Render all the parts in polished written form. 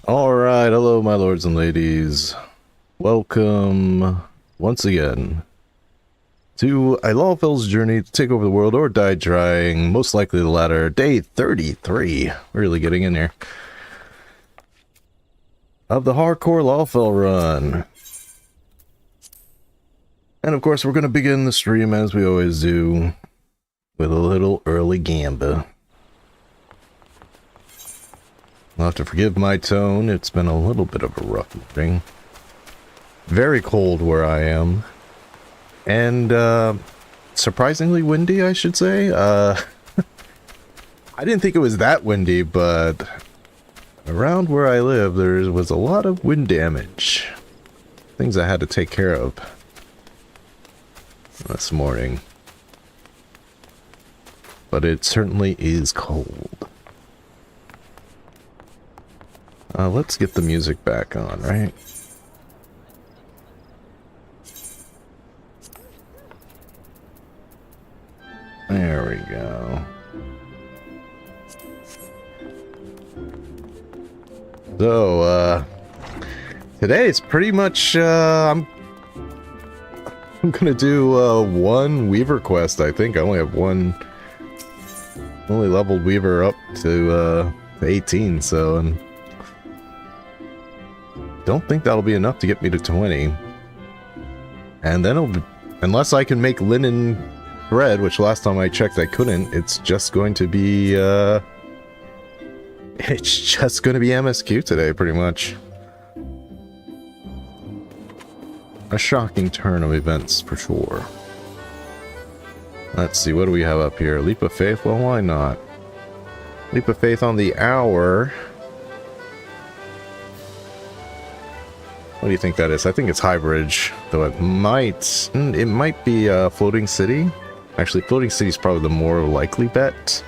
Alright, hello my lords and ladies. Welcome once again to a Lalafell's journey to take over the world or die trying, most likely the latter. Day 33. Really getting in here. Of the hardcore Lalafell run. And of course we're going to begin the stream as we always do with a little early gamba. I'll have to forgive my tone, it's been a little bit of a rough morning. Very cold where I am. And, surprisingly windy, I should say. I didn't think it was that windy, but around where I live, there was a lot of wind damage. Things I had to take care of this morning. But it certainly is cold. Let's get the music back on, right? There we go. So, today it's pretty much, I'm gonna do, one Weaver quest, I think. I only have one, only leveled Weaver up to, 18, so, and don't think that'll be enough to get me to 20. And then it'll be, unless I can make linen thread, which last time I checked I couldn't, it's just going to be, it's just going to be MSQ today, pretty much. A shocking turn of events, for sure. Let's see, what do we have up here? Leap of Faith? Well, why not? Leap of Faith on the hour. What do you think that is? I think it's High Bridge, though it might be Floating City. Actually, Floating City is probably the more likely bet,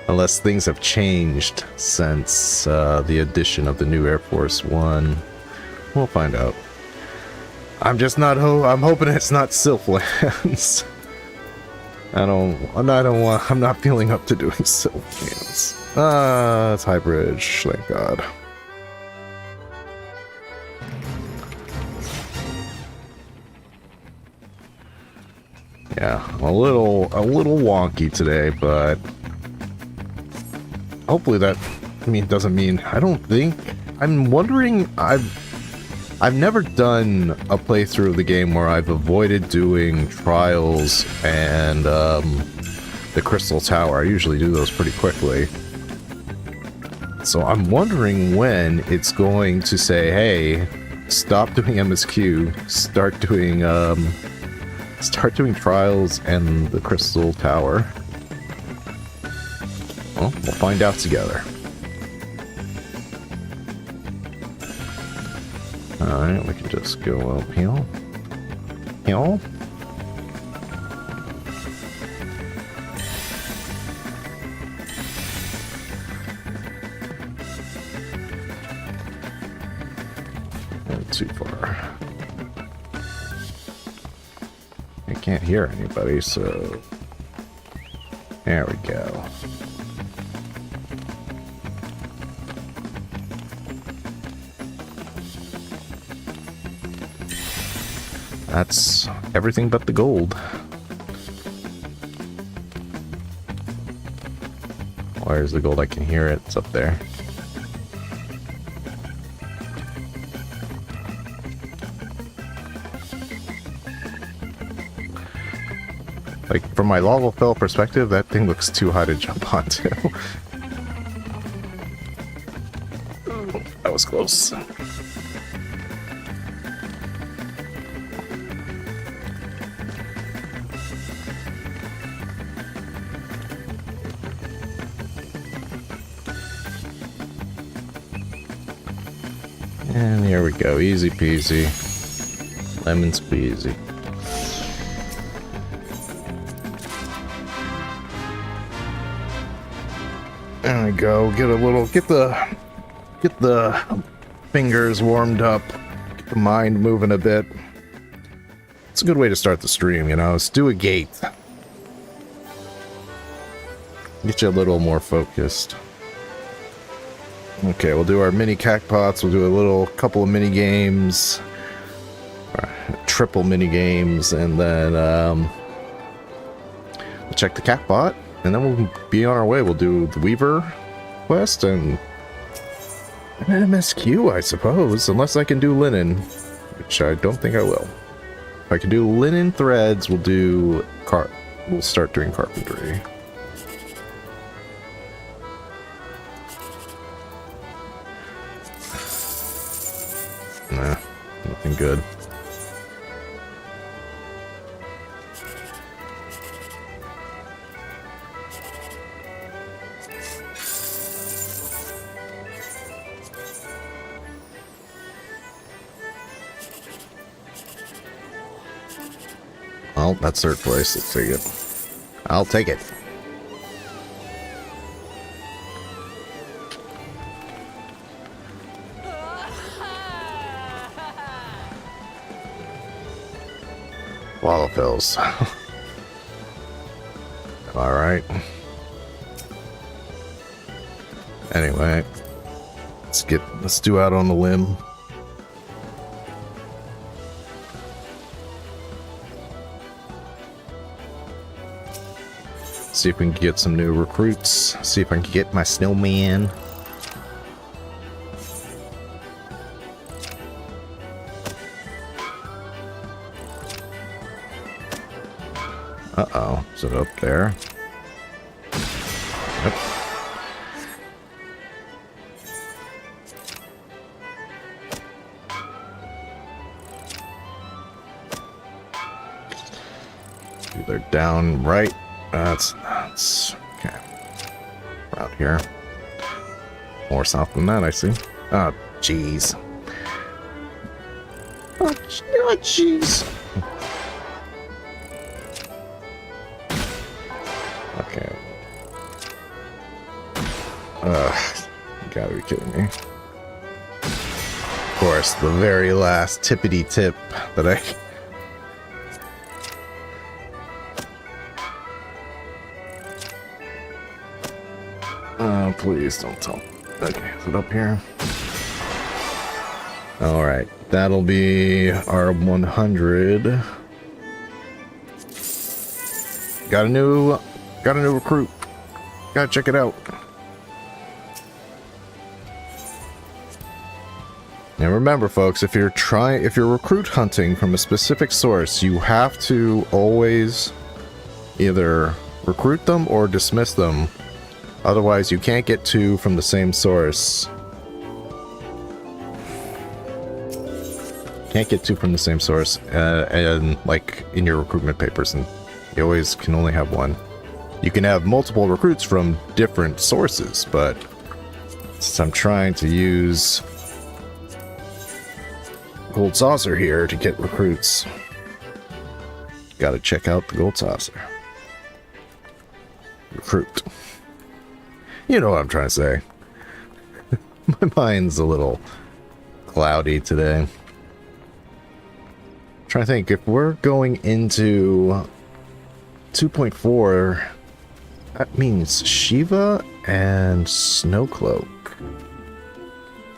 unless things have changed since the addition of the new Air Force One. We'll find out. I'm just not I'm hoping it's not Sylphlands. I'm not feeling up to doing Sylphlands. It's High Bridge, thank God. Yeah, a little wonky today, but hopefully that, doesn't mean, I don't think, I'm wondering, I've never done a playthrough of the game where I've avoided doing trials and the Crystal Tower. I usually do those pretty quickly. So I'm wondering when it's going to say, hey, stop doing MSQ, start doing trials and the Crystal Tower. Well, we'll find out together. Alright, we can just go uphill. Hill. Not too far. I can't hear anybody, so there we go. That's everything but the gold. Where's the gold? I can hear it. It's up there. Like, from my Lalafell perspective, that thing looks too high to jump onto. Oh, that was close. And here we go. Easy peasy. Lemon squeezy. There we go. Get the fingers warmed up. Get the mind moving a bit. It's a good way to start the stream, you know. Let's do a gate. Get you a little more focused. Okay, we'll do our mini cacpots. We'll do a little couple of mini games, triple mini games, and then we'll check the cacpot, and then we'll be on our way. We'll do the Weaver quest and an MSQ, I suppose, unless I can do linen, which I don't think I will. If I can do linen threads, we'll do we'll start doing carpentry. Nah, nothing good. Well, that's third place. Let's take it. I'll take it. Lalafells. Alright. Anyway, let's do out on the limb. See if we can get some new recruits. See if I can get my snowman. Uh-oh. Is it up there? Yep. They're down right. That's okay. Around here. More south than that, I see. Oh, jeez. Oh, jeez. Okay. You gotta be kidding me. Of course, the very last tippity tip that I... Please don't tell me. Okay, is it up here? Alright, that'll be our 100. Got a new recruit. Gotta check it out. Now remember, folks, if you're recruit hunting from a specific source, you have to always either recruit them or dismiss them. Otherwise, you can't get two from the same source. Can't get two from the same source, and like in your recruitment papers, and you always can only have one. You can have multiple recruits from different sources, but since I'm trying to use Gold Saucer here to get recruits, gotta check out the Gold Saucer. Recruit. You know what I'm trying to say. My mind's a little cloudy today. I'm trying to think, if we're going into 2.4, that means Shiva and Snowcloak.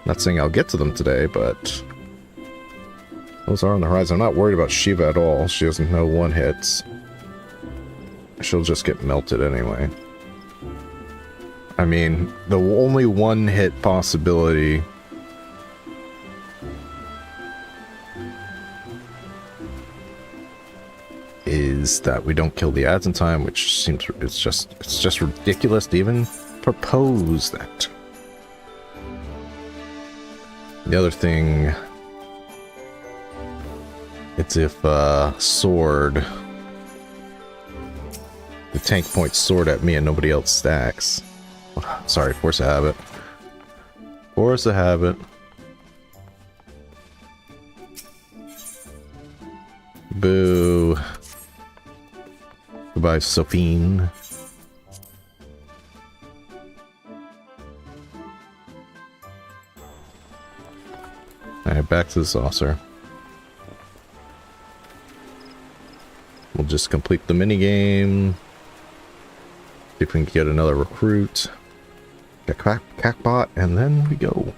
Not saying I'll get to them today, but those are on the horizon. I'm not worried about Shiva at all. She doesn't know one hits. She'll just get melted anyway. I mean, the only one hit possibility is that we don't kill the ads in time, which seems it's just ridiculous to even propose that. The other thing, it's if sword, the tank points sword at me and nobody else stacks. Sorry, force a habit. Force a habit. Boo. Goodbye, Sophine. Alright, back to the saucer. We'll just complete the minigame. See if we can get another recruit. Cackbot, and then we go.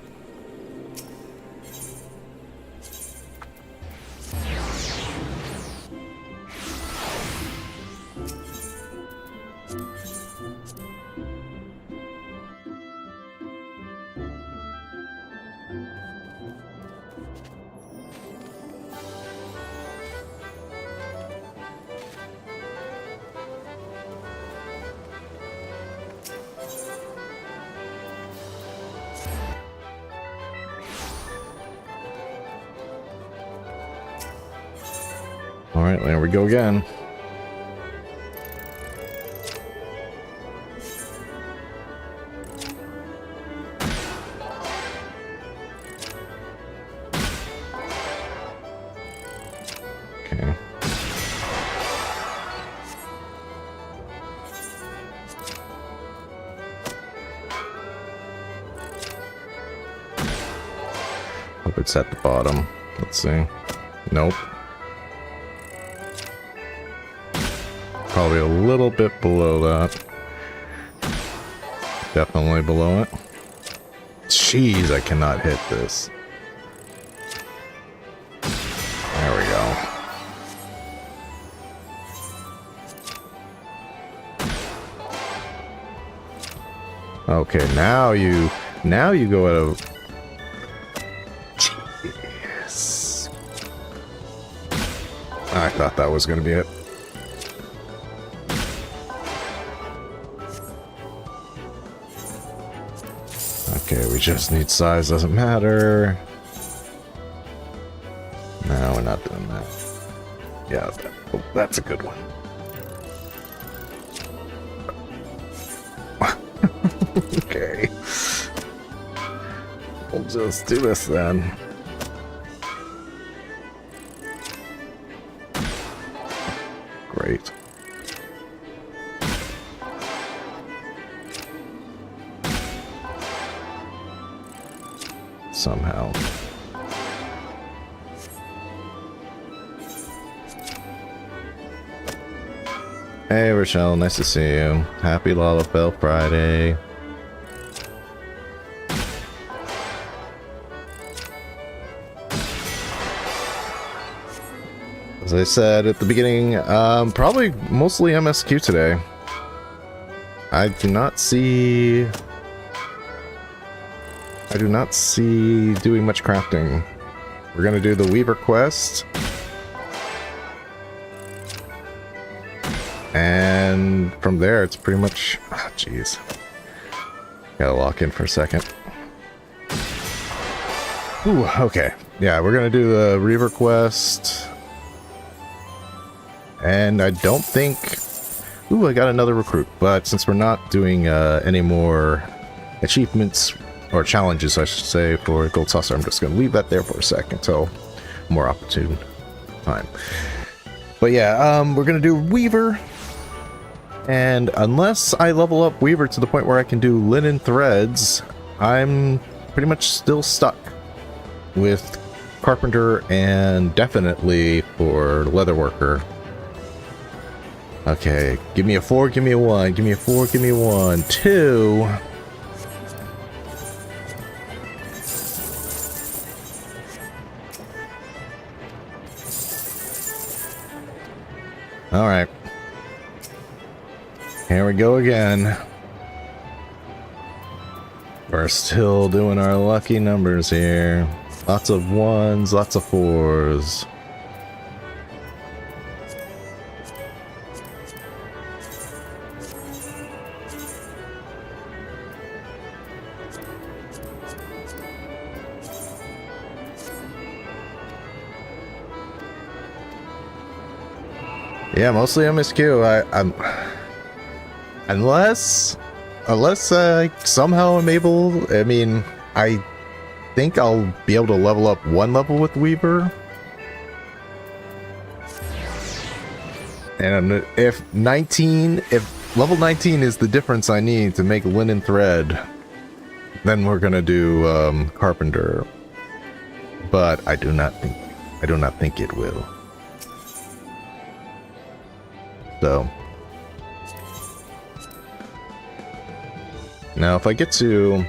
Alright, there we go again. Okay. Hope it's at the bottom. Let's see. Nope. Probably a little bit below that. Definitely below it. Jeez, I cannot hit this. There we go. Okay, now you go at a... Jeez. I thought that was gonna be it. Okay, we just need size, doesn't matter. No, we're not doing that. Yeah, that's a good one. Okay. We'll just do this then. Great. Somehow. Hey Rochelle, nice to see you. Happy Lalafell Friday. As I said at the beginning, probably mostly MSQ today. I do not see doing much crafting. We're gonna do the Weaver quest. And from there, it's pretty much... Ah, jeez. Gotta lock in for a second. Ooh, okay. Yeah, we're gonna do the Weaver quest. And I don't think... Ooh, I got another recruit. But since we're not doing any more achievements... or challenges, I should say, for Gold Saucer, I'm just going to leave that there for a second until more opportune time. But yeah, we're going to do Weaver. And unless I level up Weaver to the point where I can do linen threads, I'm pretty much still stuck with Carpenter and definitely for Leatherworker. Okay, give me a 4, give me a 1, give me a 4, give me a 1, 2... Alright. Here we go again. We're still doing our lucky numbers here. Lots of 1s, lots of 4s. Yeah, mostly MSQ. I'm unless somehow I'm able. I mean, I think I'll be able to level up 1 level with Weaver. And if level 19 is the difference I need to make linen thread, then we're gonna do Carpenter. But I do not think it will. So Now, if I get to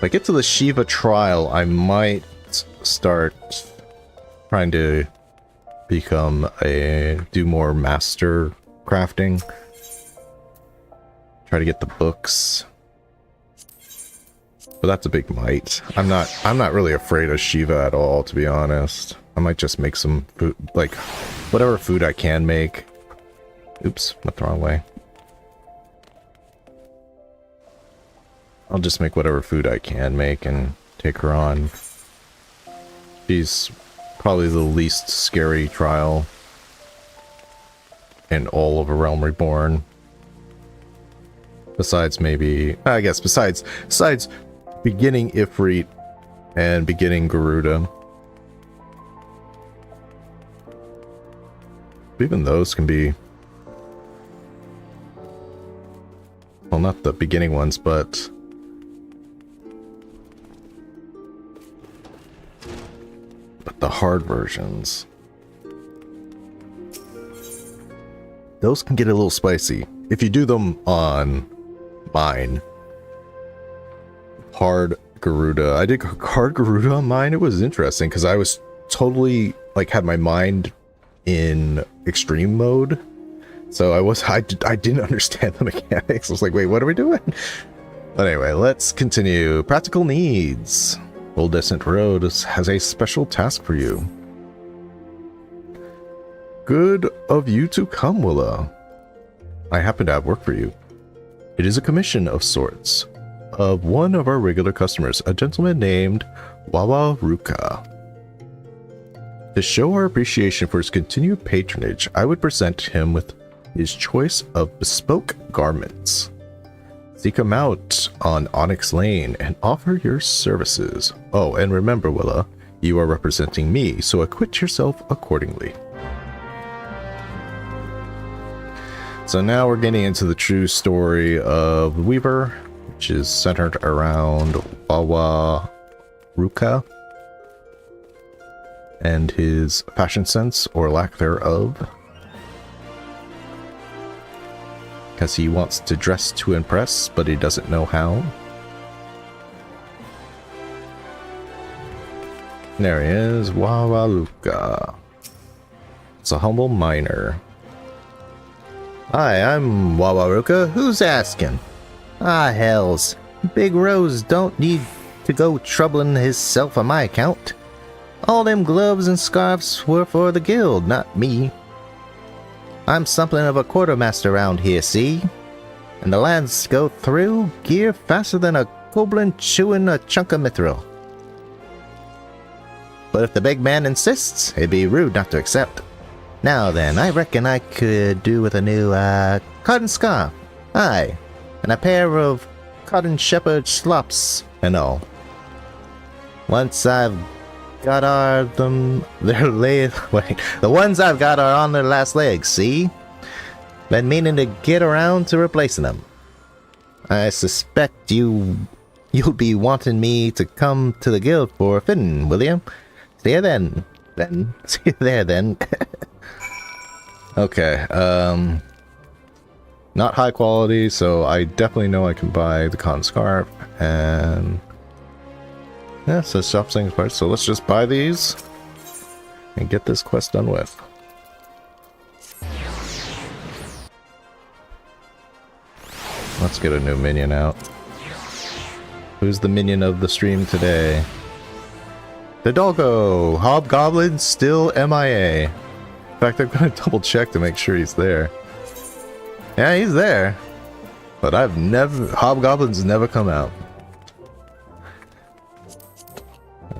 the Shiva trial, I might start trying to do more master crafting. Try to get the books. But that's a big might. I'm not really afraid of Shiva at all, to be honest. I might just make some food, like whatever food I can make. Oops, went the wrong way. I'll just make whatever food I can make and take her on. She's probably the least scary trial in all of A Realm Reborn. Besides maybe, I guess, besides beginning Ifrit and beginning Garuda. Even those can be, well, not the beginning ones, but the hard versions. Those can get a little spicy if you do them on mine. Hard Garuda. I did hard Garuda on mine. It was interesting because I was totally like had my mind in extreme mode. So I didn't understand the mechanics. I was like, wait, what are we doing? But anyway, let's continue. Practical needs. Old Descent Road has a special task for you. Good of you to come, Willa. I happen to have work for you. It is a commission of sorts of one of our regular customers, a gentleman named Wawa Ruka. To show our appreciation for his continued patronage, I would present him with his choice of bespoke garments. Seek him out on Onyx Lane and offer your services. Oh, and remember, Willa, you are representing me, so acquit yourself accordingly. So now we're getting into the true story of the Weaver, which is centered around Wawa Ruka and his fashion sense, or lack thereof. Because he wants to dress to impress, but he doesn't know how. There he is, Wawa Ruka. It's a humble miner. Hi, I'm Wawa Ruka. Who's asking? Ah, hells. Big Rose don't need to go troubling hisself on my account. All them gloves and scarves were for the guild, not me. I'm something of a quartermaster around here, see? And the lads go through gear faster than a goblin chewing a chunk of mithril. But if the big man insists, it'd be rude not to accept. Now then, I reckon I could do with a new, cotton scarf. Aye, and a pair of cotton shepherd slops and all. Once I've got the ones I've got are on their last legs, see? Been meaning to get around to replacing them. I suspect you'll be wanting me to come to the guild for a fitting, will you? See you then. See you there then. Okay, not high quality, so I definitely know I can buy the cotton scarf, and yeah, so shop things parts. So let's just buy these and get this quest done with. Let's get a new minion out. Who's the minion of the stream today? The Doggo! Hobgoblin still MIA. In fact, I'm gonna double check to make sure he's there. Yeah, he's there. But Hobgoblin's never come out.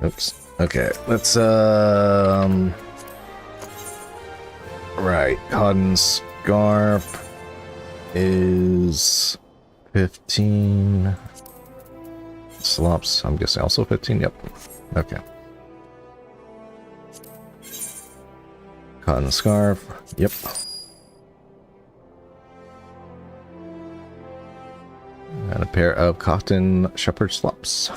Oops. Okay, let's, right, cotton scarf is 15. Slops, I'm guessing also 15, yep. Okay. Cotton scarf, yep. And a pair of cotton shepherd slops.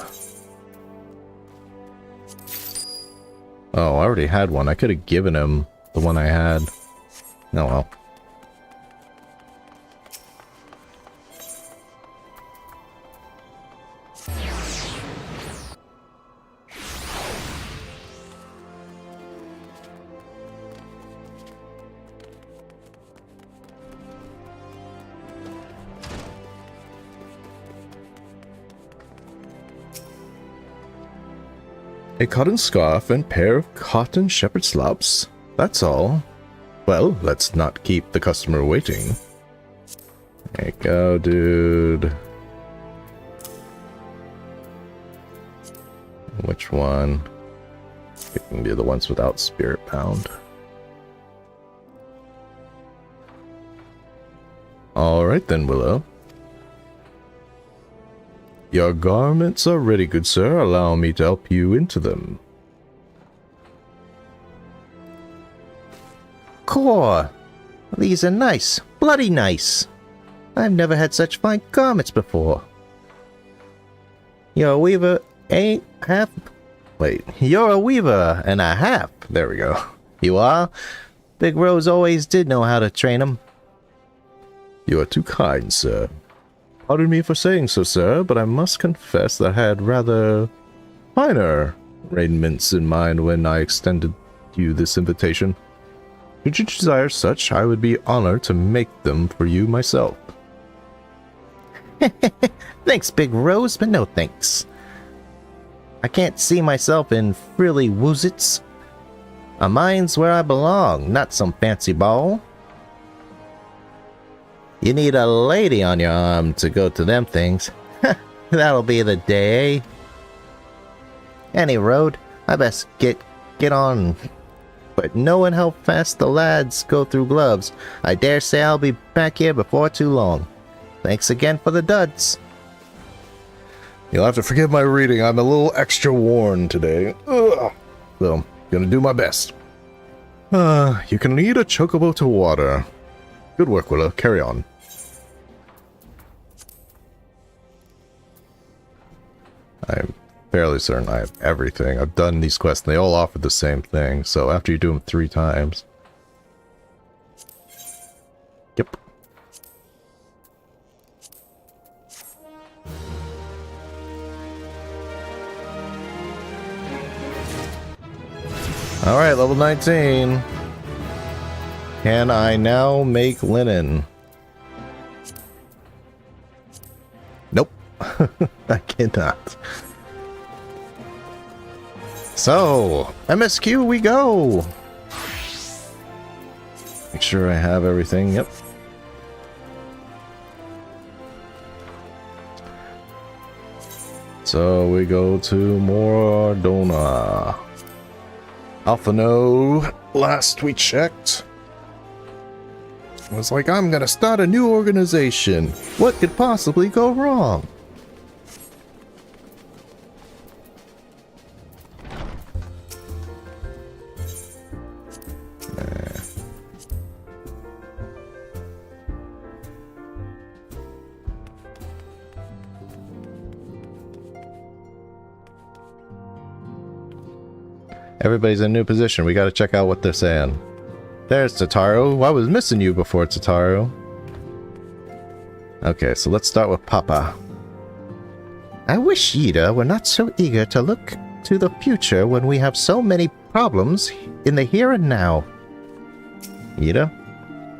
Oh, I already had one. I could have given him the one I had. Oh well. A cotton scarf and pair of cotton shepherd slops. That's all. Well, let's not keep the customer waiting. There you go, dude. Which one? It can be the ones without spirit bound. Alright then, Willow. Your garments are ready, good sir. Allow me to help you into them. Core! These are nice. Bloody nice. I've never had such fine garments before. You're a weaver, ain't half... Wait, you're a weaver and a half. There we go. You are? Big Rose always did know how to train 'em. You are too kind, sir. Pardon me for saying so, sir, but I must confess that I had rather finer raiments in mind when I extended you this invitation. Should you desire such, I would be honored to make them for you myself. Thanks, Big Rose, but no thanks. I can't see myself in frilly woozits. A mine's where I belong, not some fancy ball. You need a lady on your arm to go to them things. That'll be the day. Any road, I best get on. But knowing how fast the lads go through gloves, I dare say I'll be back here before too long. Thanks again for the duds. You'll have to forgive my reading. I'm a little extra worn today. Ugh. So, gonna do my best. You can lead a chocobo to water. Good work, Willow. Carry on. I'm fairly certain I have everything. I've done these quests, and they all offer the same thing. So after you do them 3 times... Yep. Alright, level 19. Can I now make linen? Nope. I cannot. So, MSQ we go! Make sure I have everything, yep. So we go to Moradona. Alpha no, last we checked. I was like, I'm gonna start a new organization. What could possibly go wrong? Everybody's in a new position. We gotta check out what they're saying. There's Tataru. I was missing you before, Tataru. Okay, so let's start with Papa. I wish Yida were not so eager to look to the future when we have so many problems in the here and now. Yida?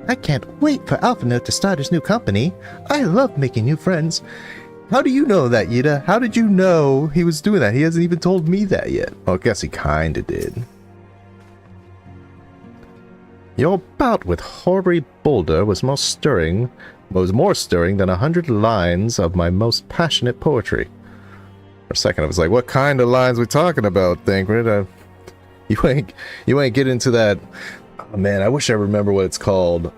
I can't wait for Alphino to start his new company. I love making new friends. How do you know that, Yida? How did you know he was doing that? He hasn't even told me that yet. Well, I guess he kinda did. Your bout with Horbury Boulder was more stirring than 100 lines of my most passionate poetry. For a second, I was like, what kind of lines we talking about, Thancred? You ain't get into that. Oh, man, I wish I remember what it's called.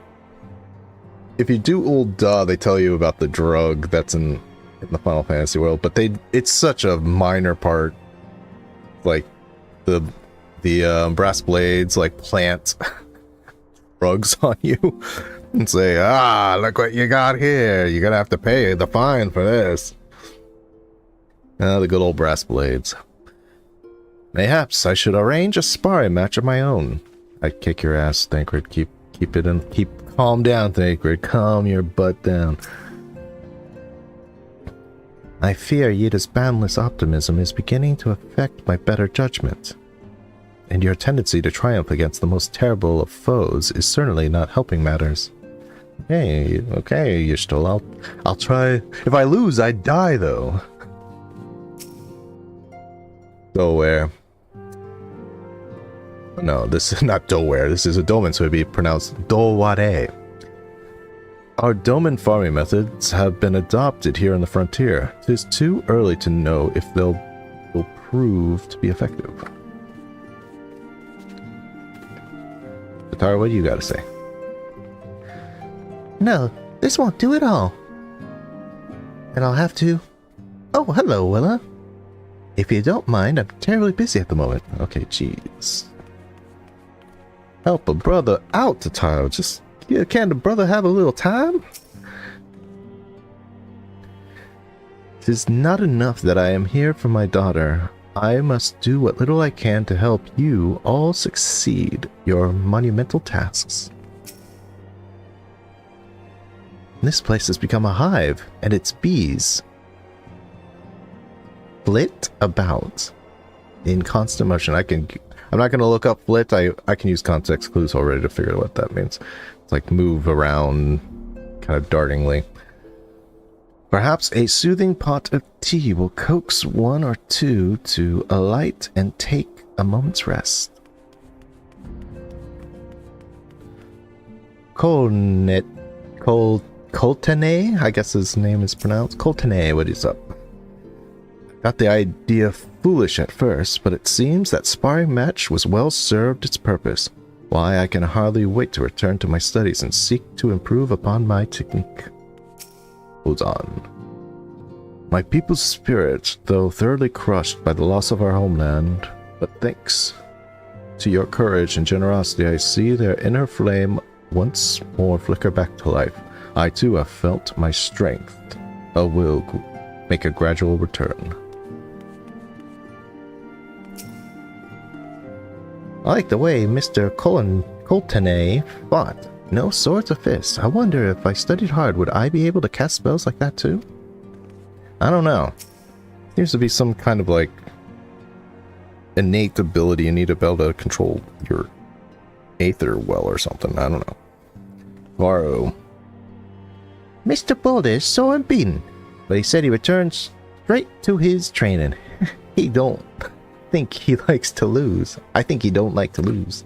If you do Ul'dah, they tell you about the drug that's in the Final Fantasy world, but it's such a minor part. Like, the brass blades, like, plant drugs on you and say, look what you got here. You're gonna have to pay the fine for this. The good old brass blades. Mayhaps I should arrange a sparring match of my own. I'd kick your ass, Thancred. Keep calm down, Thancred. Calm your butt down. I fear Yida's boundless optimism is beginning to affect my better judgment. And your tendency to triumph against the most terrible of foes is certainly not helping matters. Hey, okay, Y'shtola. I'll try. If I lose, I die, though. So where? No, this is not Doware. This is a Doman, so it'd be pronounced Doware. Our Doman farming methods have been adopted here on the frontier. It is too early to know if they'll will prove to be effective. Tara, what do you got to say? No, this won't do at all. And I'll have to... Oh, hello, Willa. If you don't mind, I'm terribly busy at the moment. Okay, jeez. Help a brother out, Tara. Just, yeah, can't a brother have a little time? It is not enough that I am here for my daughter. I must do what little I can to help you all succeed your monumental tasks. This place has become a hive, and its bees flit about in constant motion. I'm not going to look up flit. I can use context clues already to figure out what that means. It's like move around kind of dartingly. Perhaps a soothing pot of tea will coax one or two to alight and take a moment's rest. Coltene, I guess his name is pronounced. Coltene, what is up? Got the idea foolish at first, but it seems that sparring match was well served its purpose. Why, I can hardly wait to return to my studies and seek to improve upon my technique. Hold on. My people's spirit, though thoroughly crushed by the loss of our homeland, but thanks to your courage and generosity, I see their inner flame once more flicker back to life. I too have felt my strength of will make a gradual return. I like the way Mr. Coltene fought. No swords or fists. I wonder if I studied hard, would I be able to cast spells like that too? I don't know. Seems to be some kind of like innate ability you need to be able to control your aether well or something. I don't know. Varro. Mr. Boulder is so unbeaten, but he said he returns straight to his training. He don't think he likes to lose. I think he don't like to lose.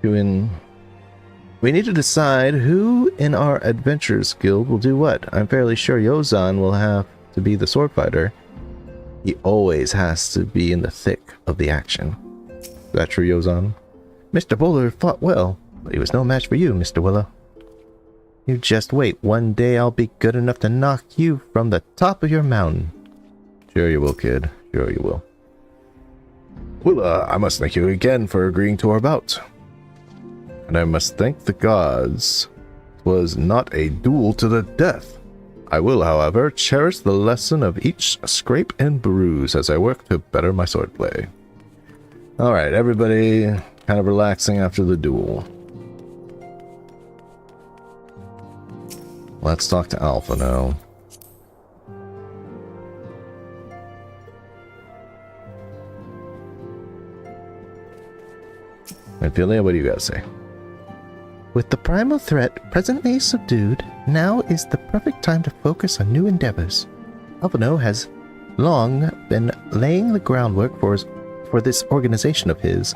We need to decide who in our adventurers guild will do what. I'm fairly sure Yozan will have to be the sword fighter. He always has to be in the thick of the action. Is that true, Yozan? Mr. Bowler fought well, but he was no match for you, Mr. Willow. You just wait. One day I'll be good enough to knock you from the top of your mountain. Sure you will, kid. Sure you will. Willa, I must thank you again for agreeing to our bout. And I must thank the gods. It was not a duel to the death. I will, however, cherish the lesson of each scrape and bruise as I work to better my swordplay. Alright, everybody kind of relaxing after the duel. Let's talk to Alpha now. Ophelia, what do you got to say? With the primal threat presently subdued, now is the perfect time to focus on new endeavors. Alvino has long been laying the groundwork for this organization of his,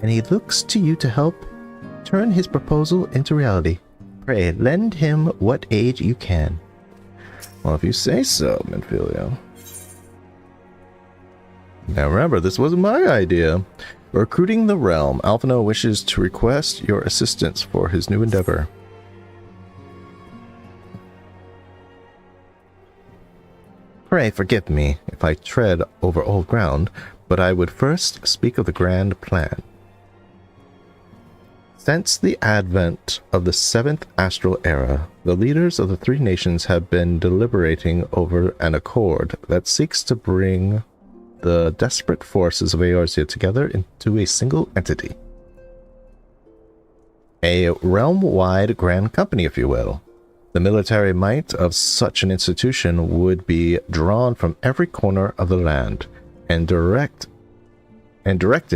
and he looks to you to help turn his proposal into reality. Pray, lend him what aid you can. Well, if you say so, Minfilia. Now remember, this wasn't my idea. Recruiting the realm, Alphino wishes to request your assistance for his new endeavor. Pray forgive me if I tread over old ground, but I would first speak of the grand plan. Since the advent of the 7th astral era, the leaders of the three nations have been deliberating over an accord that seeks to bring the desperate forces of Eorzea together into a single entity. A realm-wide grand company, if you will. The military might of such an institution would be drawn from every corner of the land and directed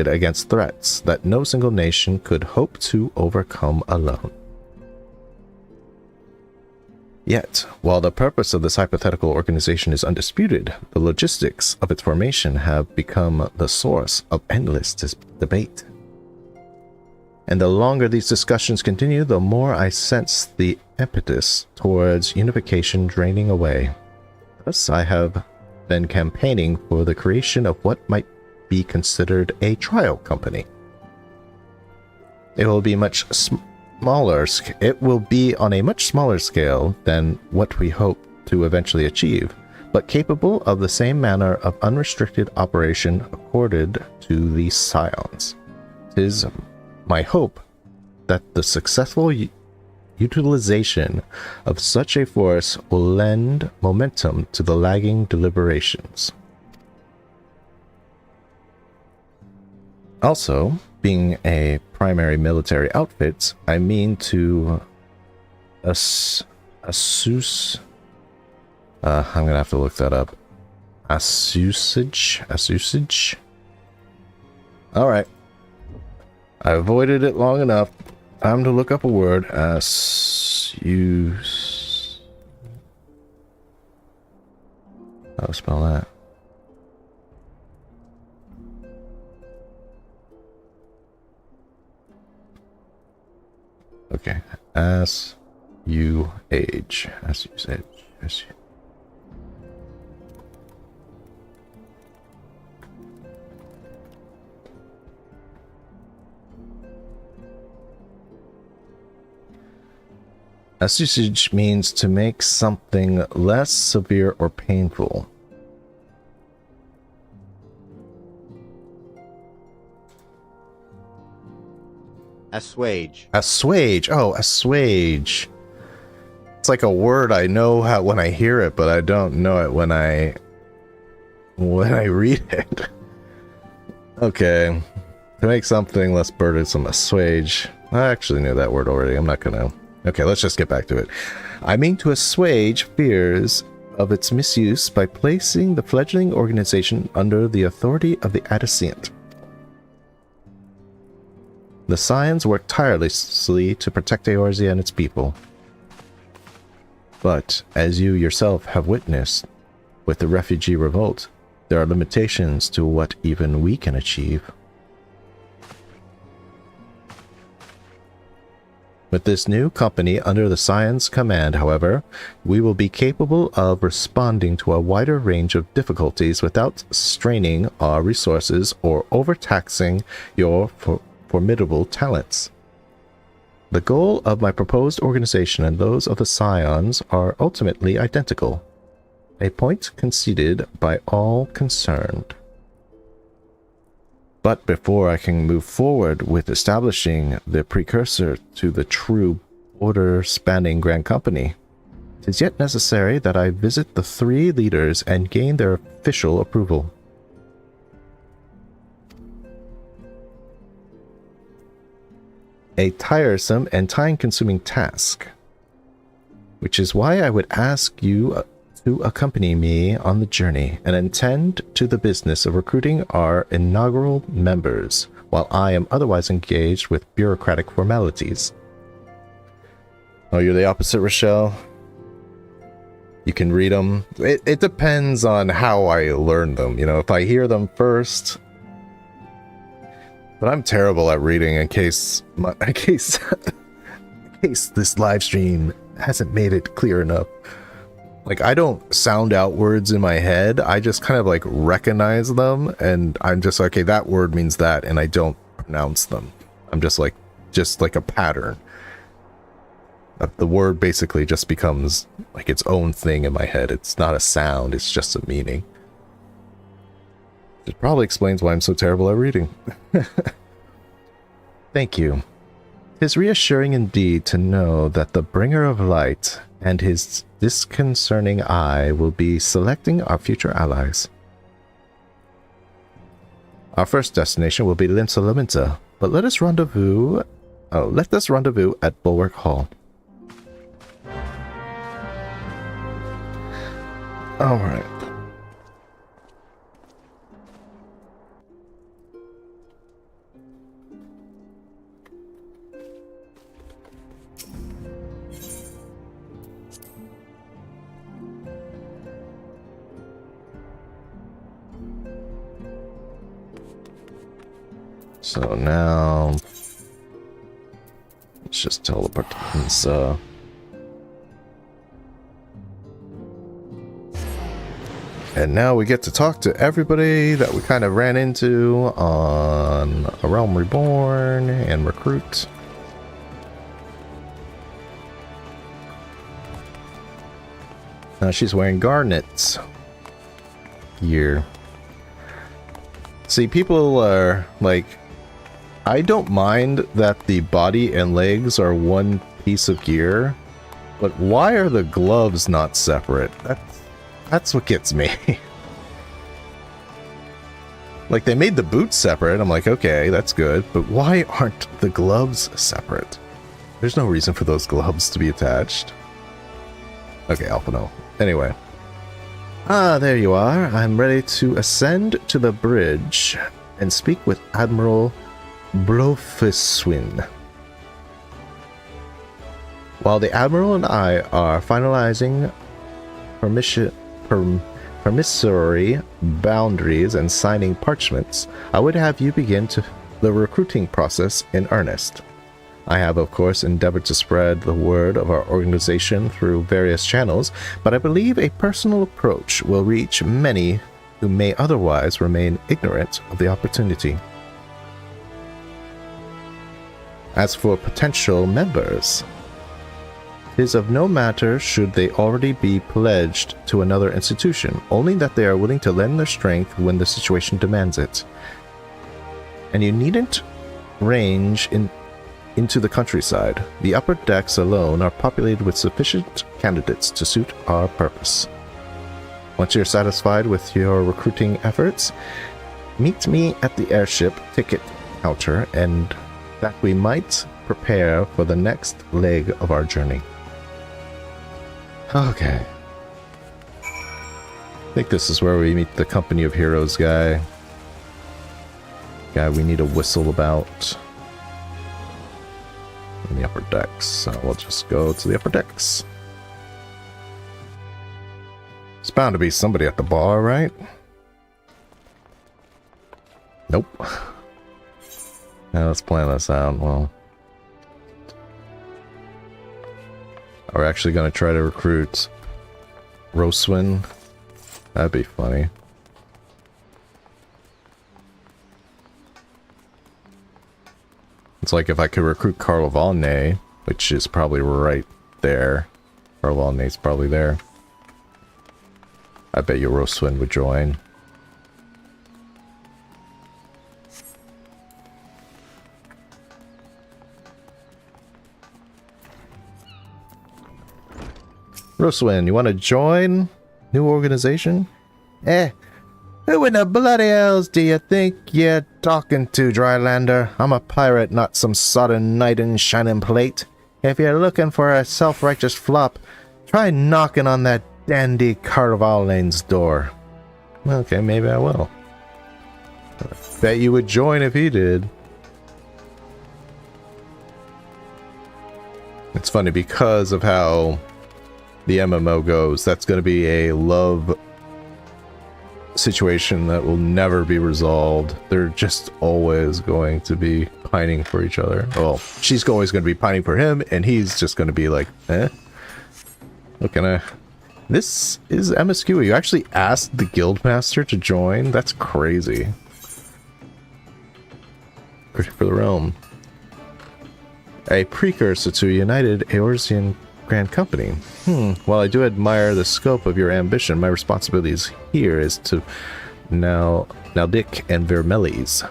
against threats that no single nation could hope to overcome alone. Yet, while the purpose of this hypothetical organization is undisputed, the logistics of its formation have become the source of endless debate. And the longer these discussions continue, the more I sense the impetus towards unification draining away. Thus, I have been campaigning for the creation of what might be considered a trial company. It will be on a much smaller scale than what we hope to eventually achieve, but capable of the same manner of unrestricted operation accorded to the Scions. 'Tis my hope that the successful utilization of such a force will lend momentum to the lagging deliberations. Also, being a primary military outfit, I mean to assuage. I'm gonna have to look that up. Assuage. All right. I avoided it long enough. Time to look up a word. Assuage. How to spell that? Okay. Assuage. Assuage means to make something less severe or painful. Assuage. Assuage. Oh, assuage. It's like a word I know when I hear it, but I don't know it when I read it. Okay. To make something less burdensome, assuage. I actually knew that word already. I'm not gonna. Okay, let's just get back to it. I mean to assuage fears of its misuse by placing the fledgling organization under the authority of the Adicient. The Scions work tirelessly to protect Eorzea and its people. But, as you yourself have witnessed, with the refugee revolt, there are limitations to what even we can achieve. With this new company under the Scions' command, however, we will be capable of responding to a wider range of difficulties without straining our resources or overtaxing your formidable talents. The goal of my proposed organization and those of the Scions are ultimately identical, a point conceded by all concerned. But before I can move forward with establishing the precursor to the true border-spanning Grand Company, it is yet necessary that I visit the three leaders and gain their official approval. A tiresome and time-consuming task, which is why I would ask you to accompany me on the journey and attend to the business of recruiting our inaugural members, while I am otherwise engaged with bureaucratic formalities. Oh, you're the opposite, Rochelle? You can read them. It depends on how I learn them. You know, if I hear them first. But I'm terrible at reading in case this live stream hasn't made it clear enough. Like, I don't sound out words in my head. I just kind of like recognize them, and I'm just like, okay, that word means that, and I don't pronounce them. I'm just like a pattern. The word basically just becomes like its own thing in my head. It's not a sound, it's just a meaning. It probably explains why I'm so terrible at reading. Thank you. 'Tis reassuring indeed to know that the bringer of light and his disconcerting eye will be selecting our future allies. Our first destination will be Linsa, but let us rendezvous at Bulwark Hall. Alright. So now just tell the participants, and now we get to talk to everybody that we kind of ran into on A Realm Reborn and recruit. Now she's wearing garnets gear. See, people are like, I don't mind that the body and legs are one piece of gear, but why are the gloves not separate? That's what gets me. Like, they made the boots separate. I'm like, okay, that's good, but why aren't the gloves separate? There's no reason for those gloves to be attached. Okay, Alpha no. Anyway. Ah, there you are. I'm ready to ascend to the bridge and speak with Admiral Blofiswin. While the Admiral and I are finalizing permissory boundaries and signing parchments, I would have you begin the recruiting process in earnest. I have, of course, endeavored to spread the word of our organization through various channels, but I believe a personal approach will reach many who may otherwise remain ignorant of the opportunity. As for potential members, it is of no matter should they already be pledged to another institution, only that they are willing to lend their strength when the situation demands it. And you needn't range into the countryside. The upper decks alone are populated with sufficient candidates to suit our purpose. Once you're satisfied with your recruiting efforts, meet me at the airship ticket counter, and that we might prepare for the next leg of our journey. Okay. I think this is where we meet the Company of Heroes guy. Guy we need to whistle about. In the upper decks, so we'll just go to the upper decks. It's bound to be somebody at the bar, right? Nope. Now let's plan this out. Well, are we actually going to try to recruit Roswin? That'd be funny. It's like if I could recruit Carlavalne, which is probably right there. Carlavalne's probably there. I bet you Roswin would join. Roswin, you want to join? New organization? Who in the bloody hells do you think you're talking to, Drylander? I'm a pirate, not some sodden knight in shining plate. If you're looking for a self-righteous flop, try knocking on that dandy Carvalhane's door. Okay, maybe I will. I bet you would join if he did. It's funny, because of how the MMO goes, that's going to be a love situation that will never be resolved. They're just always going to be pining for each other. Well, she's always going to be pining for him, and he's just going to be like, what can I... This is MSQ. You actually asked the Guildmaster to join? That's crazy. For the realm. A precursor to United Eorzean Grand Company. While I do admire the scope of your ambition, my responsibilities here is to Naldic and Vermelis.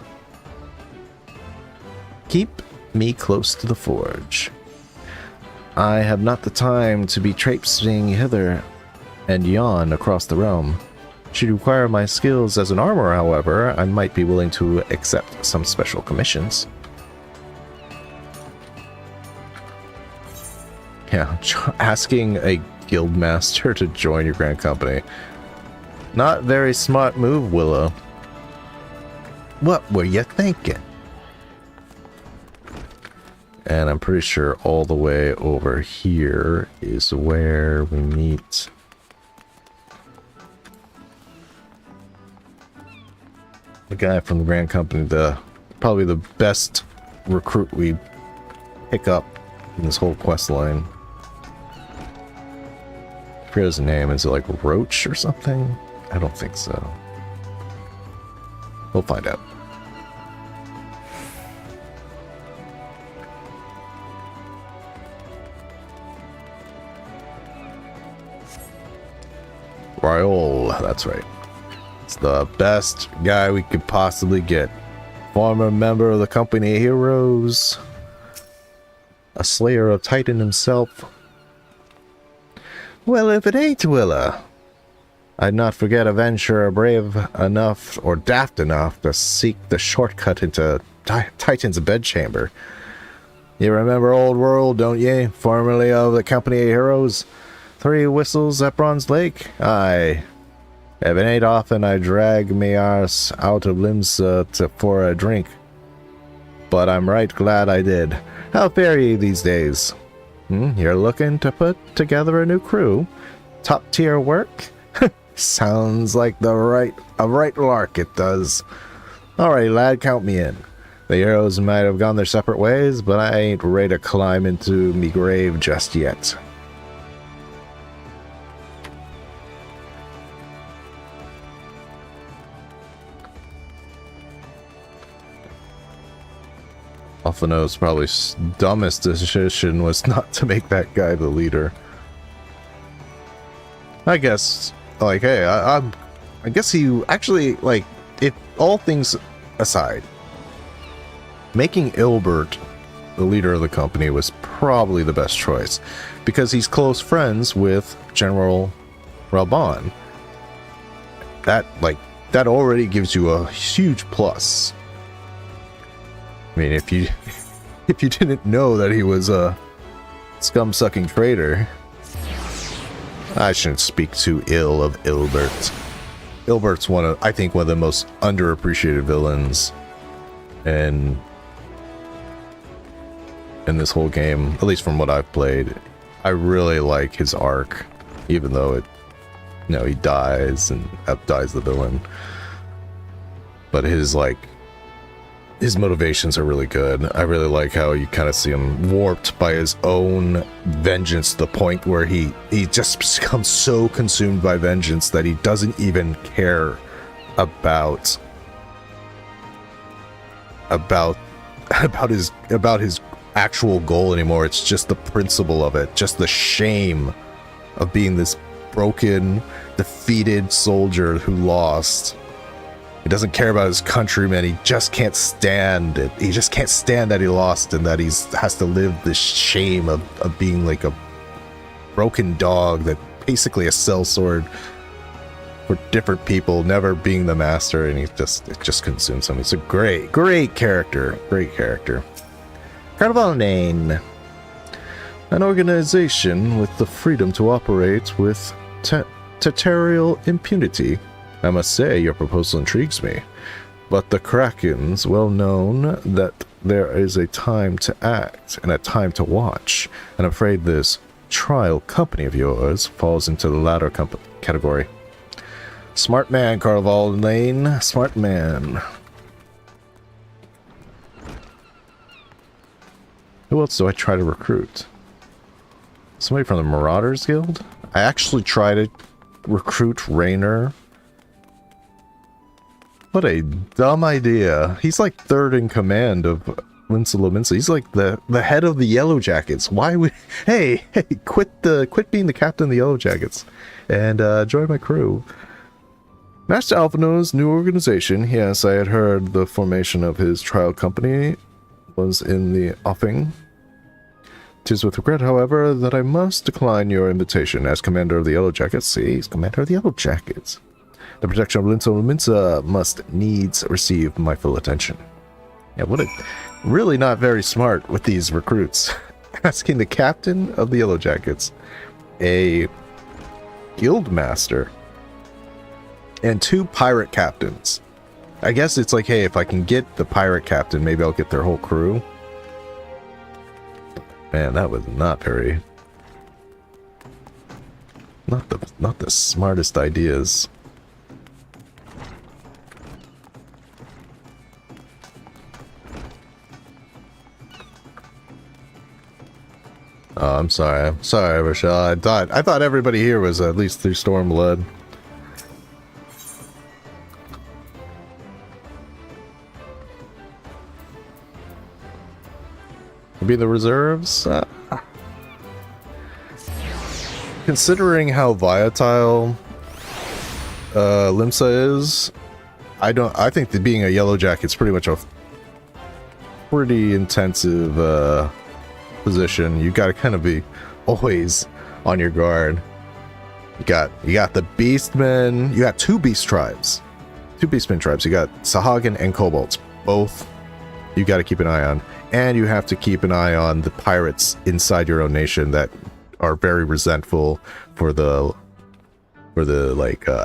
Keep me close to the forge. I have not the time to be traipsing hither and yon across the realm. Should you require my skills as an armorer, however, I might be willing to accept some special commissions. Yeah, asking a guildmaster to join your grand company. Not very smart move, Willow. What were you thinking? And I'm pretty sure all the way over here is where we meet the guy from the Grand Company, probably the best recruit we pick up in this whole quest line. I forget his name. Is it like Roach or something? I don't think so. We'll find out. Raoul, that's right. It's the best guy we could possibly get. Former member of the company Heroes. A slayer of Titan himself. Well, if it ain't Willa, I'd not forget a venturer brave enough or daft enough to seek the shortcut into Titan's bedchamber. You remember Old World, don't ye? Formerly of the company Heroes. 3 whistles at Bronze Lake? Aye. If it ain't often I drag me arse out of Limsa for a drink. But I'm right glad I did. How fare ye these days? You're looking to put together a new crew? Top tier work? Sounds like a right lark it does. Alright lad, count me in. The heroes might have gone their separate ways, but I ain't ready to climb into me grave just yet. Alphino's probably dumbest decision was not to make that guy the leader. I guess, like, hey, I guess he actually, like, if all things aside, making Ilbert the leader of the company was probably the best choice, because he's close friends with General Raban. That already gives you a huge plus. I mean, if you didn't know that he was a scum-sucking traitor, I shouldn't speak too ill of Ilbert. Ilbert's I think one of the most underappreciated villains in this whole game, at least from what I've played. I really like his arc, even though he dies and outdies the villain. But his motivations are really good. I really like how you kind of see him warped by his own vengeance to the point where he just becomes so consumed by vengeance that he doesn't even care about his actual goal anymore. It's just the principle of it, just the shame of being this broken, defeated soldier who lost. He doesn't care about his countrymen. He just can't stand it. He just can't stand that he lost and that he has to live this shame of being like a broken dog, that basically a sellsword for different people, never being the master, and it just consumes him. He's a great character. Great character. Carnival Lane. An organization with the freedom to operate with territorial impunity. I must say, your proposal intrigues me, but the Kraken's well known that there is a time to act and a time to watch, and I'm afraid this trial company of yours falls into the latter category. Smart man, Carnival Lane. Smart man. Who else do I try to recruit? Somebody from the Marauders Guild? I actually try to recruit Raynor. What a dumb idea. He's like third in command of Limsa. He's like the head of the Yellow Jackets. Why would... Hey, quit being the captain of the Yellow Jackets and join my crew. Master Alphino's new organization. Yes, I had heard the formation of his trial company was in the offing. 'Tis with regret, however, that I must decline your invitation as commander of the Yellow Jackets. See, he's commander of the Yellow Jackets. The protection of Limsa must needs receive my full attention. Yeah, what a... Really not very smart with these recruits. Asking the captain of the Yellow Jackets, a guild master, and 2 pirate captains. I guess it's like, hey, if I can get the pirate captain, maybe I'll get their whole crew. Man, that was not very... Not the smartest ideas. Oh, I'm sorry. I'm sorry, Rochelle. I thought everybody here was at least through Stormblood. Maybe the reserves? Considering how volatile Limsa is, I think that being a yellow jacket's pretty much a pretty intensive position. You gotta kind of be always on your guard. You got the Beastmen. You got two Beast tribes. Two Beastmen tribes. You got Sahagin and Kobolds. Both you gotta keep an eye on. And you have to keep an eye on the pirates inside your own nation that are very resentful for the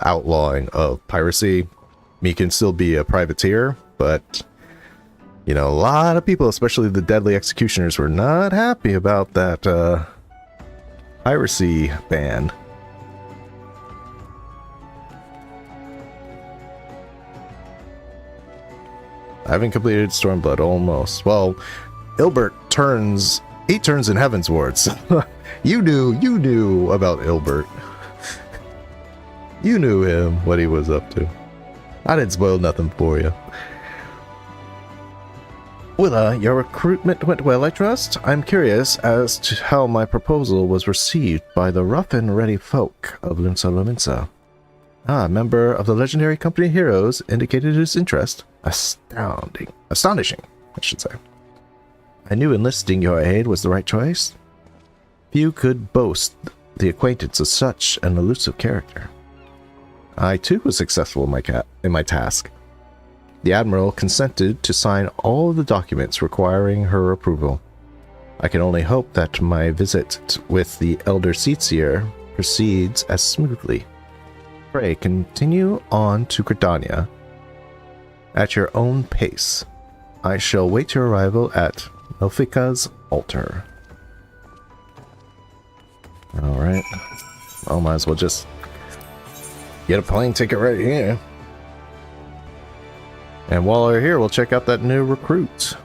outlawing of piracy. You can still be a privateer, but you know, a lot of people, especially the deadly executioners, were not happy about that piracy ban. I haven't completed Stormblood almost. Well, Ilbert turns in Heaven's Wards. You knew about Ilbert. You knew him, what he was up to. I didn't spoil nothing for you. Willa, your recruitment went well, I trust? I'm curious as to how my proposal was received by the rough and ready folk of Limsa Lominsa. A member of the legendary company Heroes indicated his interest. Astonishing, I should say. I knew enlisting your aid was the right choice. Few could boast the acquaintance of such an elusive character. I too was successful in my task. The Admiral consented to sign all of the documents requiring her approval. I can only hope that my visit with the Elder Seatsier proceeds as smoothly. Pray continue on to Gridania at your own pace. I shall wait your arrival at Elfika's altar. Alright. Well, might as well just get a plane ticket right here. And while we're here, we'll check out that new recruit.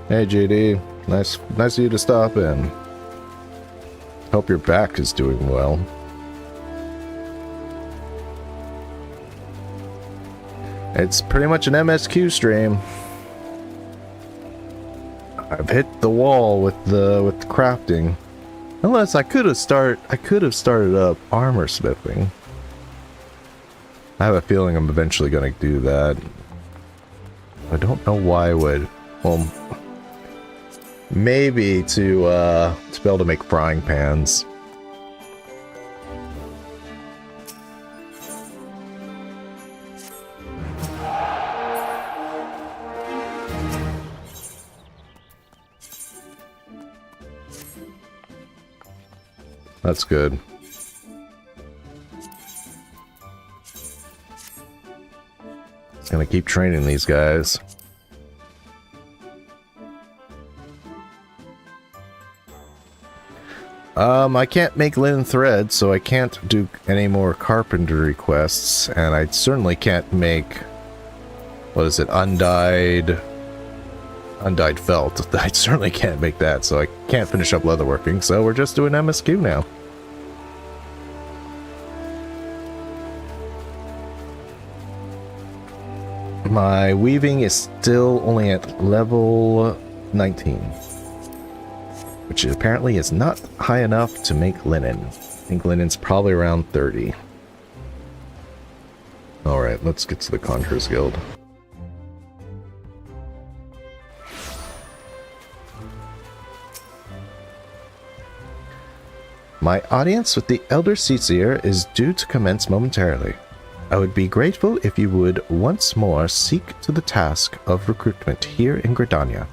Hey JD, nice of you to stop in. Hope your back is doing well. It's pretty much an MSQ stream. I've hit the wall with the crafting. Unless I could have started up armor smithing. I have a feeling I'm eventually going to do that. I don't know why I would. Well, maybe to be able to make frying pans. That's good. Just gonna keep training these guys. I can't make linen thread, so I can't do any more carpentry quests, and I certainly can't make, what is it, undyed felt. I certainly can't make that, so I can't finish up leatherworking, so we're just doing MSQ now. My weaving is still only at level 19. Which apparently is not high enough to make linen. I think linen's probably around 30. Alright, let's get to the Conqueror's Guild. My audience with the Elder Seatsier is due to commence momentarily. I would be grateful if you would once more seek to the task of recruitment here in Gridania.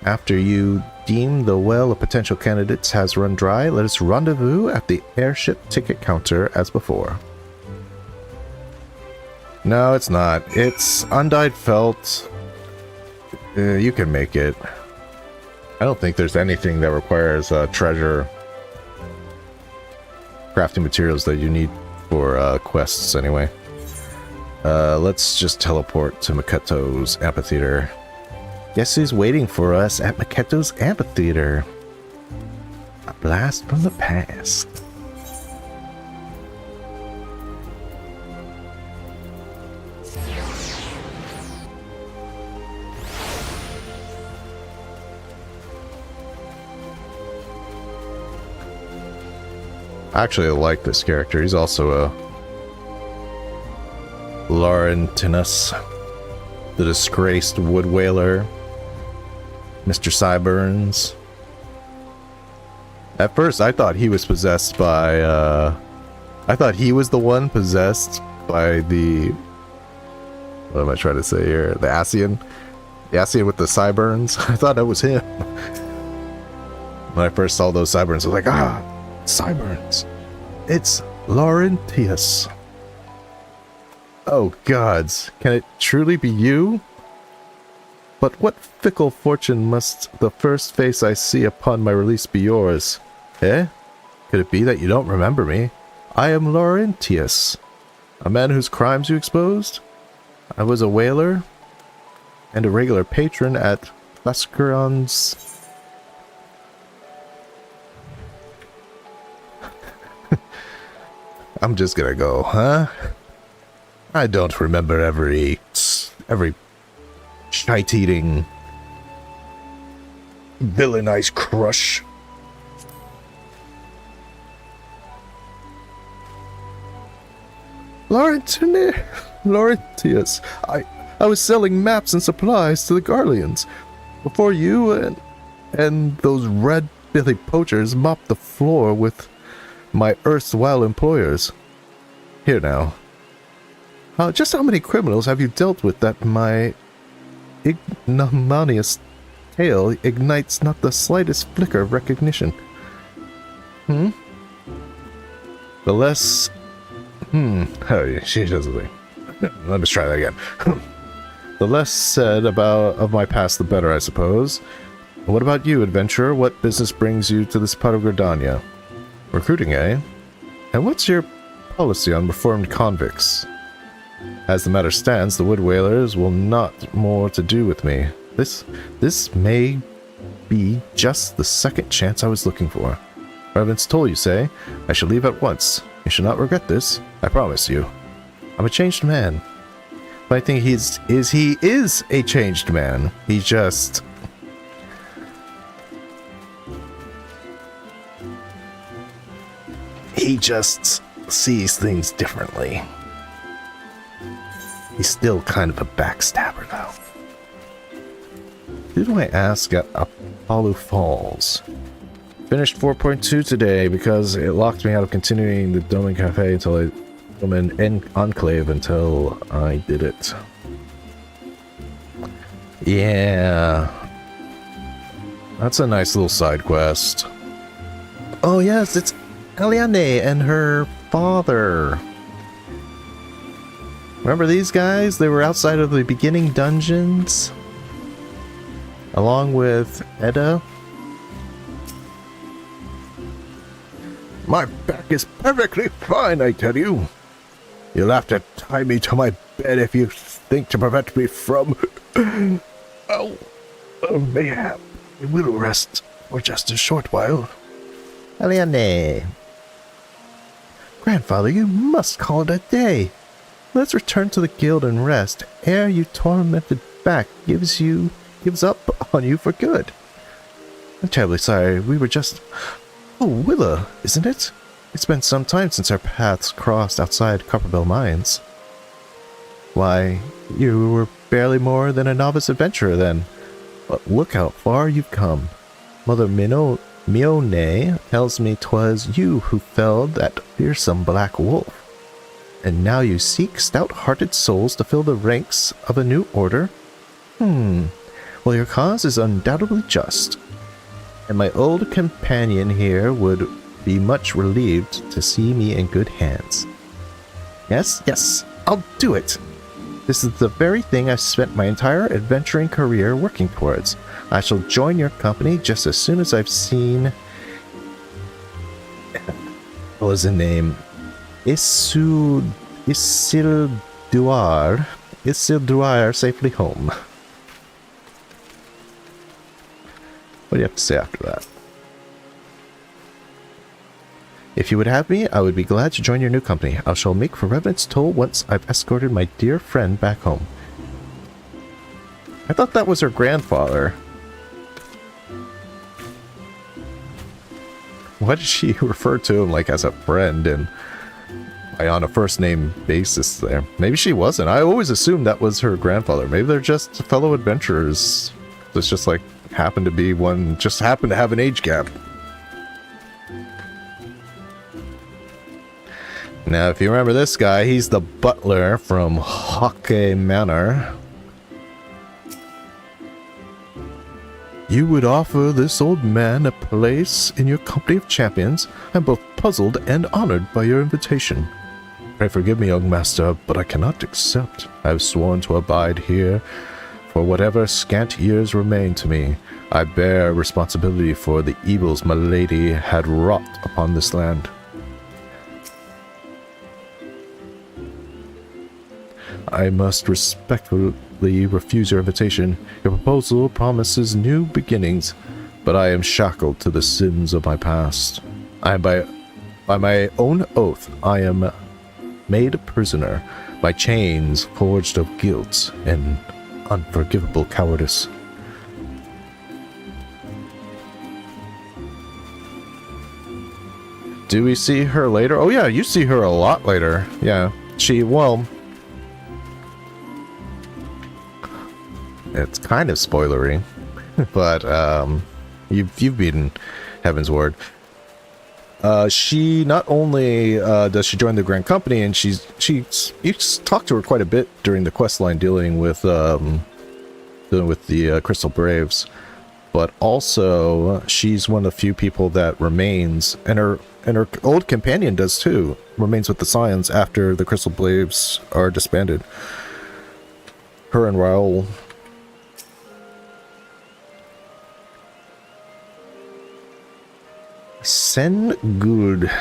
After you deem the well of potential candidates has run dry, let us rendezvous at the airship ticket counter as before. No, it's not. It's undyed felt. You can make it. I don't think there's anything that requires treasure crafting materials that you need for quests anyway. Let's just teleport to Miqo'te's amphitheater. Guess who's waiting for us at Miqo'te's amphitheater? A blast from the past. Actually, I like this character. He's also a Laurentinus, the disgraced wood whaler, Mr. Siburns. At first, I thought he was possessed by, I thought he was the one possessed by the, what am I trying to say here? The Asian? The Asian with the sideburns? I thought that was him. When I first saw those sideburns, I was like, ah, sideburns. It's Laurentius. Oh gods, can it truly be you? But what fickle fortune must the first face I see upon my release be yours? Eh? Could it be that you don't remember me? I am Laurentius, a man whose crimes you exposed. I was a whaler and a regular patron at Lascaron's. I'm just gonna go, huh? I don't remember every shite-eating villainized crush. Laurentius, I was selling maps and supplies to the Garleans before you and those red-billy poachers mopped the floor with my erstwhile employers. Here now. Just how many criminals have you dealt with that my ignominious tale ignites not the slightest flicker of recognition? The less... Oh, she doesn't think. Let me try that again. The less said of my past, the better, I suppose. What about you, adventurer? What business brings you to this part of Gridania? Recruiting, eh? And what's your policy on reformed convicts? As the matter stands, the wood whalers will not more to do with me. This may be just the second chance I was looking for. Reverence told you, say? I shall leave at once. You shall not regret this. I promise you. I'm a changed man. But I think he is a changed man. He just... He just sees things differently. He's still kind of a backstabber, though. Who do I ask at Apollo Falls? Finished 4.2 today because it locked me out of continuing the Domain Cafe until I... Domain Enclave until I did it. Yeah. That's a nice little side quest. Oh yes, it's Eliane and her father. Remember these guys? They were outside of the beginning dungeons. Along with Edda. My back is perfectly fine, I tell you. You'll have to tie me to my bed if you think to prevent me from... mayhap. I will rest for just a short while. Eliane. Grandfather, you must call it a day. Let's return to the guild and rest, ere your tormented back gives up on you for good. I'm terribly sorry, we were just... Oh, Willa, isn't it? It's been some time since our paths crossed outside Copperbell Mines. Why, you were barely more than a novice adventurer then. But look how far you've come. Mother Miqo'te tells me 'twas you who felled that fearsome black wolf. And now you seek stout-hearted souls to fill the ranks of a new order? Well, your cause is undoubtedly just. And my old companion here would be much relieved to see me in good hands. Yes, I'll do it. This is the very thing I've spent my entire adventuring career working towards. I shall join your company just as soon as I've seen... What was the name? Isilduar safely home. What do you have to say after that? If you would have me, I would be glad to join your new company. I shall make for Revenant's toll once I've escorted my dear friend back home. I thought that was her grandfather. Why did she refer to him like as a friend and on a first name basis there? Maybe she wasn't. I always assumed that was her grandfather. Maybe they're just fellow adventurers. It's just like happened to be one, just happened to have an age gap. Now, if you remember this guy, he's the butler from Hockey Manor. You would offer this old man a place in your company of champions. I'm both puzzled and honored by your invitation. Pray forgive me, young master, but I cannot accept. I have sworn to abide here for whatever scant years remain to me. I bear responsibility for the evils my lady had wrought upon this land. I must respectfully refuse your invitation. Your proposal promises new beginnings, but I am shackled to the sins of my past. I am by my own oath, I am made a prisoner by chains forged of guilt and unforgivable cowardice. Do we see her later? Oh yeah, you see her a lot later. Yeah, well... It's kind of spoilery, but you've beaten Heaven's Ward. She not only does she join the Grand Company, and you talked to her quite a bit during the quest line dealing with the Crystal Braves, but also she's one of the few people that remains, and her old companion does too, remains with the Scions after the Crystal Braves are disbanded. Her and Raoul. Sen Good.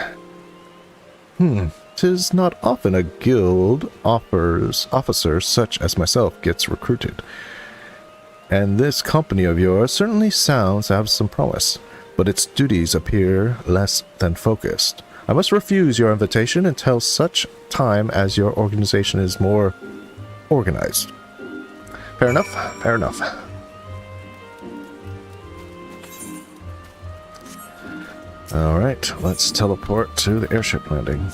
'Tis not often a guild officer such as myself gets recruited. And this company of yours certainly sounds to have some promise, but its duties appear less than focused. I must refuse your invitation until such time as your organization is more organized. Fair enough, fair enough. Alright, let's teleport to the airship landing.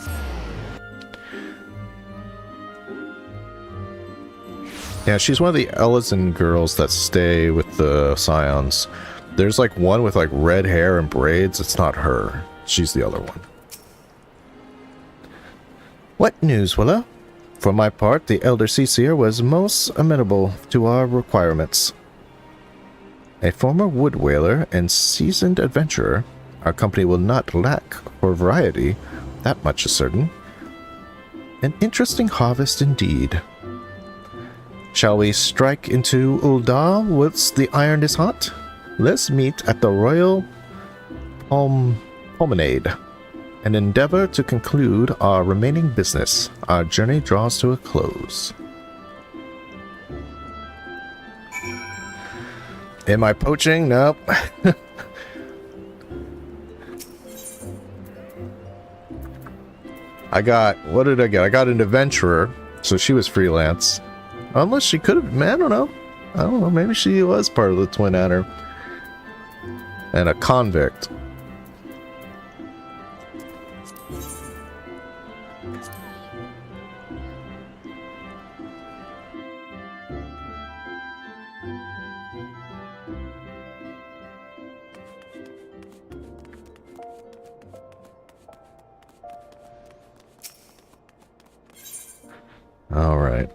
Yeah, she's one of the Ellison girls that stay with the Scions. There's like one with like red hair and braids. It's not her. She's the other one. What news, Willa? For my part, the Elder Seer was most amenable to our requirements. A former wood whaler and seasoned adventurer, our company will not lack for variety, that much is certain. An interesting harvest indeed. Shall we strike into Ul'dah whilst the iron is hot? Let's meet at the Royal Promenade and endeavor to conclude our remaining business. Our journey draws to a close. Am I poaching? Nope. What did I get? I got an adventurer, so she was freelance. Unless she could have, I don't know. Maybe she was part of the Twin Adder. And a convict. All right.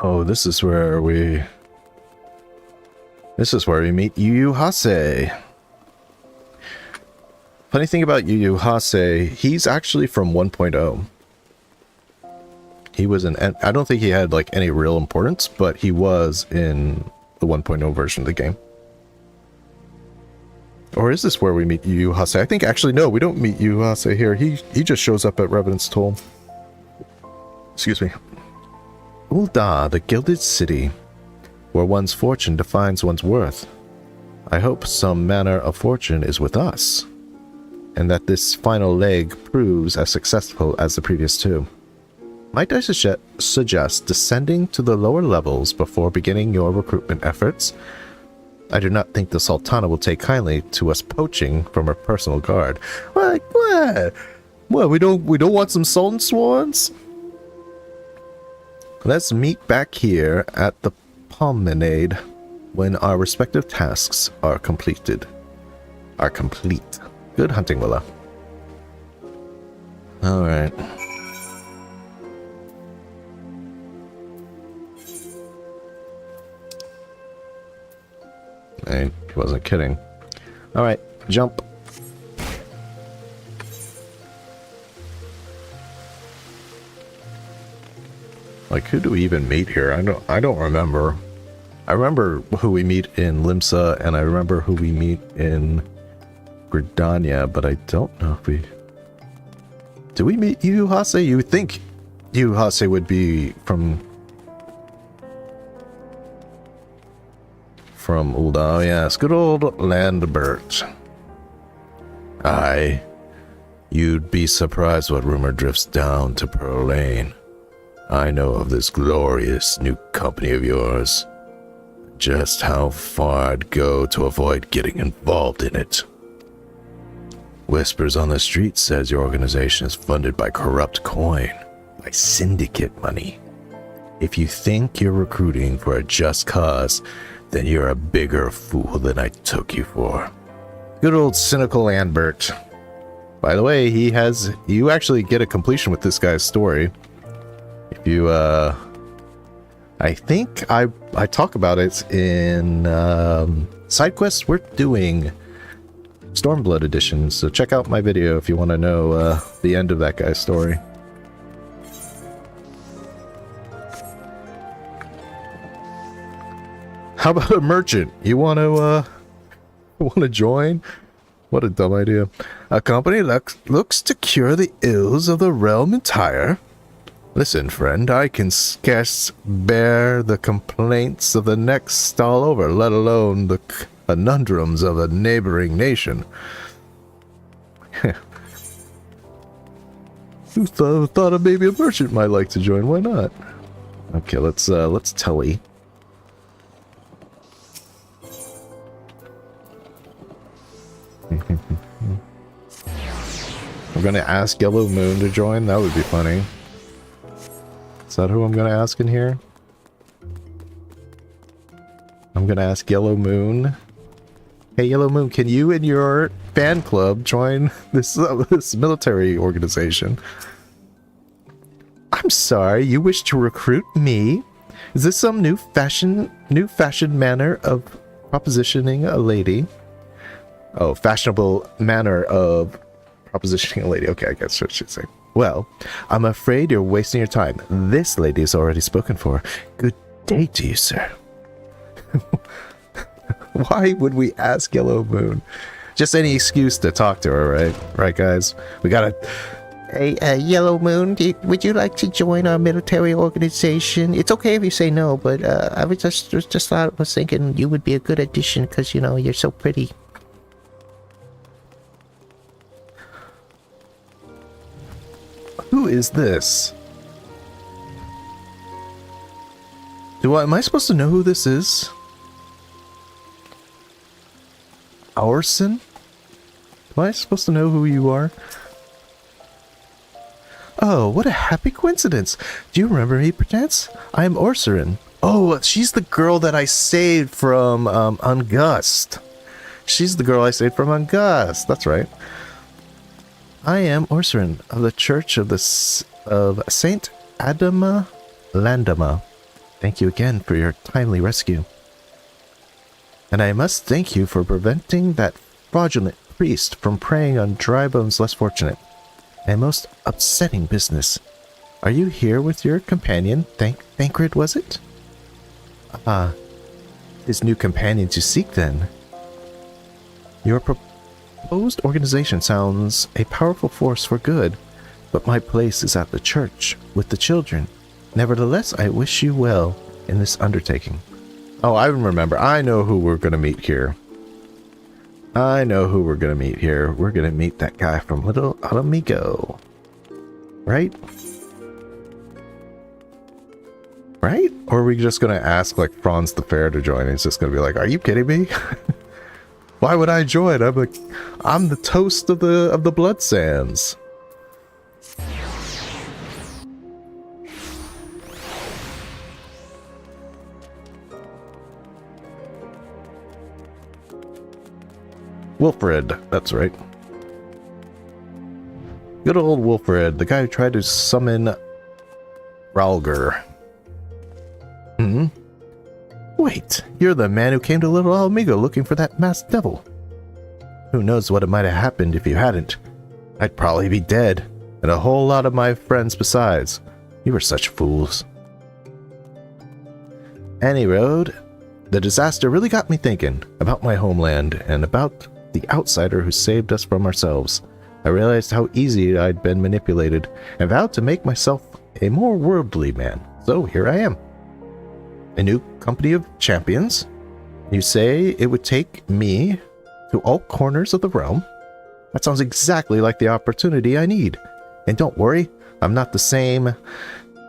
Oh, this is where we meet Yu Hase. Funny thing about Yu Hase, he's actually from 1.0. He was in, I don't think he had like any real importance, but he was in the 1.0 version of the game. Or is this where we meet Yu Hase? I think actually no, we don't meet Yu Hase here. He just shows up at Revenant's Toll. Excuse me. Ul'dah, the Gilded City, where one's fortune defines one's worth. I hope some manner of fortune is with us, and that this final leg proves as successful as the previous two. Might I suggest descending to the lower levels before beginning your recruitment efforts? I do not think the Sultana will take kindly to us poaching from her personal guard. Like what? What, we don't want some Sultan Swans? Let's meet back here at the promenade when our respective tasks are complete. Good hunting, Lala. Alright. He wasn't kidding. Alright, jump. Like, who do we even meet here? I don't remember. I remember who we meet in Limsa, and I remember who we meet in Gridania, but I don't know if we... Do we meet Yu Hase? You would think Yu Hase would be from Ul'dah. Yes, good old Landbert. Aye. You'd be surprised what rumor drifts down to Pearl Lane. I know of this glorious new company of yours. Just how far I'd go to avoid getting involved in it. Whispers on the street says your organization is funded by corrupt coin, by syndicate money. If you think you're recruiting for a just cause, then you're a bigger fool than I took you for. Good old cynical Landbert. By the way, you actually get a completion with this guy's story. If you, I think I talk about it in side quests. We're doing Stormblood edition, so check out my video if you want to know the end of that guy's story. How about a merchant? You want to join? What a dumb idea. A company looks to cure the ills of the realm entire. Listen, friend, I can scarce bear the complaints of the next stall over, let alone the conundrums of a neighboring nation. Who thought maybe a merchant might like to join? Why not? Okay, let's telly. I'm gonna ask Yellow Moon to join. That would be funny. Is that who I'm gonna ask in here? I'm gonna ask Yellow Moon. Hey, Yellow Moon, can you and your fan club join this military organization? I'm sorry, you wish to recruit me? Is this some new fashioned manner of propositioning a lady? Oh, fashionable manner of propositioning a lady. Okay, I guess what I should say. Well, I'm afraid you're wasting your time. This lady is already spoken for. Good day to you, sir. Why would we ask Yellow Moon? Just any excuse to talk to her, right? Right, guys? We gotta... Hey, Yellow Moon, would you like to join our military organization? It's okay if you say no, but I was just thinking you would be a good addition because, you know, you're so pretty. Who is this? Am I supposed to know who this is? Orson? Am I supposed to know who you are? Oh, what a happy coincidence. Do you remember me, perchance? I am Orson. Oh, she's the girl that I saved from Ungust. She's the girl I saved from Ungust. That's right. I am Orson of the Church of Saint Adama Landama. Thank you again for your timely rescue. And I must thank you for preventing that fraudulent priest from preying on dry bones less fortunate. A most upsetting business. Are you here with your companion, Thancred, was it? Ah, his new companion to seek, then. Your proposed organization sounds a powerful force for good, but my place is at the church, with the children. Nevertheless, I wish you well in this undertaking. Oh, I remember. I know who we're going to meet here. We're going to meet that guy from Little Amigo. Right? Right? Or are we just going to ask, like, Franz the Fair to join? He's just going to be like, are you kidding me? Why would I join? I'm the toast of the Blood Sands. Wilfred, that's right. Good old Wilfred, the guy who tried to summon Ralger. Wait, you're the man who came to Little Amigo looking for that masked devil. Who knows what might have happened if you hadn't. I'd probably be dead, and a whole lot of my friends besides. You were such fools. Any road, the disaster really got me thinking about my homeland and about the outsider who saved us from ourselves. I realized how easy I'd been manipulated and vowed to make myself a more worldly man. So here I am. A new company of champions? You say it would take me to all corners of the realm? That sounds exactly like the opportunity I need. And don't worry, I'm not the same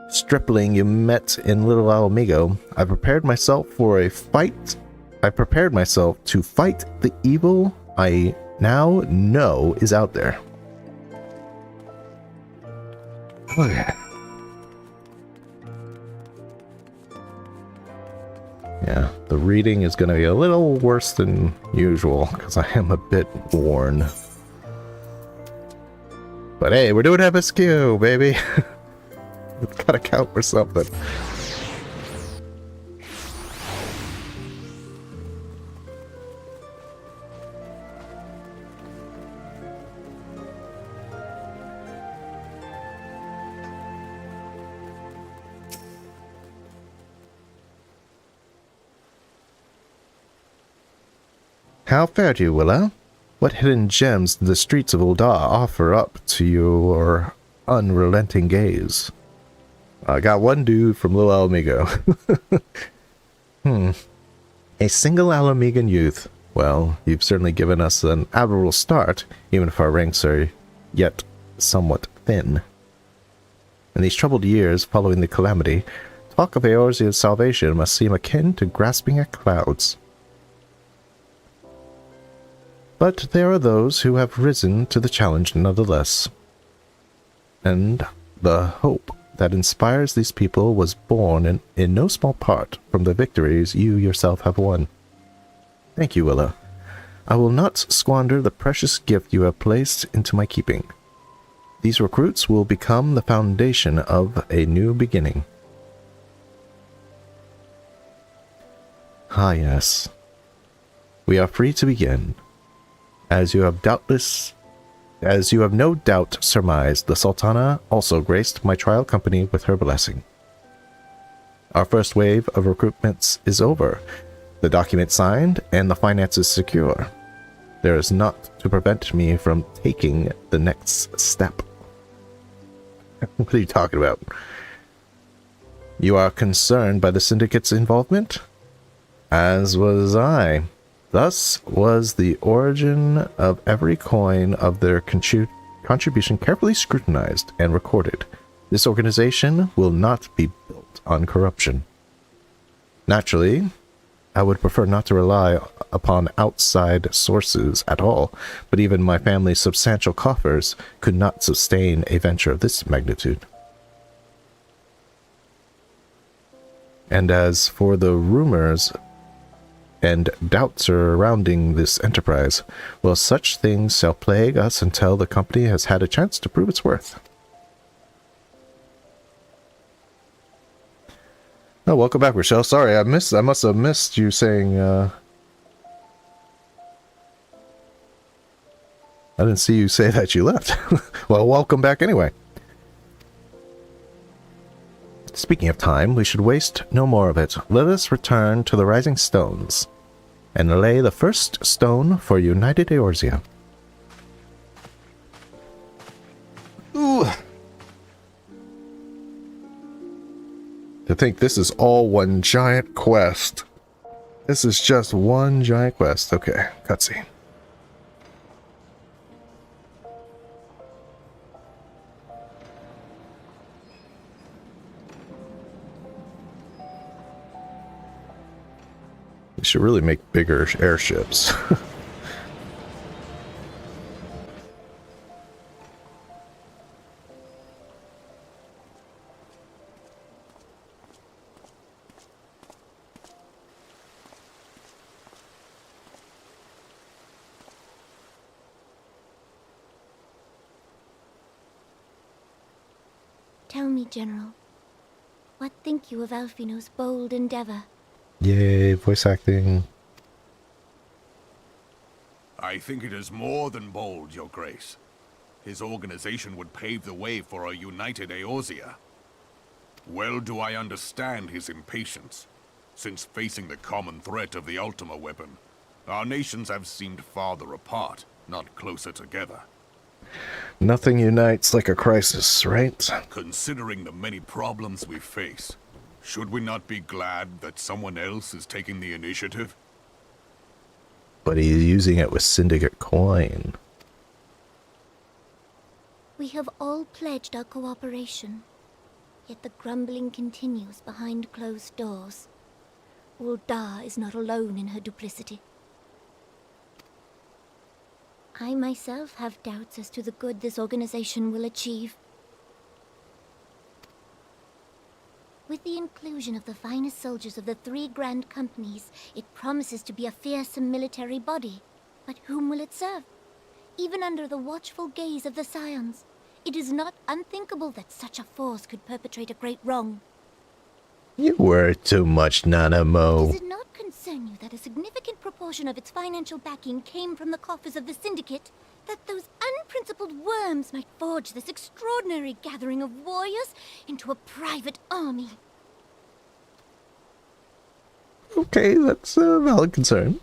stripling you met in Little Amigo. I prepared myself for a fight. I prepared myself to fight the evil I now know is out there. Okay. Yeah, the reading is going to be a little worse than usual because I am a bit worn. But hey, we're doing MSQ, baby. It's gotta count for something. How fared you, Willa? What hidden gems do the streets of Ul'dah offer up to your unrelenting gaze? I got one dude from Little Amigo. A single Alamigan youth. Well, you've certainly given us an admirable start, even if our ranks are yet somewhat thin. In these troubled years following the calamity, talk of Eorzea's salvation must seem akin to grasping at clouds. But there are those who have risen to the challenge nonetheless. And the hope that inspires these people was born in no small part from the victories you yourself have won. Thank you, Willa. I will not squander the precious gift you have placed into my keeping. These recruits will become the foundation of a new beginning. Ah, yes. We are free to begin. As you have no doubt surmised, the Sultana also graced my trial company with her blessing. Our first wave of recruitments is over, the document signed, and the finances secure. There is naught to prevent me from taking the next step. What are you talking about? You are concerned by the syndicate's involvement? As was I. Thus was the origin of every coin of their contribution carefully scrutinized and recorded. This organization will not be built on corruption. Naturally, I would prefer not to rely upon outside sources at all, but even my family's substantial coffers could not sustain a venture of this magnitude. And as for the rumors and doubts surrounding this enterprise, well, such things shall plague us until the company has had a chance to prove its worth. Oh, welcome back, Rochelle. Sorry, I must have missed you saying, I didn't see you say that you left. Well, welcome back anyway. Speaking of time, we should waste no more of it. Let us return to the Rising Stones and lay the first stone for United Eorzea. Ooh. To think this is all one giant quest. This is just one giant quest. Okay, cutscene. We should really make bigger airships. Tell me, General, what think you of Alfino's bold endeavor? Yay, voice acting. I think it is more than bold, Your Grace. His organization would pave the way for a united Eorzea. Well do I understand his impatience, since facing the common threat of the Ultima weapon, our nations have seemed farther apart, not closer together. Nothing unites like a crisis, right? Considering the many problems we face, should we not be glad that someone else is taking the initiative? But he's using it with Syndicate coin. We have all pledged our cooperation, yet the grumbling continues behind closed doors. Ul'dah is not alone in her duplicity. I myself have doubts as to the good this organization will achieve. With the inclusion of the finest soldiers of the 3 grand companies, it promises to be a fearsome military body. But whom will it serve? Even under the watchful gaze of the Scions, it is not unthinkable that such a force could perpetrate a great wrong. You were too much, Nanamo. Does it not concern you that a significant proportion of its financial backing came from the coffers of the Syndicate? That those unprincipled worms might forge this extraordinary gathering of warriors into a private army? Okay, that's a valid concern.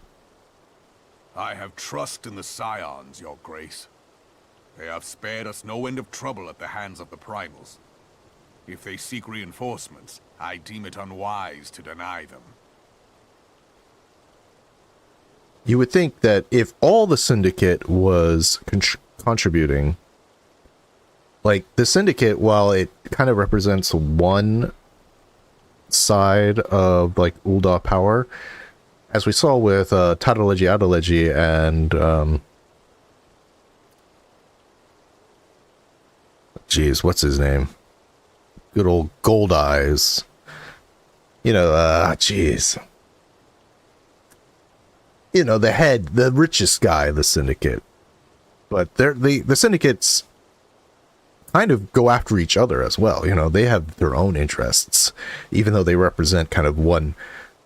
I have trust in the Scions, Your Grace. They have spared us no end of trouble at the hands of the Primals. If they seek reinforcements, I deem it unwise to deny them. You would think that if all the Syndicate was contributing, like, the Syndicate, while it kind of represents one side of, like, Ul'dah power, as we saw with Tadaleji Adaleji and, geez, what's his name? Good old Gold Eyes. You know, geez. You know, the head, the richest guy of the Syndicate. But the Syndicates kind of go after each other as well. You know, they have their own interests. Even though they represent kind of one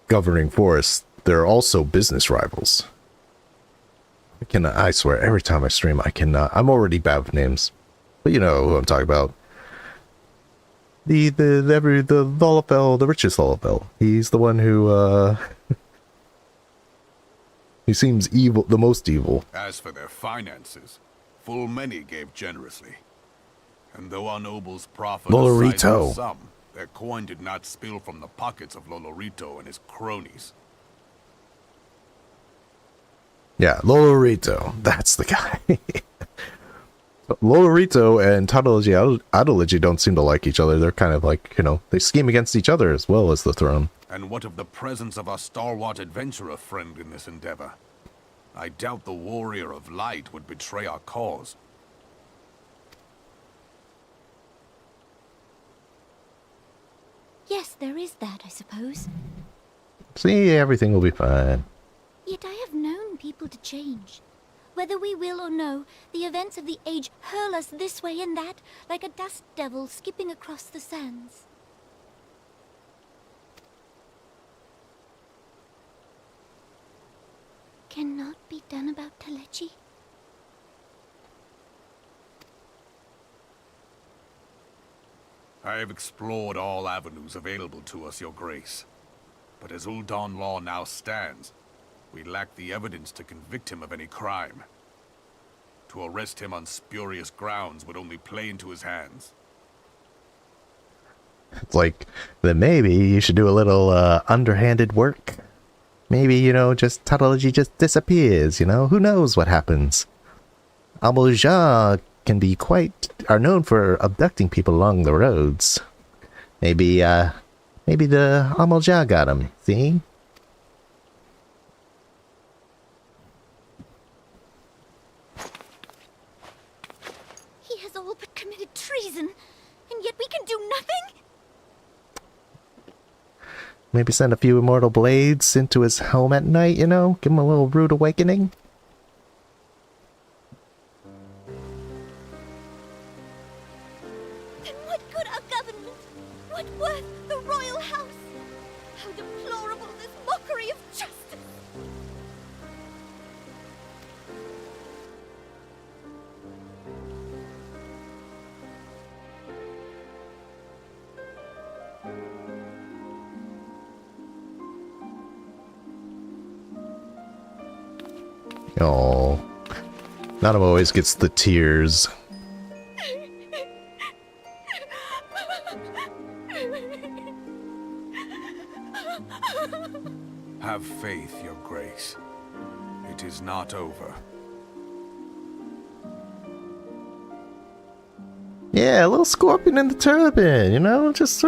governing force, they're also business rivals. I swear, every time I stream, I cannot. I'm already bad with names. But you know who I'm talking about. The Lalafell, the richest Lalafell. He's the one who, he seems evil, the most evil. As for their finances, full many gave generously. And though our nobles proffered a sizable sum, their coin did not spill from the pockets of Lolorito and his cronies. Yeah, Lolorito, that's the guy. Lolorito and Tadaleji Adaleji don't seem to like each other. They're kind of like, you know, they scheme against each other as well as the throne. And what of the presence of our stalwart adventurer friend in this endeavor? I doubt the warrior of light would betray our cause. Yes, there is that, I suppose. See, everything will be fine. Yet I have known people to change. Whether we will or no, the events of the age hurl us this way and that, like a dust devil skipping across the sands. Cannot be done about Telechi? I have explored all avenues available to us, Your Grace. But as Ul'Dan law now stands, we lack the evidence to convict him of any crime. To arrest him on spurious grounds would only play into his hands. It's like, then maybe you should do a little underhanded work. Maybe, you know, just tautology just disappears, you know? Who knows what happens? Amoja are known for abducting people along the roads. Maybe the Amoja got him, see? He has all but committed treason, and yet we can do nothing? Maybe send a few immortal blades into his home at night, you know? Give him a little rude awakening. Then what good our government? What worth the royal house? How deplorable this mockery of justice! Oh, Nana always gets the tears. Have faith, Your Grace. It is not over. Yeah, a little scorpion in the turban, you know? Just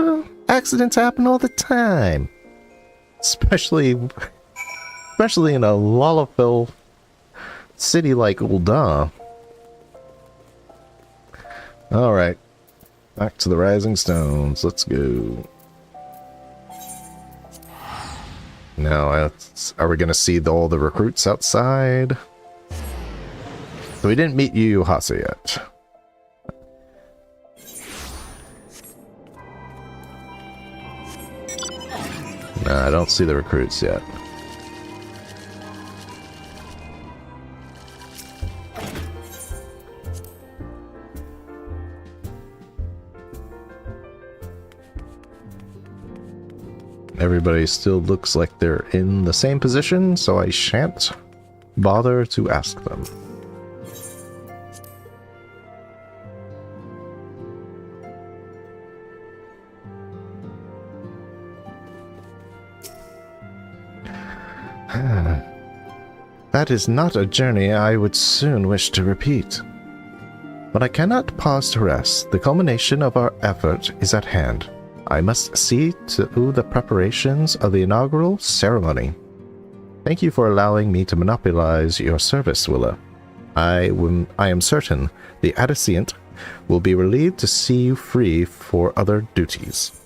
accidents happen all the time. Especially in a Lalafell city like Ul'Dan. Alright. Back to the Rising Stones. Let's go. Now, are we going to see all the recruits outside? So we didn't meet OJoSama yet. Nah, I don't see the recruits yet. Everybody still looks like they're in the same position, so I shan't bother to ask them. That is not a journey I would soon wish to repeat. But I cannot pause to rest. The culmination of our effort is at hand. I must see to the preparations of the inaugural ceremony. Thank you for allowing me to monopolize your service, Willa. I am certain the Adicient will be relieved to see you free for other duties.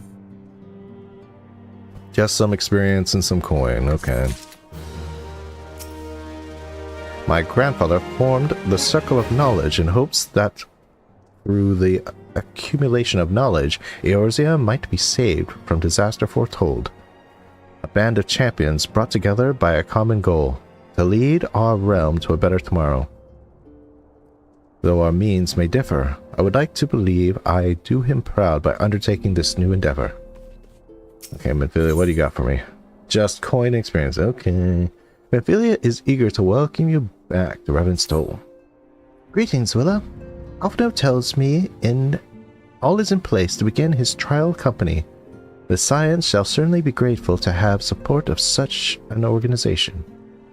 Just some experience and some coin, okay. My grandfather formed the Circle of Knowledge in hopes that through the accumulation of knowledge, Eorzea might be saved from disaster foretold. A band of champions brought together by a common goal, to lead our realm to a better tomorrow. Though our means may differ, I would like to believe I do him proud by undertaking this new endeavor. Okay, Minfilia, what do you got for me? Just coin experience, okay. Minfilia is eager to welcome you back to Ravenstone. Greetings, Willa. Alphino tells me all is in place to begin his trial company. The Science shall certainly be grateful to have support of such an organization.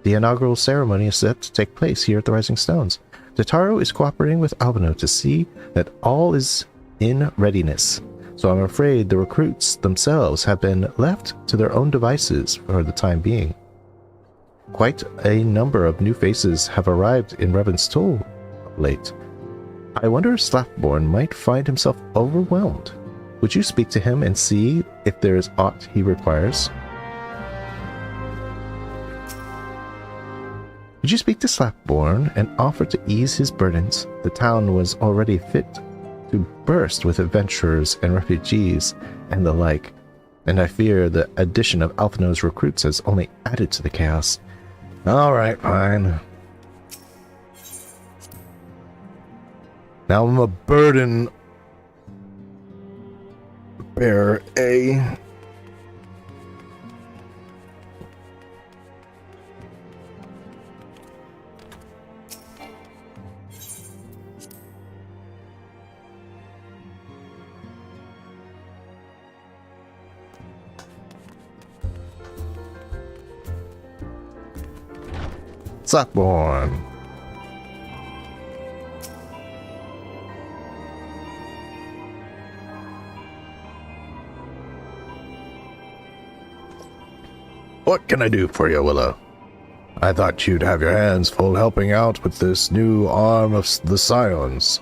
The inaugural ceremony is set to take place here at the Rising Stones. Totaro is cooperating with Alphino to see that all is in readiness, so I'm afraid the recruits themselves have been left to their own devices for the time being. Quite a number of new faces have arrived in Ravenstone of late. I wonder if Slapborn might find himself overwhelmed. Would you speak to him and see if there is aught he requires? Would you speak to Slapborn and offer to ease his burdens? The town was already fit to burst with adventurers and refugees and the like, and I fear the addition of Alphino's recruits has only added to the chaos. Alright, fine. Now I'm a burden Bear A. Softborn. What can I do for you, Willow? I thought you'd have your hands full helping out with this new arm of the Scions.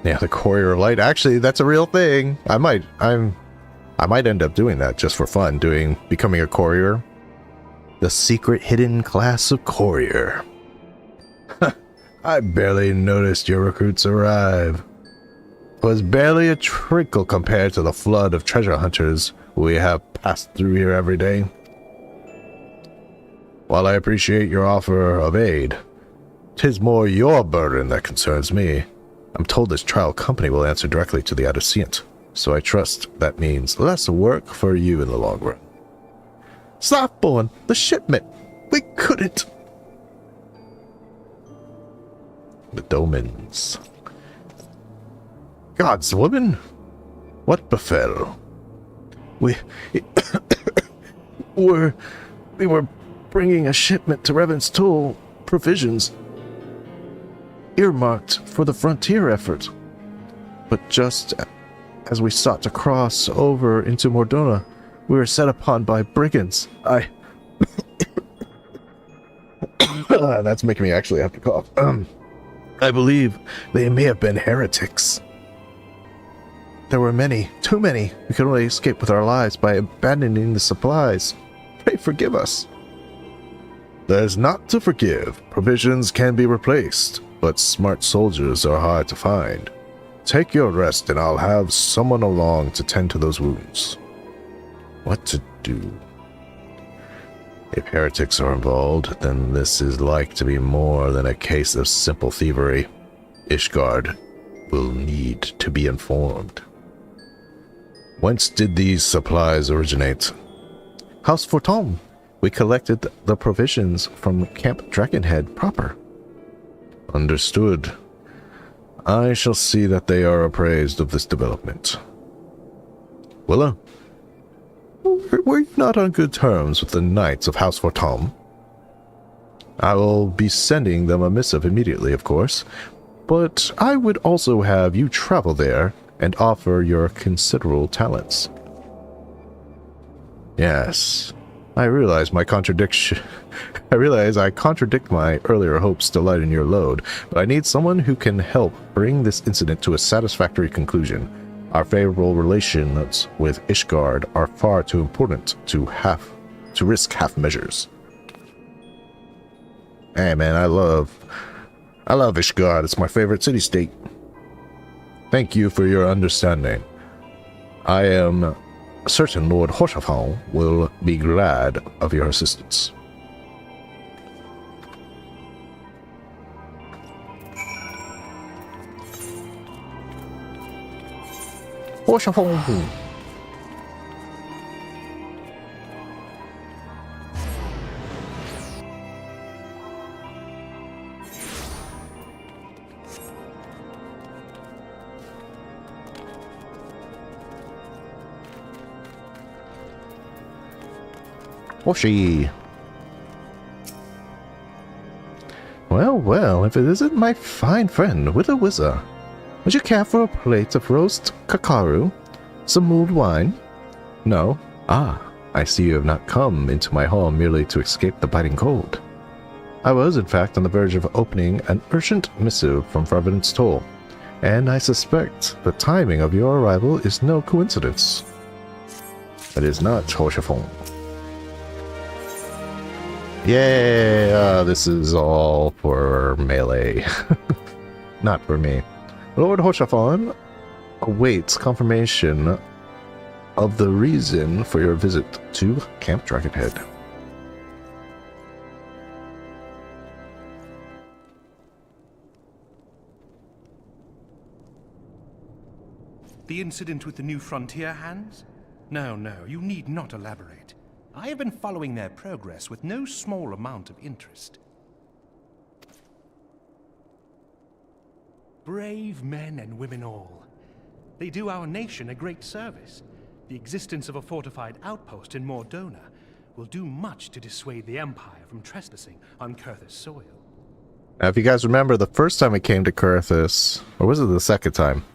Yeah, the Courier of Light. Actually, that's a real thing. I might end up doing that just for fun, becoming a courier. The secret hidden class of courier. I barely noticed your recruits arrive. It was barely a trickle compared to the flood of treasure hunters we have passed through here every day. While I appreciate your offer of aid, 'tis more your burden that concerns me. I'm told this trial company will answer directly to the Adocient, so I trust that means less work for you in the long run. Softborn, the shipment! We couldn't! The Domans. God's woman! What befell? We were bringing a shipment to Revan's Toll, provisions, earmarked for the frontier effort. But just as we sought to cross over into Mordona, we were set upon by brigands. That's making me actually have to cough. I believe they may have been heretics. There were many, too many. We could only escape with our lives by abandoning the supplies. Pray forgive us. There's not to forgive. Provisions can be replaced, but smart soldiers are hard to find. Take your rest and I'll have someone along to tend to those wounds. What to do? If heretics are involved, then this is like to be more than a case of simple thievery. Ishgard will need to be informed. Whence did these supplies originate? House Fortom. We collected the provisions from Camp Dragonhead proper. Understood. I shall see that they are appraised of this development. Willow? Were you not on good terms with the Knights of House Fortom? I will be sending them a missive immediately, of course, but I would also have you travel there and offer your considerable talents. Yes, I realize I contradict my earlier hopes to lighten your load, but I need someone who can help bring this incident to a satisfactory conclusion. Our favorable relations with Ishgard are far too important to risk half measures. Hey man, I love Ishgard. It's my favorite city-state. Thank you for your understanding. I am certain Lord Hoshafal will be glad of your assistance. Hoshafal. Hoshi. Well, if it isn't my fine friend, Widow Wizza. Would you care for a plate of roast kakaru? Some mulled wine? No? Ah, I see you have not come into my hall merely to escape the biting cold. I was, in fact, on the verge of opening an urgent missive from Revan's Toll, and I suspect the timing of your arrival is no coincidence. It is not, Hoshafon. Yeah, this is all for melee. Not for me. Lord Hoshafon awaits confirmation of the reason for your visit to Camp Dragonhead. The incident with the New Frontier hands? No, you need not elaborate. I have been following their progress with no small amount of interest. Brave men and women all. They do our nation a great service. The existence of a fortified outpost in Mordona will do much to dissuade the Empire from trespassing on Kurthus soil. Now, if you guys remember, the first time we came to Kurthus, or was it the second time?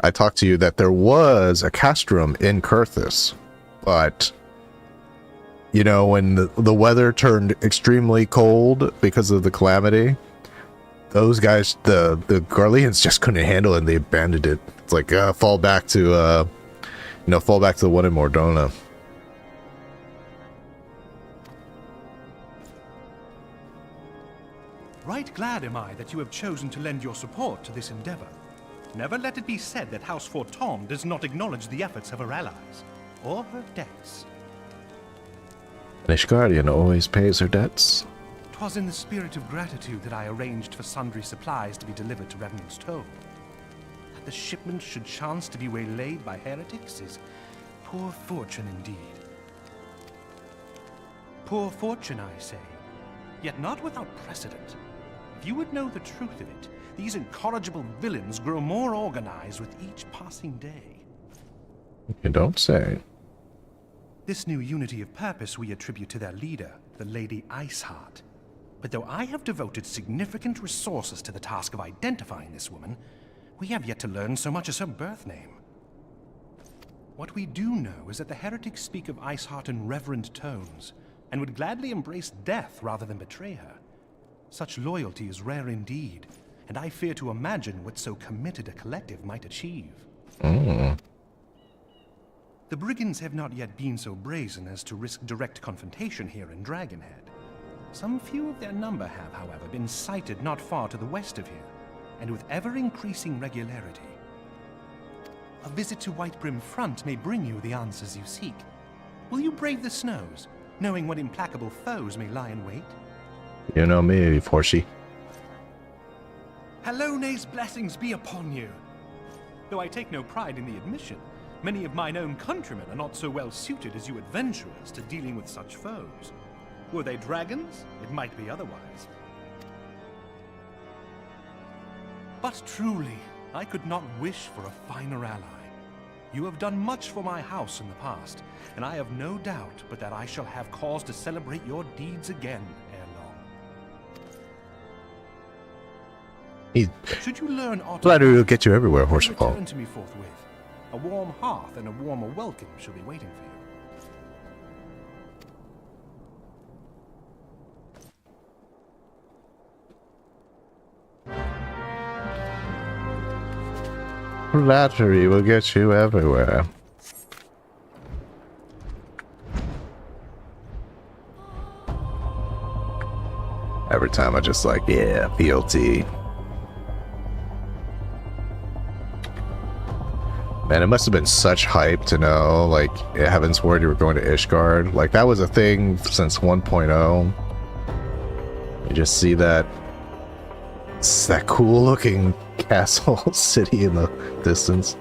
I talked to you that there was a castrum in Kurthus, but, you know, when the weather turned extremely cold because of the calamity, those guys, the Garleans just couldn't handle it and they abandoned it. It's like, fall back to the one in Mordona. Right glad am I that you have chosen to lend your support to this endeavor. Never let it be said that House Fortom does not acknowledge the efforts of her allies, or her debts. An Ishgardian always pays her debts. 'Twas in the spirit of gratitude that I arranged for sundry supplies to be delivered to Revenant's Toll. That the shipment should chance to be waylaid by heretics is poor fortune indeed. Poor fortune, I say, yet not without precedent. If you would know the truth of it, these incorrigible villains grow more organized with each passing day. You don't say. This new unity of purpose we attribute to their leader, the Lady Iceheart. But though I have devoted significant resources to the task of identifying this woman, we have yet to learn so much as her birth name. What we do know is that the heretics speak of Iceheart in reverent tones, and would gladly embrace death rather than betray her. Such loyalty is rare indeed, and I fear to imagine what so committed a collective might achieve. The brigands have not yet been so brazen as to risk direct confrontation here in Dragonhead. Some few of their number have, however, been sighted not far to the west of here, and with ever-increasing regularity. A visit to Whitebrim Front may bring you the answers you seek. Will you brave the snows, knowing what implacable foes may lie in wait? You know me, Forshy. Halone's blessings be upon you. Though I take no pride in the admission, many of mine own countrymen are not so well suited as you adventurers to dealing with such foes. Were they dragons, it might be otherwise. But truly, I could not wish for a finer ally. You have done much for my house in the past, and I have no doubt but that I shall have cause to celebrate your deeds again ere long. Should you learn aught, Flattery will get you everywhere, Horsefall. return to me forthwith. A warm hearth and a warmer welcome shall be waiting for you. Flattery will get you everywhere. Every time I just like, yeah, PLT. Man, it must have been such hype to know, like, Heaven's Word you were going to Ishgard. Like, that was a thing since 1.0. You just see that, it's that cool looking castle city in the distance.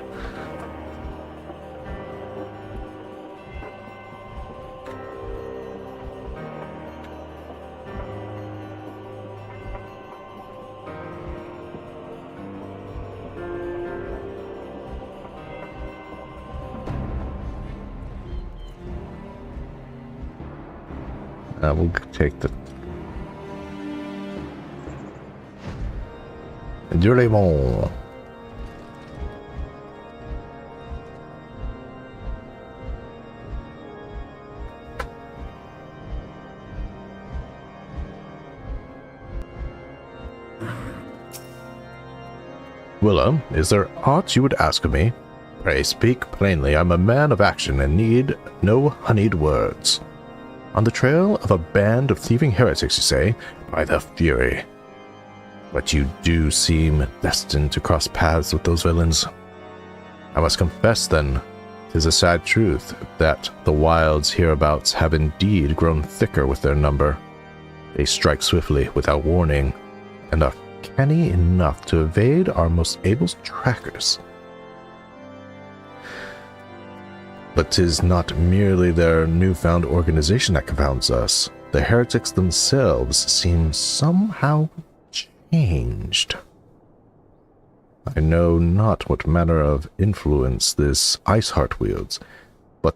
We'll take the Duremont. Willem, is there aught you would ask of me? Pray speak plainly. I'm a man of action and need no honeyed words. On the trail of a band of thieving heretics, you say? By the Fury. But you do seem destined to cross paths with those villains. I must confess, then, 'tis a sad truth that the wilds hereabouts have indeed grown thicker with their number. They strike swiftly without warning, and are canny enough to evade our most able trackers. But 'tis not merely their newfound organization that confounds us. The heretics themselves seem somehow changed. I know not what manner of influence this Iceheart wields, but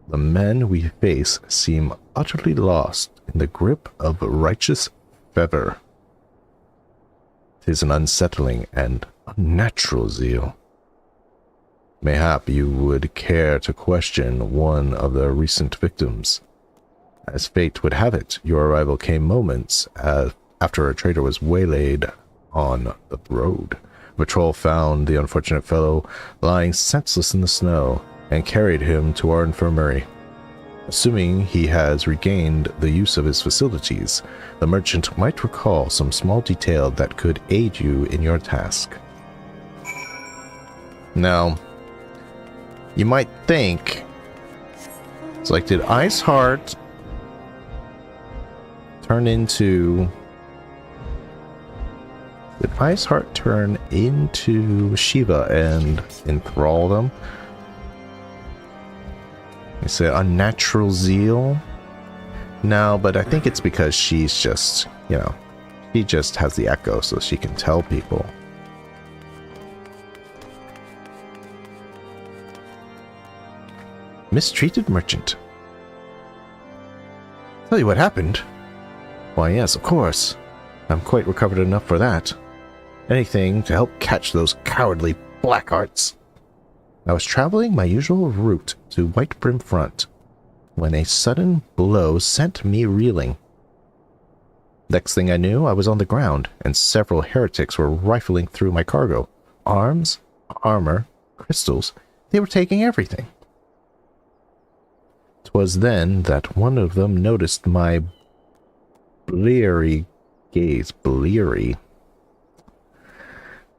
the men we face seem utterly lost in the grip of righteous fervor. 'Tis an unsettling and unnatural zeal. Mayhap you would care to question one of their recent victims. As fate would have it, your arrival came moments after a traitor was waylaid on the road. A patrol found the unfortunate fellow lying senseless in the snow and carried him to our infirmary. Assuming he has regained the use of his facilities, the merchant might recall some small detail that could aid you in your task. Now, you might think, it's like, did Iceheart turn into... Did Iceheart turn into Shiva and enthrall them? You say unnatural zeal? No, but I think it's because she's just, you know, she just has the echo so she can tell people. Mistreated merchant. Tell you what happened? Why, yes, of course. I'm quite recovered enough for that. Anything to help catch those cowardly blackhearts. I was traveling my usual route to White Brim Front when a sudden blow sent me reeling. Next thing I knew, I was on the ground, and several heretics were rifling through my cargo. Arms, armor, crystals, they were taking everything. 'Twas then that one of them noticed my bleary gaze. Bleary?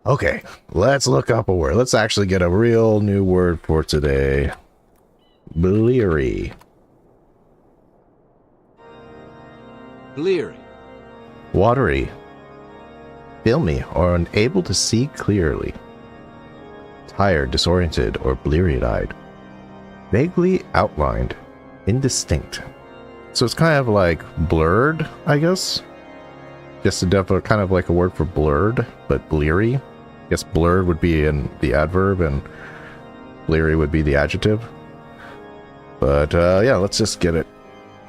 Okay, let's look up a word. Let's actually get a real new word for today. Bleary. Bleary. Watery. Filmy or unable to see clearly. Tired, disoriented, or bleary-eyed. Vaguely outlined. Indistinct. So it's kind of like blurred, I guess. Just a kind of like a word for blurred, but bleary. I guess blurred would be in the adverb and bleary would be the adjective. But yeah, let's just get it.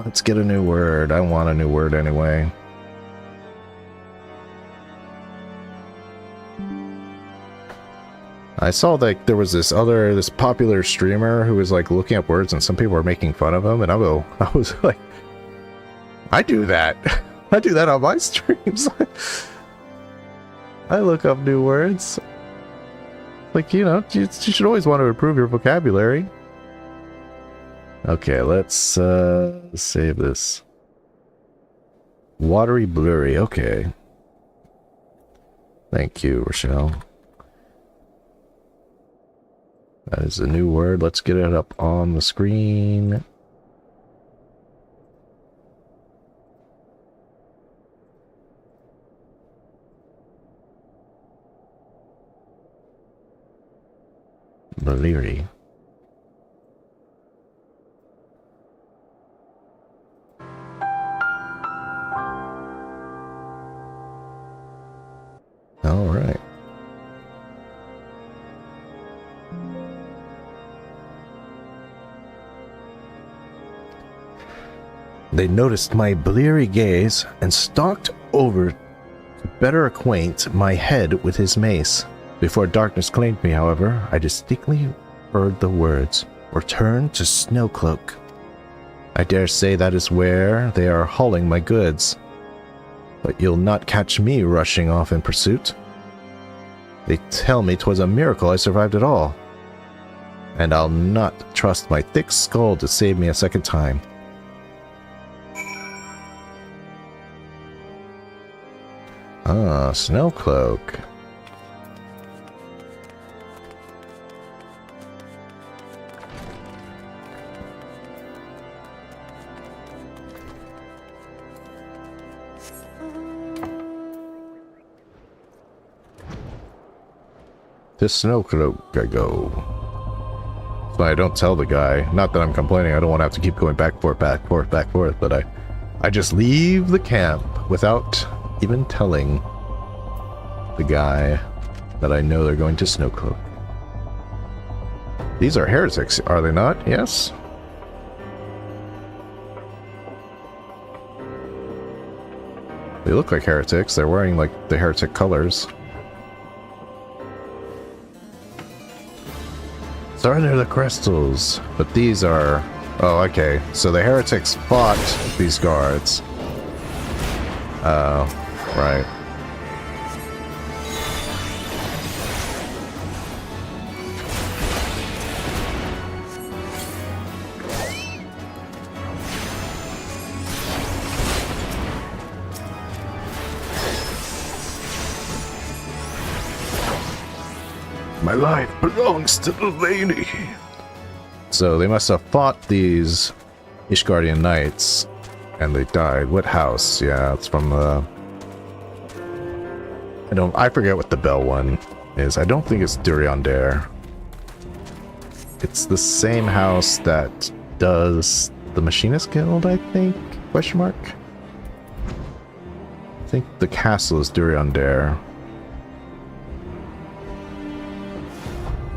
Let's get a new word. I want a new word anyway. I saw that there was this popular streamer who was like looking up words and some people were making fun of him, and I was like, I do that. I do that on my streams. I look up new words. Like, you know, you should always want to improve your vocabulary. Okay, let's save this. Watery blurry, okay. Thank you, Rochelle. That is a new word. Let's get it up on the screen. Bleary. All right. They noticed my bleary gaze and stalked over to better acquaint my head with his mace. Before darkness claimed me, however, I distinctly heard the words, "Return to Snowcloak." I dare say that is where they are hauling my goods. But you'll not catch me rushing off in pursuit. They tell me 'twas a miracle I survived at all. And I'll not trust my thick skull to save me a second time. Ah, Snowcloak. To Snowcloak I go. But I don't tell the guy. Not that I'm complaining. I don't want to have to keep going back forth, but I just leave the camp without even telling the guy that I know they're going to Snowcloak. These are heretics, are they not? Yes? They look like heretics. They're wearing, like, the heretic colors. Surrender the crystals. But these are... Oh, okay. So the heretics fought these guards. Oh, right. My life belongs to the lady. So they must have fought these Ishgardian knights, and they died. What house? Yeah, it's from the... I forget what the bell one is. I don't think it's Duriandare. It's the same house that does the Machinist Guild, I think? Question mark? I think the castle is Duriandare.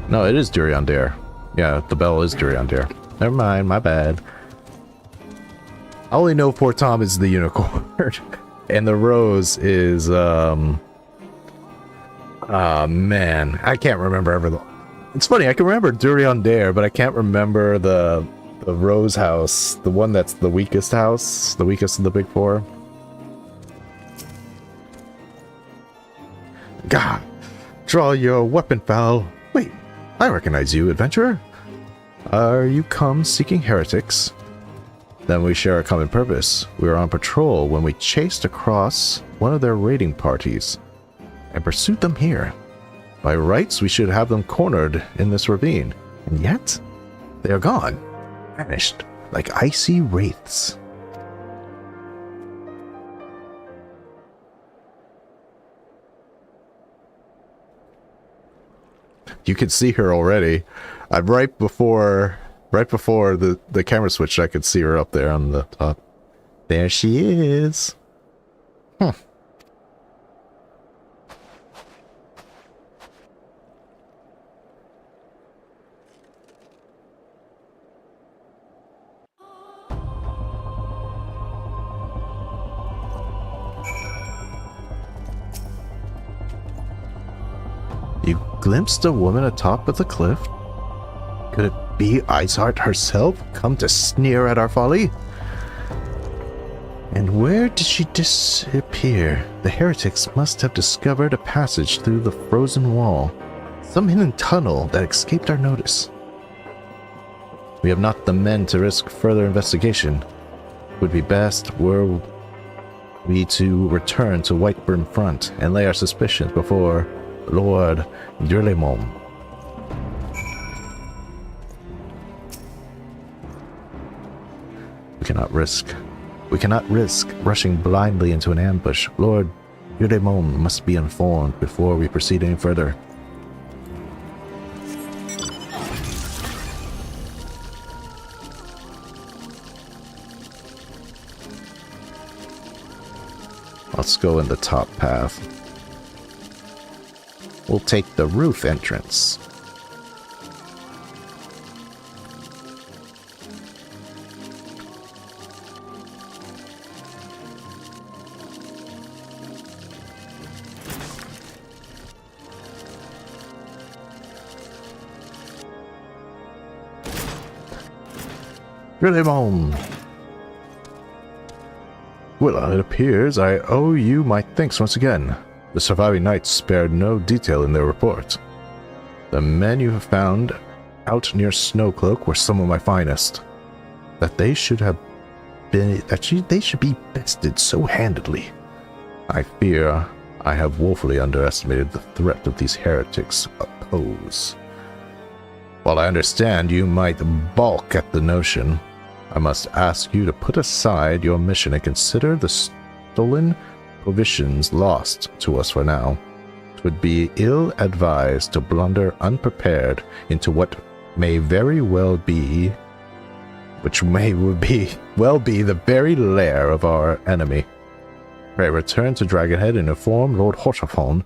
No, it is Duriandare. Yeah, the bell is Duriandare. Never mind, my bad. I only know Fort Tom is the unicorn. And the rose is, man, I can't remember ever. It's funny, I can remember Duriandare, but I can't remember the rose house. The one that's the weakest house. The weakest of the big four. God, draw your weapon, foul. Wait, I recognize you, adventurer. Are you come seeking heretics? Then we share a common purpose. We were on patrol when we chased across one of their raiding parties and pursued them here. By rights, we should have them cornered in this ravine. And yet, they are gone, vanished, like icy wraiths. You can see her already. I'm right before the camera switched, I could see her up there on the top. There she is. Huh. You glimpsed a woman atop of the cliff? Could it be Iceheart herself, come to sneer at our folly? And where did she disappear? The heretics must have discovered a passage through the frozen wall, some hidden tunnel that escaped our notice. We have not the men to risk further investigation. It would be best were we to return to Whiteburn Front and lay our suspicions before Lord Durlemont. We cannot risk rushing blindly into an ambush. Lord Durlemont must be informed before we proceed any further. Let's go in the top path. We'll take the roof entrance. Durlemont! Well, it appears I owe you my thanks once again. The surviving knights spared no detail in their report. The men you have found out near Snowcloak were some of my finest. They should be bested so handedly. I fear I have woefully underestimated the threat of these heretics pose. While I understand you might balk at the notion, I must ask you to put aside your mission and consider the stolen provisions lost to us for now. It would be ill-advised to blunder unprepared into what may very well be, the very lair of our enemy. Pray return to Dragonhead and inform Lord Hoshafon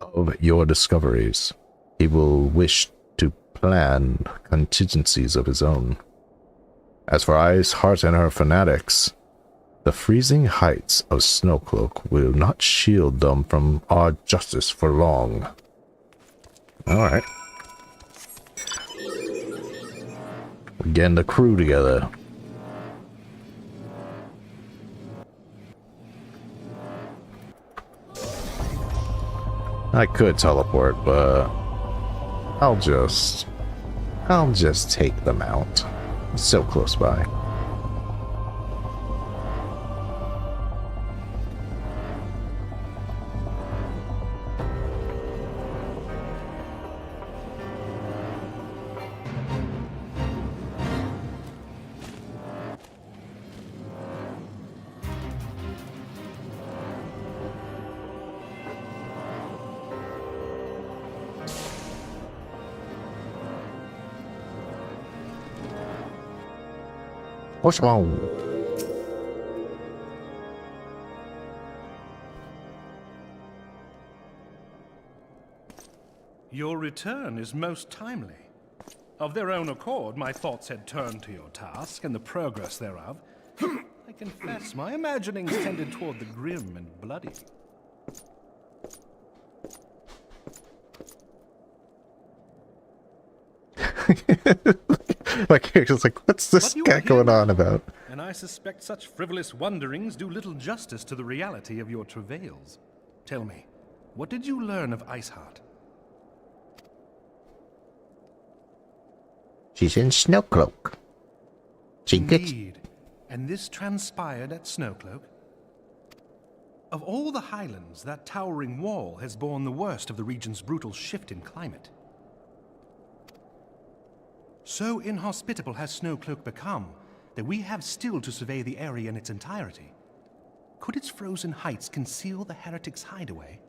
of your discoveries. He will wish to plan contingencies of his own. As for Iceheart and her fanatics, the freezing heights of Snowcloak will not shield them from our justice for long. Alright. We're getting the crew together. I could teleport, but I'll just take them out. It's so close by. What's wrong? Your return is most timely. Of their own accord, my thoughts had turned to your task and the progress thereof. I confess, my imaginings tended toward the grim and bloody. My character's like, what's this guy going on about? And I suspect such frivolous wonderings do little justice to the reality of your travails. Tell me, what did you learn of Iceheart? She's in Snowcloak. Indeed. And this transpired at Snowcloak? Of all the highlands, that towering wall has borne the worst of the region's brutal shift in climate. So inhospitable has Snowcloak become that we have still to survey the area in its entirety. Could its frozen heights conceal the heretics' hideaway?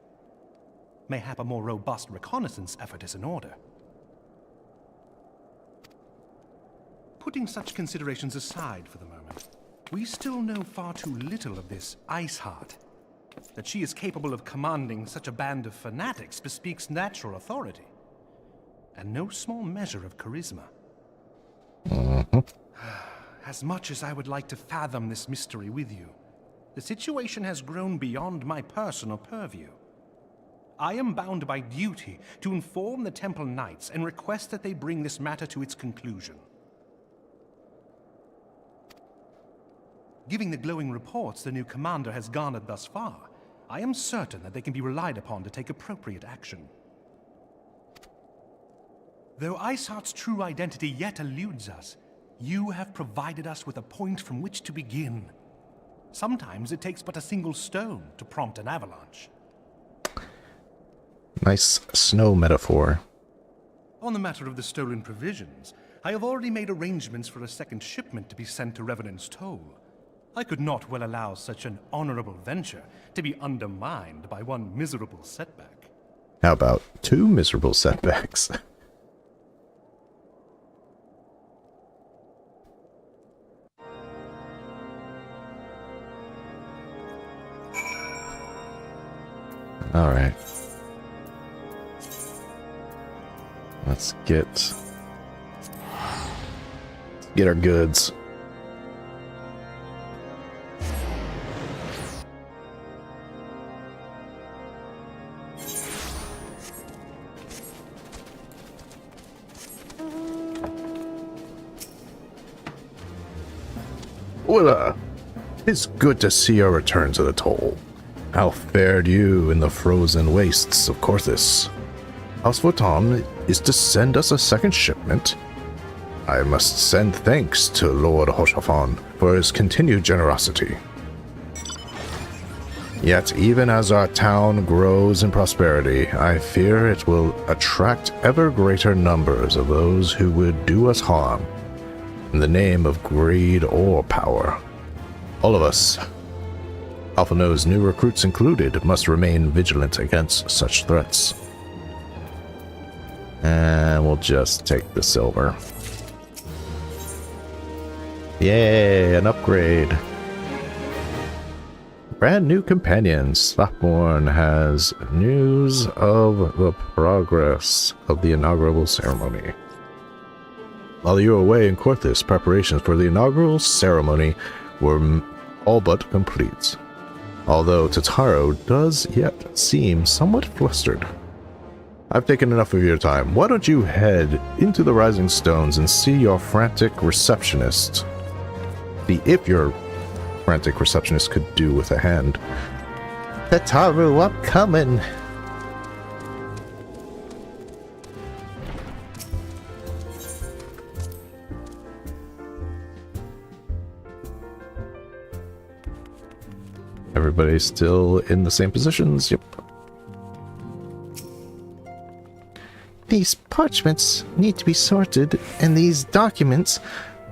Mayhap a more robust reconnaissance effort is in order. Putting such considerations aside for the moment, we still know far too little of this Iceheart. That she is capable of commanding such a band of fanatics bespeaks natural authority, and no small measure of charisma. As much as I would like to fathom this mystery with you, the situation has grown beyond my personal purview. I am bound by duty to inform the Temple Knights and request that they bring this matter to its conclusion. Given the glowing reports the new commander has garnered thus far, I am certain that they can be relied upon to take appropriate action. Though Iceheart's true identity yet eludes us, you have provided us with a point from which to begin. Sometimes it takes but a single stone to prompt an avalanche. Nice snow metaphor. On the matter of the stolen provisions, I have already made arrangements for a second shipment to be sent to Revenant's Toll. I could not well allow such an honorable venture to be undermined by one miserable setback. How about 2 miserable setbacks? Alright. Let's get our goods. Well, it's good to see your return to the toll. How fared you in the frozen wastes of Korthis? House Votan is to send us a second shipment. I must send thanks to Lord Hoshafon for his continued generosity. Yet even as our town grows in prosperity, I fear it will attract ever greater numbers of those who would do us harm in the name of greed or power. All of us, Alpha No's new recruits included, must remain vigilant against such threats. And we'll just take the silver. Yay, an upgrade. Brand new companions. Thopborn has news of the progress of the inaugural ceremony. While you were away in Corthus, preparations for the inaugural ceremony were all but complete. Although Totaro does yet seem somewhat flustered. I've taken enough of your time. Why don't you head into the Rising Stones and see your frantic receptionist? See if your frantic receptionist could do with a hand. Tataru, I'm coming. Everybody's still in the same positions. Yep. These parchments need to be sorted, and these documents,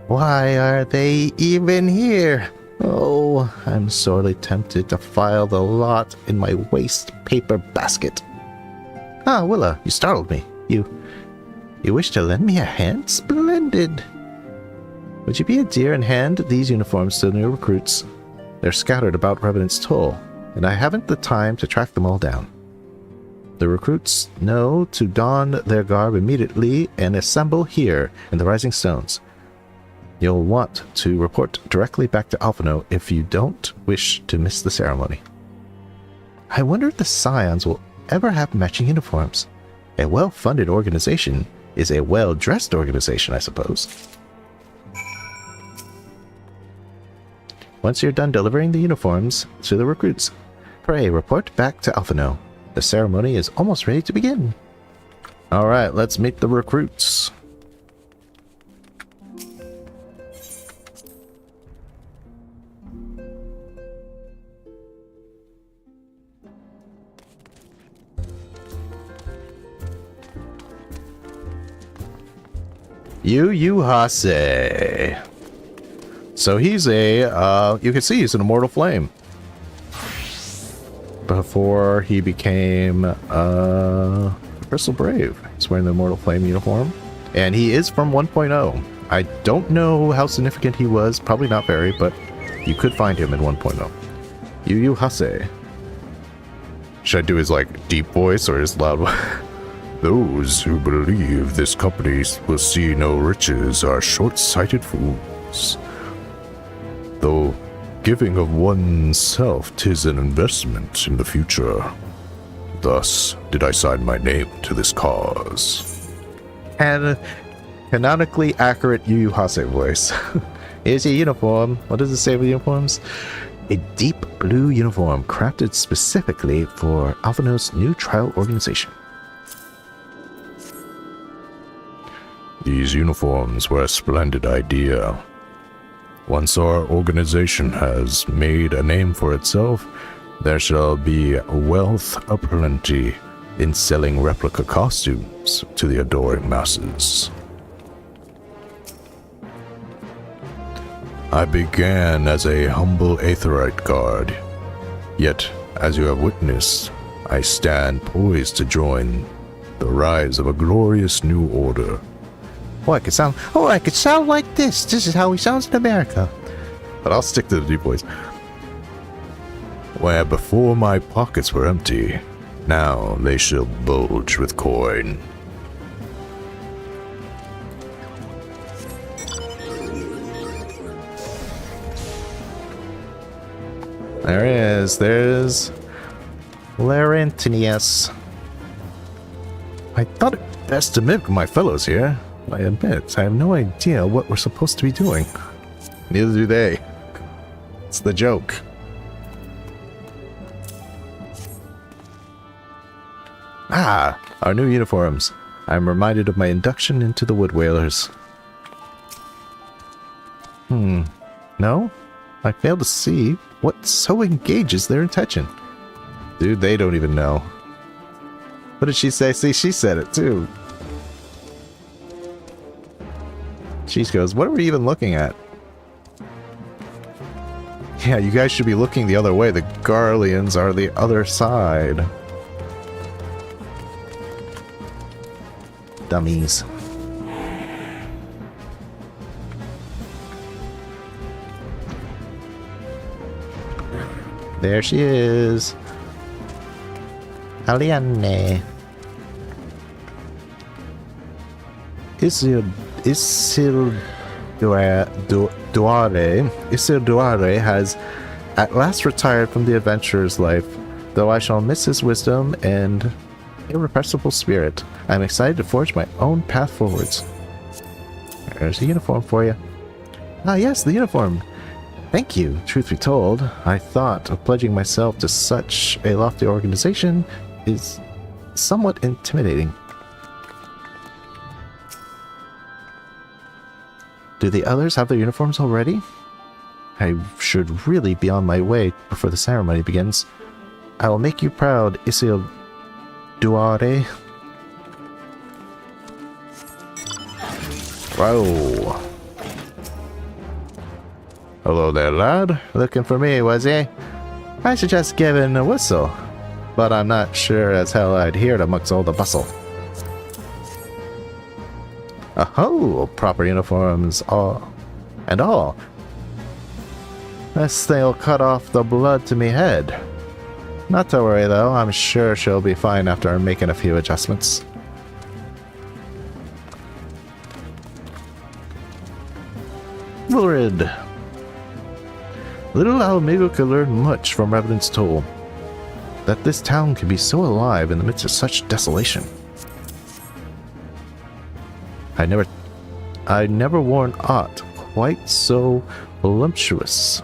why are they even here? Oh, I'm sorely tempted to file the lot in my waste paper basket. Ah, Willa, you startled me. You wish to lend me a hand? Splendid! Would you be a dear and hand these uniforms to the new recruits? They're scattered about Revenant's Toll, and I haven't the time to track them all down. The recruits know to don their garb immediately and assemble here in the Rising Stones. You'll want to report directly back to Alphino if you don't wish to miss the ceremony. I wonder if the Scions will ever have matching uniforms. A well-funded organization is a well-dressed organization, I suppose. Once you're done delivering the uniforms to the recruits, pray report back to Alphino. The ceremony is almost ready to begin. Alright, let's meet the recruits. OJoSama. So he's a, you can see he's an immortal flame. Before he became Crystal Brave. He's wearing the immortal flame uniform. And he is from 1.0. I don't know how significant he was, probably not very, but you could find him in 1.0. OJoSama. Should I do his like deep voice or his loud voice? Those who believe this company will see no riches are short-sighted fools. Though giving of oneself 'tis an investment in the future. Thus did I sign my name to this cause. And canonically accurate OJoSama voice. Here's your uniform. What does it say with uniforms? A deep blue uniform crafted specifically for Alphino's new trial organization. These uniforms were a splendid idea. Once our organization has made a name for itself, there shall be wealth aplenty in selling replica costumes to the adoring masses. I began as a humble Aetherite guard, yet, as you have witnessed, I stand poised to join the rise of a glorious new order. I could sound like this. This is how he sounds in America. But I'll stick to the deep voice. Where before my pockets were empty, now they shall bulge with coin. There he is. There's Larentinius. I thought it best to mimic my fellows here. I admit, I have no idea what we're supposed to be doing. Neither do they. It's the joke. Ah, our new uniforms. I'm reminded of my induction into the Wood Whalers. No? I fail to see what so engages their attention. Dude, they don't even know. What did she say? See, she said it too. She goes, what are we even looking at? Yeah, you guys should be looking the other way. The Garleans are the other side. dummies. There she is. Aliane. Isilduare has at last retired from the adventurer's life, though I shall miss his wisdom and irrepressible spirit. I am excited to forge my own path forwards. There's a uniform for you. Ah, yes, the uniform. Thank you. Truth be told, I thought of pledging myself to such a lofty organization is somewhat intimidating. Do the others have their uniforms already? I should really be on my way before the ceremony begins. I will make you proud, Isilduare. Whoa. Hello there, lad. Looking for me, was he? I suggest giving a whistle, but I'm not sure as hell I'd hear it amongst all the bustle. Oh, proper uniforms, all. This thing'll cut off the blood to me head. Not to worry though, I'm sure she'll be fine after making a few adjustments. Wilrid. Little Alamigo could learn much from Revenant's toll. That this town can be so alive in the midst of such desolation. I never worn aught quite so voluptuous.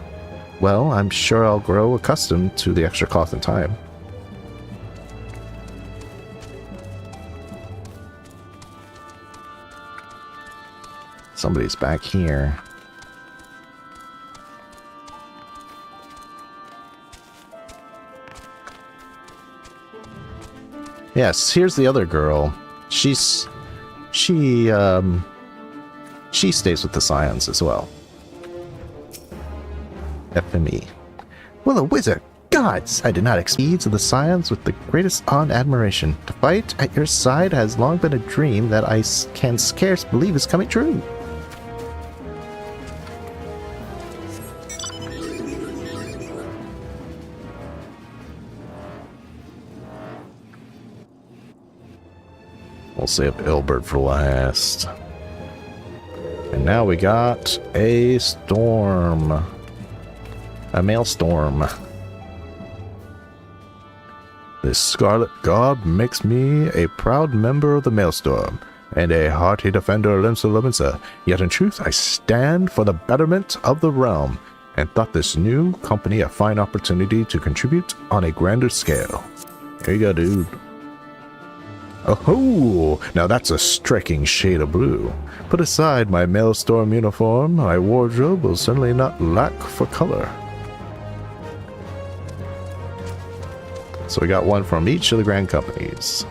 Well, I'm sure I'll grow accustomed to the extra cloth in time. Somebody's back here. Yes, here's the other girl. She stays with the Scions as well. FME. Well, a wizard! Gods! I did not expect to the Scions with the greatest awe and admiration. To fight at your side has long been a dream that I can scarce believe is coming true. We'll save Ilbert for last. And now we got a storm. A maelstrom. This scarlet garb makes me a proud member of the Maelstrom, and a hearty defender of Limsa. Yet in truth I stand for the betterment of the realm, and thought this new company a fine opportunity to contribute on a grander scale. Here you go, dude. Oh, now that's a striking shade of blue. Put aside my Maelstrom uniform, my wardrobe will certainly not lack for color. So we got one from each of the grand companies.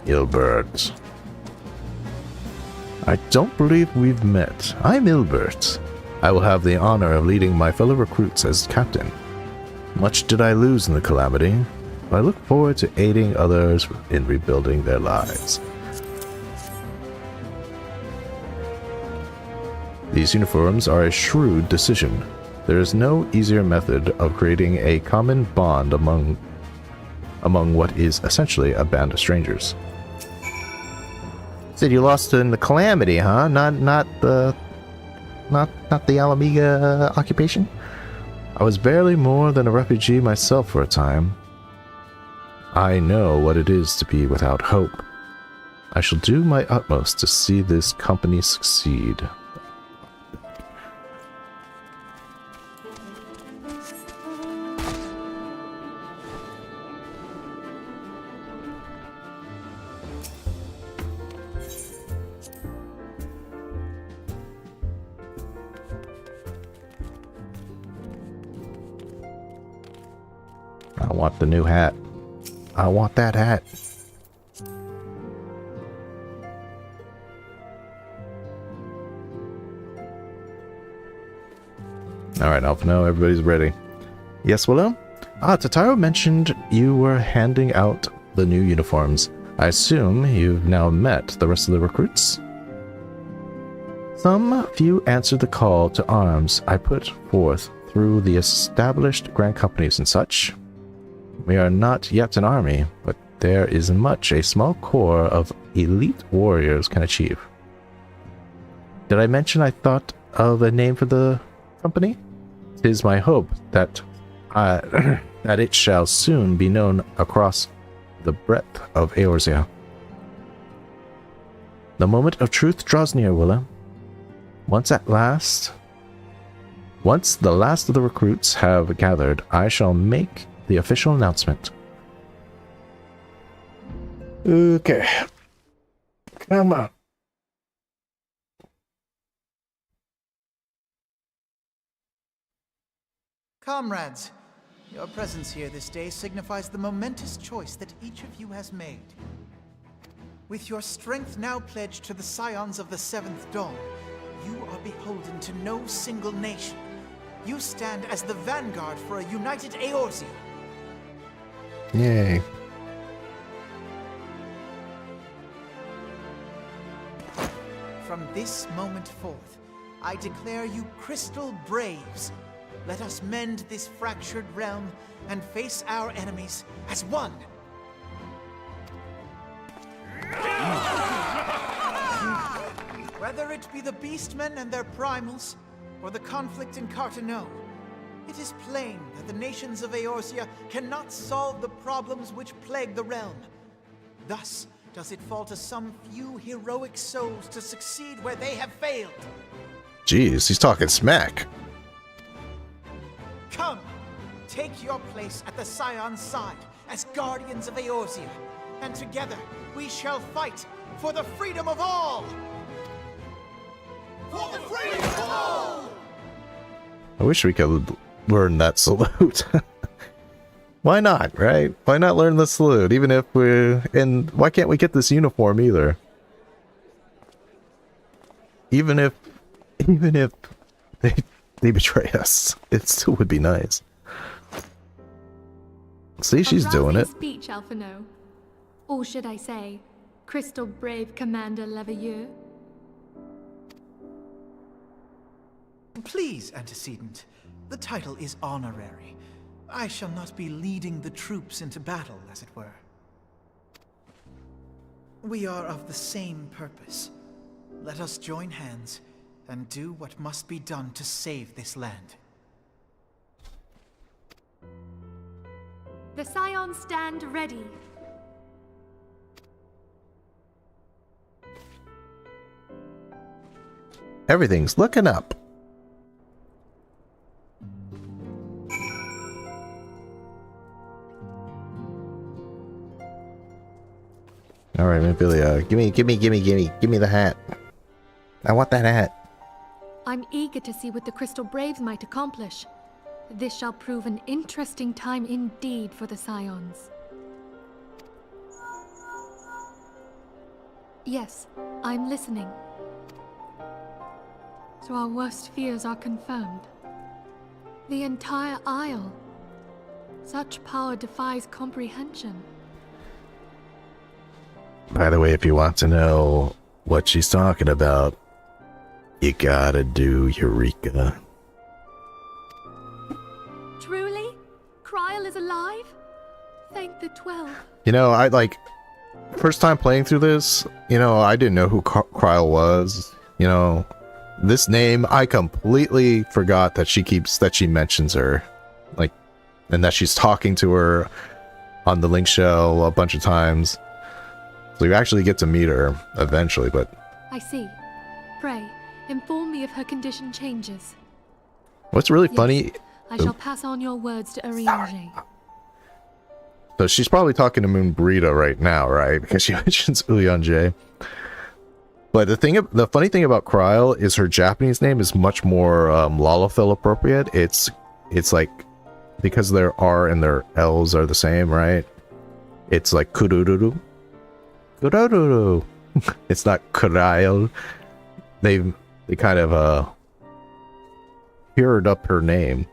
Ilbert. I don't believe we've met. I'm Ilbert. I will have the honor of leading my fellow recruits as captain. Much did I lose in the calamity, but I look forward to aiding others in rebuilding their lives. These uniforms are a shrewd decision. There is no easier method of creating a common bond among what is essentially a band of strangers. Said you lost in the calamity, huh? Not the Alameda occupation? I was barely more than a refugee myself for a time. I know what it is to be without hope. I shall do my utmost to see this company succeed. I want the new hat. I want that hat. Alright, Alphino, everybody's ready. Yes, Willow? Ah, Tataro mentioned you were handing out the new uniforms. I assume you've now met the rest of the recruits? Some few answered the call to arms I put forth through the established grand companies and such. We are not yet an army, but there is much a small corps of elite warriors can achieve. Did I mention I thought of a name for the company? It is my hope that that it shall soon be known across the breadth of Eorzea. The moment of truth draws near, Willa. Once the last of the recruits have gathered, I shall make the official announcement. Okay. Come on. Comrades, your presence here this day signifies the momentous choice that each of you has made. With your strength now pledged to the scions of the Seventh Dawn, you are beholden to no single nation. You stand as the vanguard for a united Eorzea. Yay. From this moment forth, I declare you Crystal Braves. Let us mend this fractured realm and face our enemies as one. Whether it be the Beastmen and their primals, or the conflict in Carteneau, it is plain that the nations of Eorzea cannot solve the problems which plague the realm. Thus does it fall to some few heroic souls to succeed where they have failed. Jeez, he's talking smack. Come, take your place at the Scion's side as guardians of Eorzea, and together we shall fight for the freedom of all! For the freedom of all! I wish we could learn that salute. Why not, right? Why not learn the salute, even if we're... And why can't we get this uniform either? Even if they betray us, it still would be nice. See, she's doing it. Speech, Alphino. Or should I say, Crystal Brave Commander Leveilleur? Please, Antecedent. The title is honorary. I shall not be leading the troops into battle, as it were. We are of the same purpose. Let us join hands and do what must be done to save this land. The Scions stand ready. Everything's looking up. All right, Mephilia, give me the hat. I want that hat. I'm eager to see what the Crystal Braves might accomplish. This shall prove an interesting time indeed for the Scions. Yes, I'm listening. So our worst fears are confirmed. The entire Isle. Such power defies comprehension. By the way, if you want to know what she's talking about, you gotta do Eureka. Truly? Kryl is alive? Thank the 12. You know, I like first time playing through this, you know, I didn't know who Kryl was. You know, this name I completely forgot that she mentions her. Like, and that she's talking to her on the Link show a bunch of times. So you actually get to meet her eventually, but... I see. Pray, inform me if her condition changes. What's really funny... I shall pass on your words to Urianger. So she's probably talking to Moonbrita right now, right? Because she mentions Urianger. But the funny thing about Kryl is her Japanese name is much more Lalafell appropriate. It's like... Because their R and their L's are the same, right? It's like Kurururu. Kurururu. It's not Kryl. They kind of cured up her name.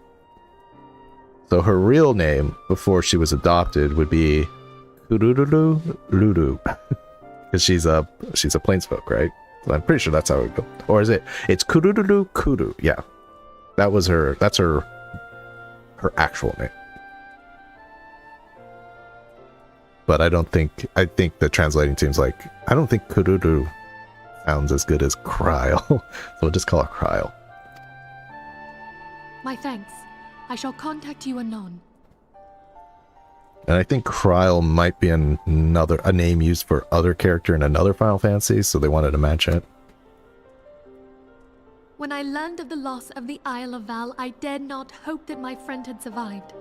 So her real name before she was adopted would be Kururu Lulu. Because she's a plainsfolk, right? So I'm pretty sure that's how it would go. Or is it? It's Kururu Kuru. Yeah. That's her actual name. But I think the translating team's like, I don't think Kururu sounds as good as Kryle. So we'll just call her Kryle. My thanks. I shall contact you anon. And I think Kryle might be a name used for other character in another Final Fantasy, so they wanted to match it. When I learned of the loss of the Isle of Val, I dared not hope that my friend had survived.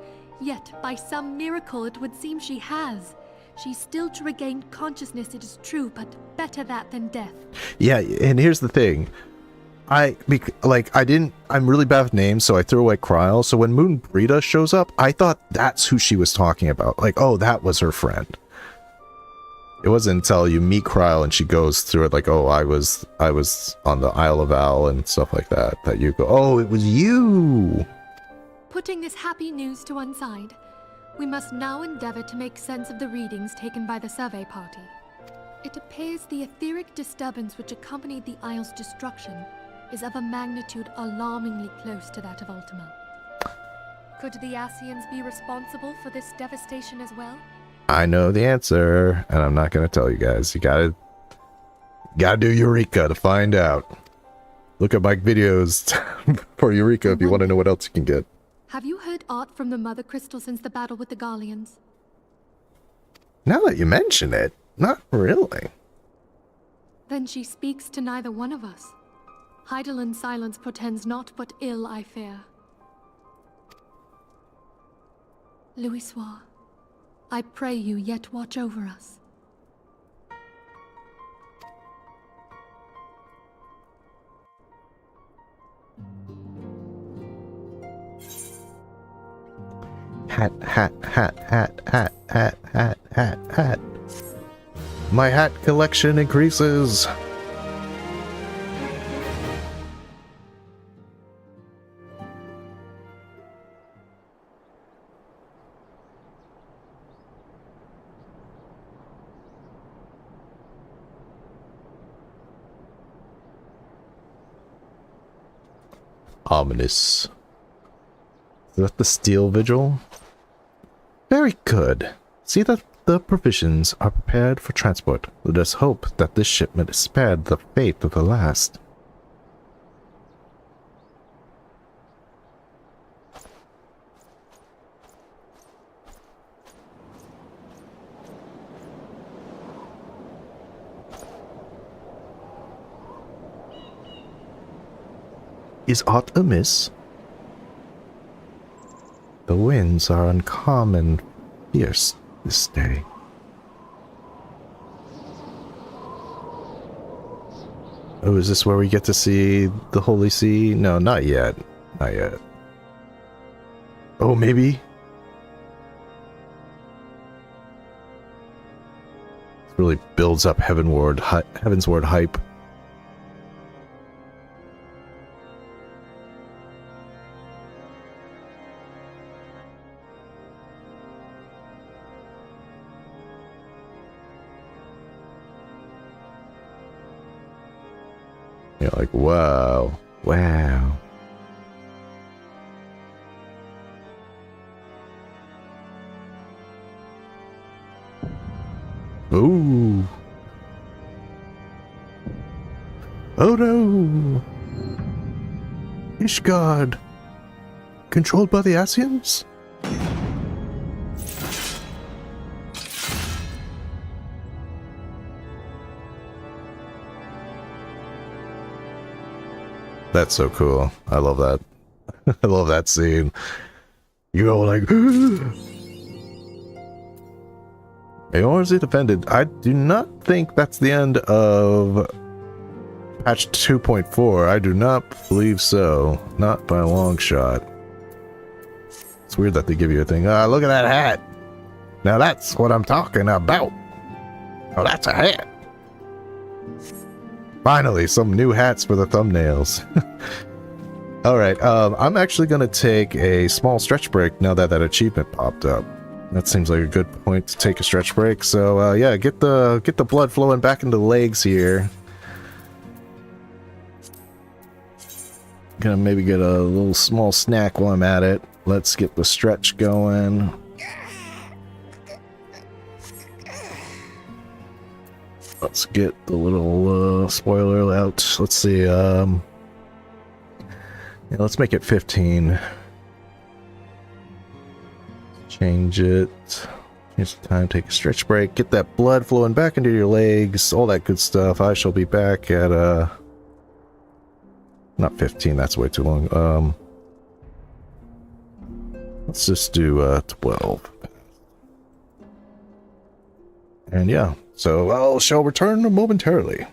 Yet, by some miracle, it would seem she has. She's still to regain consciousness, it is true, but better that than death. Yeah, and here's the thing. I'm really bad with names, so I threw away Kryle. So when Moon Brita shows up, I thought that's who she was talking about. Like, oh, that was her friend. It wasn't until you meet Kryle and she goes through it like, oh, I was on the Isle of Val and stuff like that, that you go, oh, it was you. Putting this happy news to one side, we must now endeavor to make sense of the readings taken by the survey party. It appears the etheric disturbance which accompanied the Isle's destruction is of a magnitude alarmingly close to that of Ultima. Could the Ascians be responsible for this devastation as well? I know the answer, and I'm not going to tell you guys. You gotta do Eureka to find out. Look at my videos for Eureka if you want to know what else you can get. Have you heard aught from the Mother Crystal since the battle with the Garleans? Now that you mention it, not really. Then she speaks to neither one of us. Heidelind's silence portends naught but ill, I fear. Louisoix, I pray you yet watch over us. Hat, hat, hat, hat, hat, hat, hat, hat, hat. My hat collection increases. Ominous. Is that the Steel Vigil? Very good. See that the provisions are prepared for transport. Let us hope that this shipment is spared the fate of the last. Is aught amiss? The winds are uncommon fierce this day. Oh, is this where we get to see the Holy See? No, not yet. Not yet. Oh, maybe? This really builds up Heavensward hype. You're like, wow, wow. Ooh. Oh no. Ishgard. Controlled by the Ascians? That's so cool. I love that. I love that scene. You go like, Eorzea defended. I do not think that's the end of patch 2.4. I do not believe so. Not by a long shot. It's weird that they give you a thing. Ah, look at that hat. Now that's what I'm talking about. Oh, that's a hat. Finally, some new hats for the thumbnails. Alright, I'm actually going to take a small stretch break now that that achievement popped up. That seems like a good point to take a stretch break. So yeah, get the blood flowing back into the legs here. Gonna maybe get a little small snack while I'm at it. Let's get the stretch going. Let's get the little spoiler out. Let's see. Yeah, let's make it 15. Change it. Here's the time. Take a stretch break. Get that blood flowing back into your legs. All that good stuff. I shall be back at not 15. That's way too long. Let's just do 12. And yeah, so I shall return momentarily.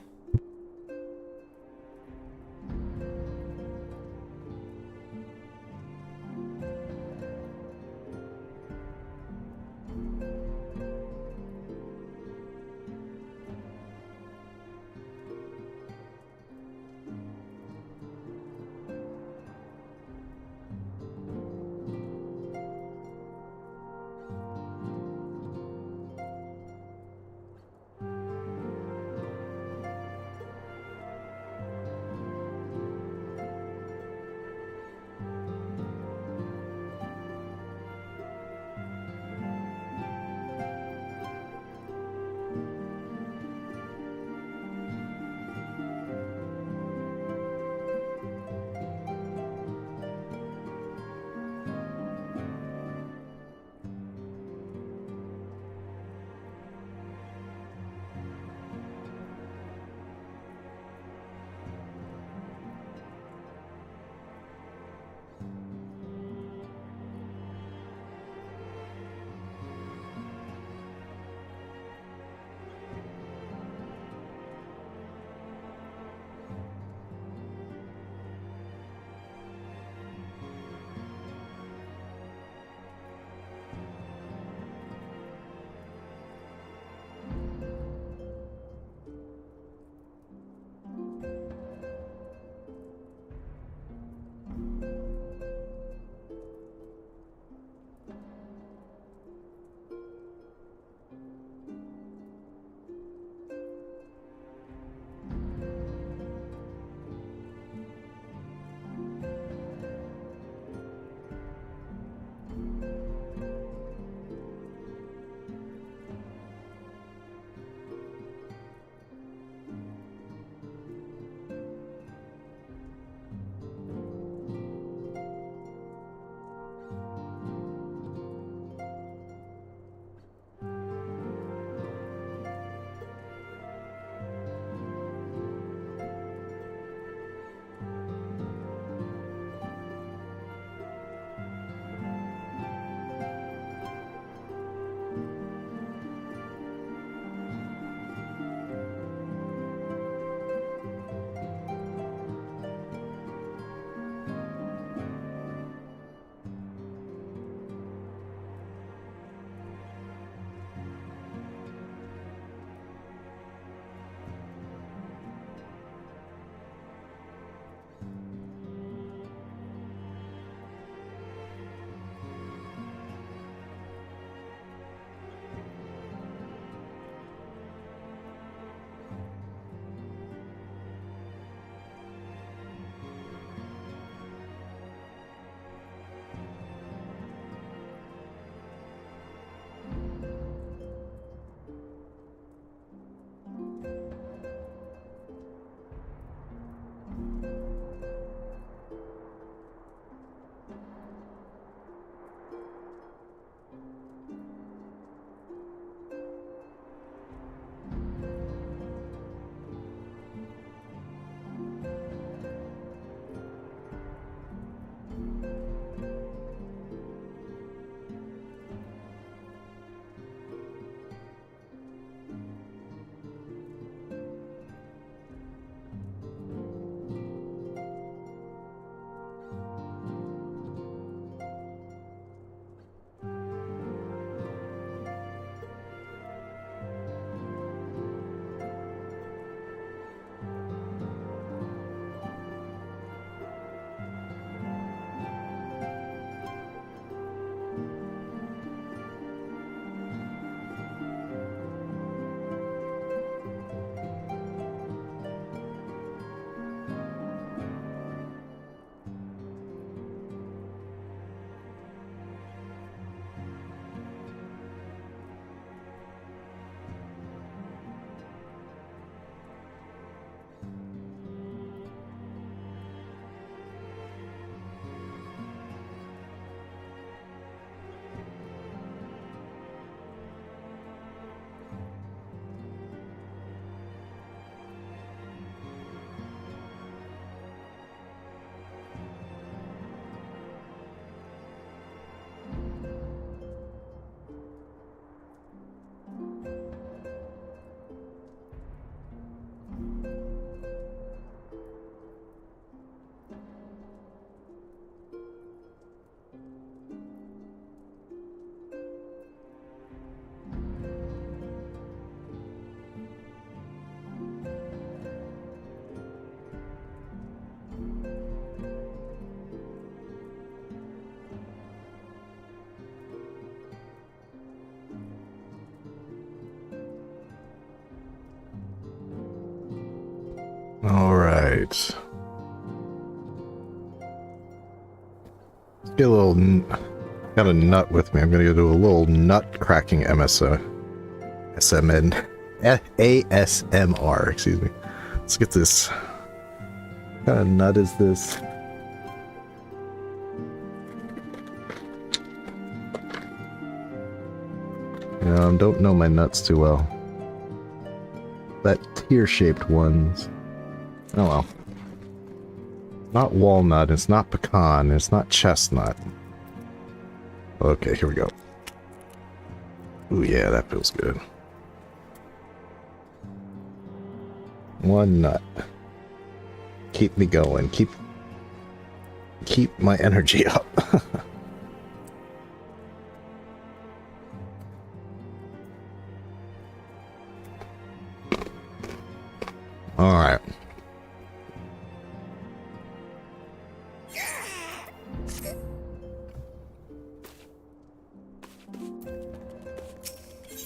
Alright. Let's get a little... Got a nut with me. I'm gonna go do a little nut cracking ASMR, excuse me. Let's get this. What kind of nut is this? Don't know my nuts too well. That tear-shaped ones. Oh well. Not walnut, it's not pecan, it's not chestnut. Okay, here we go. Ooh, yeah, that feels good. One nut. Keep me going. Keep my energy up. All right.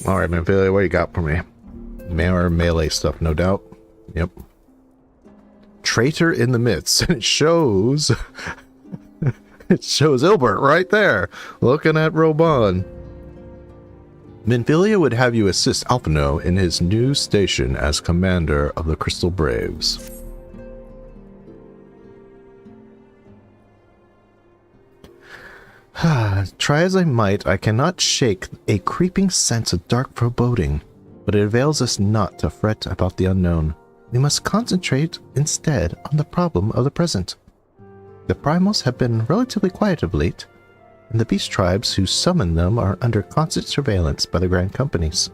All right, Manphilia, what you got for me? Melee stuff, no doubt. Yep. Traitor in the midst. It shows... it shows Ilbert right there, looking at Roban. Manphilia would have you assist Alphino in his new station as commander of the Crystal Braves. Try as I might, I cannot shake a creeping sense of dark foreboding, but it avails us not to fret about the unknown. We must concentrate instead on the problem of the present. The primals have been relatively quiet of late, and the beast tribes who summon them are under constant surveillance by the Grand Companies.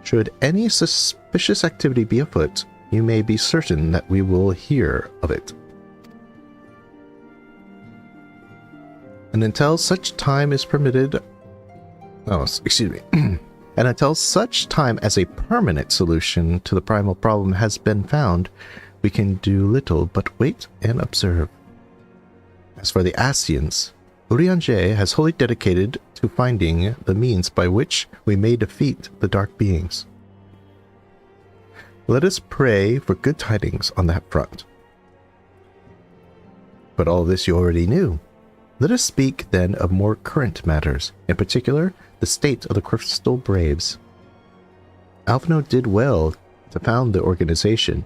Should any suspicious activity be afoot, you may be certain that we will hear of it. And until such time is permitted... Oh, excuse me. And until such time as a permanent solution to the primal problem has been found, we can do little but wait and observe. As for the Asians, Urianger has wholly dedicated to finding the means by which we may defeat the dark beings. Let us pray for good tidings on that front. But all this you already knew. Let us speak then of more current matters, in particular, the state of the Crystal Braves. Alphino did well to found the organization,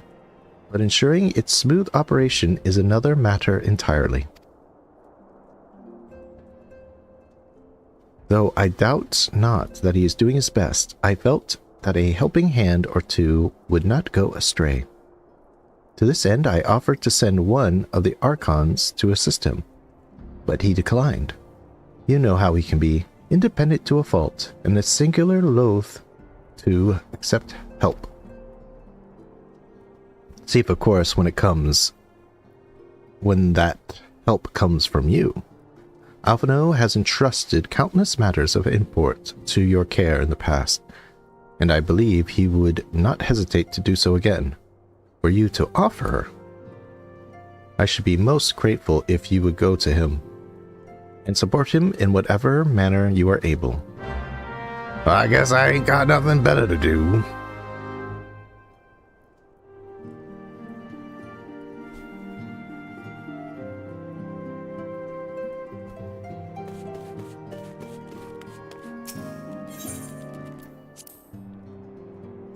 but ensuring its smooth operation is another matter entirely. Though I doubt not that he is doing his best, I felt that a helping hand or two would not go astray. To this end, I offered to send one of the Archons to assist him, but he declined. You know how he can be, independent to a fault, and a singular loath to accept help. See if, of course, when that help comes from you. Alphino has entrusted countless matters of import to your care in the past, and I believe he would not hesitate to do so again. Were you to offer, I should be most grateful if you would go to him and support him in whatever manner you are able. I guess I ain't got nothing better to do.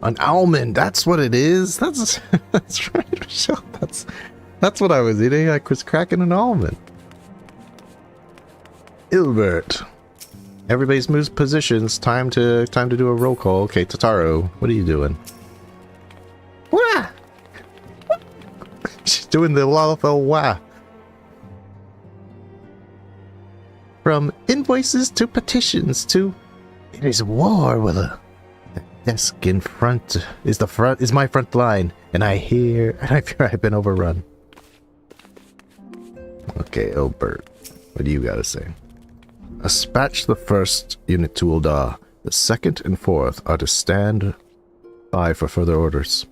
An almond, that's what it is. That's right, Michelle. That's what I was eating. I was cracking an almond. Ilbert. Everybody's moved positions. Time to do a roll call. Okay, Totaro, what are you doing? Wah! She's doing the Lalafell wah. From invoices to petitions to it is war with a desk in front is my front line, and I fear I've been overrun. Okay, Ilbert, what do you gotta say? Dispatch the first unit to Ul'dah. The second and fourth are to stand by for further orders.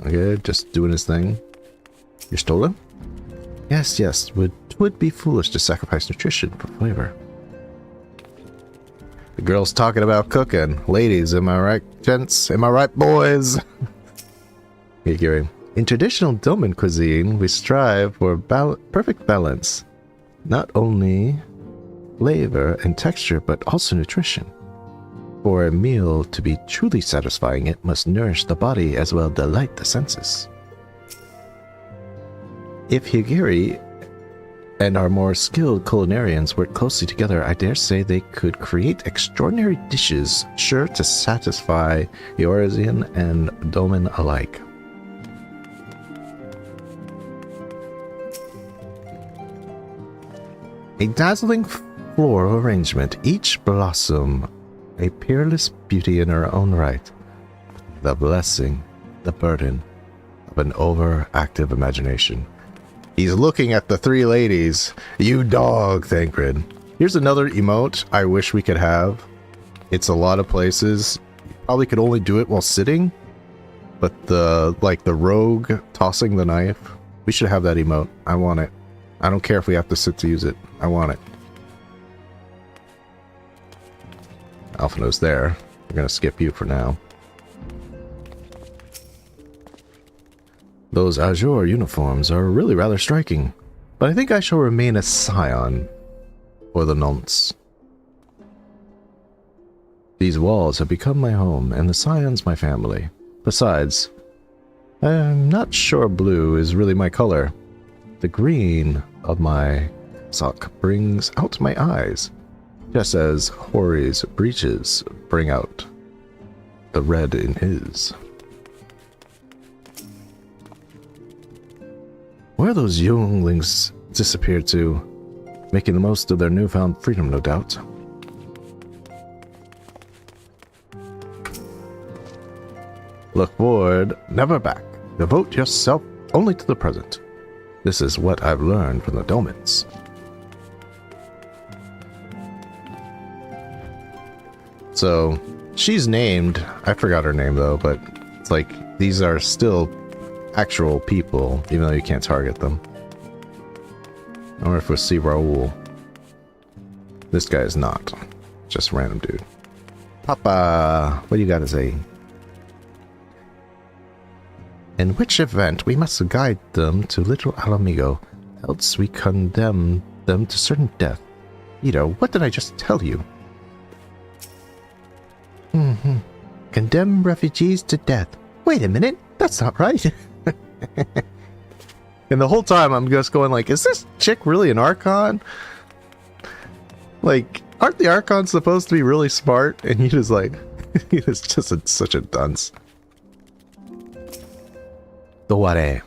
Okay, just doing his thing. You stole him? Yes, would be foolish to sacrifice nutrition for flavor. The girl's talking about cooking. Ladies, am I right, gents? Am I right, boys? Higiri. In traditional Doman cuisine, we strive for perfect balance. Not only flavor and texture, but also nutrition. For a meal to be truly satisfying, it must nourish the body as well as delight the senses. If Higiri and our more skilled culinarians work closely together, I dare say they could create extraordinary dishes sure to satisfy Eorzean and Doman alike. A dazzling floral arrangement, each blossom a peerless beauty in her own right. The blessing, the burden of an overactive imagination. He's looking at the three ladies. You dog, Thancred. Here's another emote I wish we could have. It's a lot of places. You probably could only do it while sitting. But the rogue tossing the knife. We should have that emote. I want it. I don't care if we have to sit to use it. I want it. Alphino's there. We're gonna skip you for now. Those azure uniforms are really rather striking, but I think I shall remain a scion for the nonce. These walls have become my home, and the scions my family. Besides, I'm not sure blue is really my color. The green of my sock brings out my eyes, just as Hori's breeches bring out the red in his. Where those younglings disappeared to, making the most of their newfound freedom, no doubt. Look forward, never back. Devote yourself only to the present. This is what I've learned from the Domans. So, she's named, I forgot her name though, but it's like, these are still actual people, even though you can't target them. I wonder if we'll see Raoul. This guy is not. Just a random dude. Papa, what do you got to say? In which event, we must guide them to Little Alamigo, else we condemn them to certain death. Ito, what did I just tell you? Condemn refugees to death. Wait a minute, that's not right. And the whole time I'm just going like, is this chick really an Archon? Like, aren't the Archons supposed to be really smart? And he just like, he's just such a dunce. Doware.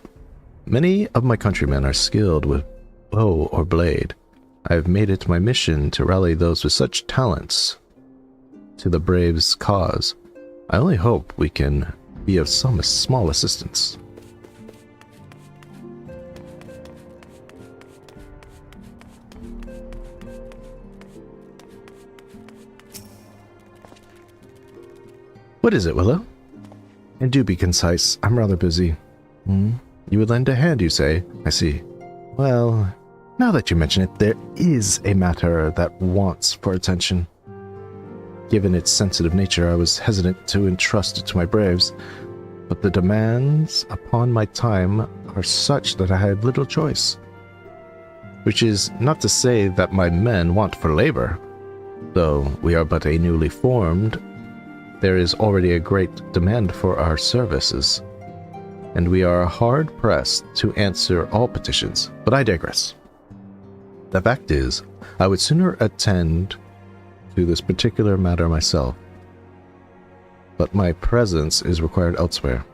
Many of my countrymen are skilled with bow or blade. I have made it my mission to rally those with such talents to the Braves' cause. I only hope we can be of some small assistance. What is it, Willow? And do be concise. I'm rather busy. You would lend a hand, you say? I see. Well, now that you mention it, there is a matter that wants for attention. Given its sensitive nature, I was hesitant to entrust it to my braves, but the demands upon my time are such that I had little choice. Which is not to say that my men want for labor. Though we are but a newly formed, there is already a great demand for our services, and we are hard-pressed to answer all petitions, but I digress. The fact is, I would sooner attend to this particular matter myself, but my presence is required elsewhere.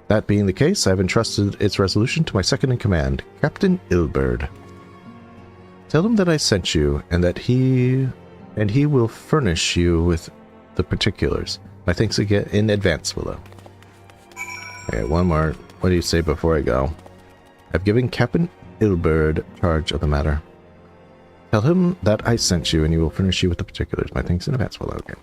That being the case, I have entrusted its resolution to my second-in-command, Captain Ilberd. Tell him that I sent you, and that he will furnish you with the particulars. My thanks again in advance, Willow. Okay, one more. What do you say before I go? I've given Captain Ilberd charge of the matter. Tell him that I sent you, and he will furnish you with the particulars. My thanks in advance, Willow. Okay.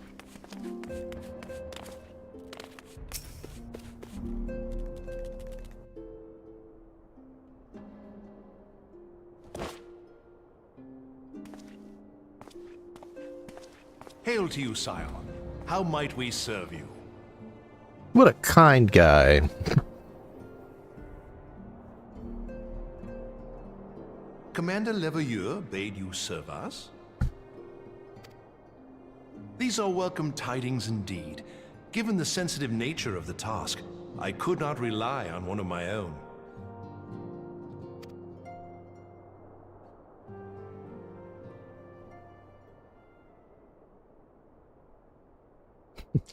Hail to you, Scion. How might we serve you? What a kind guy. Commander Leveilleur bade you serve us? These are welcome tidings indeed. Given the sensitive nature of the task, I could not rely on one of my own.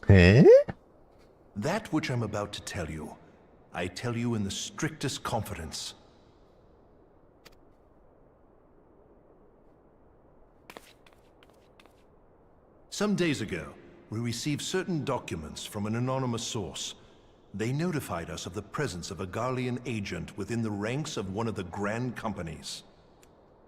Eh? That which I'm about to tell you, I tell you in the strictest confidence. Some days ago, we received certain documents from an anonymous source. They notified us of the presence of a Garlean agent within the ranks of one of the Grand Companies.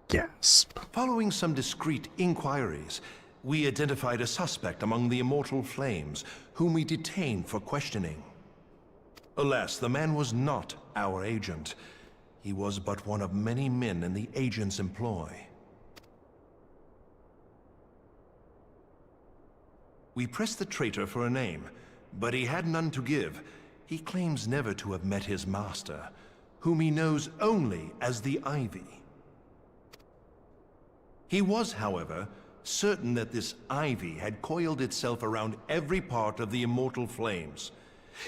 Gasp. Following some discreet inquiries, we identified a suspect among the Immortal Flames, whom we detained for questioning. Alas, the man was not our agent. He was but one of many men in the agent's employ. We pressed the traitor for a name, but he had none to give. He claims never to have met his master, whom he knows only as the Ivy. He was, however, certain that this Ivy had coiled itself around every part of the Immortal Flames.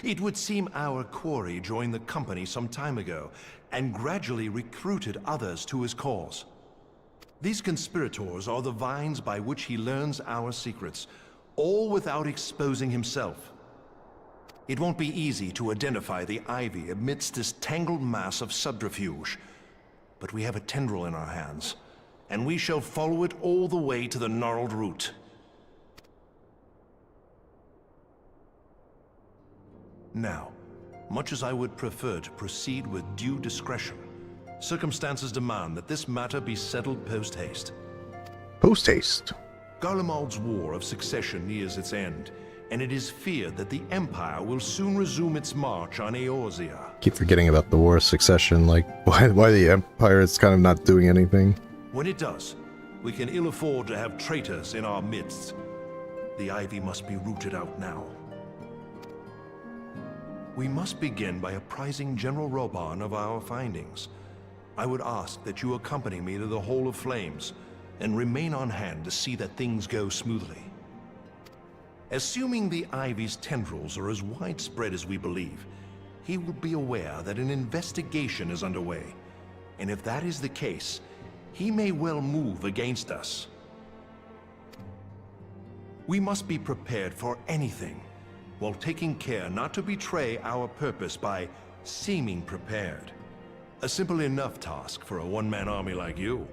It would seem our quarry joined the company some time ago, and gradually recruited others to his cause. These conspirators are the vines by which he learns our secrets, all without exposing himself. It won't be easy to identify the Ivy amidst this tangled mass of subterfuge, but we have a tendril in our hands, and we shall follow it all the way to the gnarled root. Now, much as I would prefer to proceed with due discretion, circumstances demand that this matter be settled post-haste. Post-haste. Garlemald's War of Succession nears its end, and it is feared that the Empire will soon resume its march on Eorzea. Keep forgetting about the War of Succession, like, why the Empire is kind of not doing anything. When it does, we can ill afford to have traitors in our midst. The Ivy must be rooted out now. We must begin by apprising General Roban of our findings. I would ask that you accompany me to the Hall of Flames, and remain on hand to see that things go smoothly. Assuming the Ivy's tendrils are as widespread as we believe, he will be aware that an investigation is underway, and if that is the case, he may well move against us. We must be prepared for anything, while taking care not to betray our purpose by seeming prepared. A simple enough task for a one-man army like you.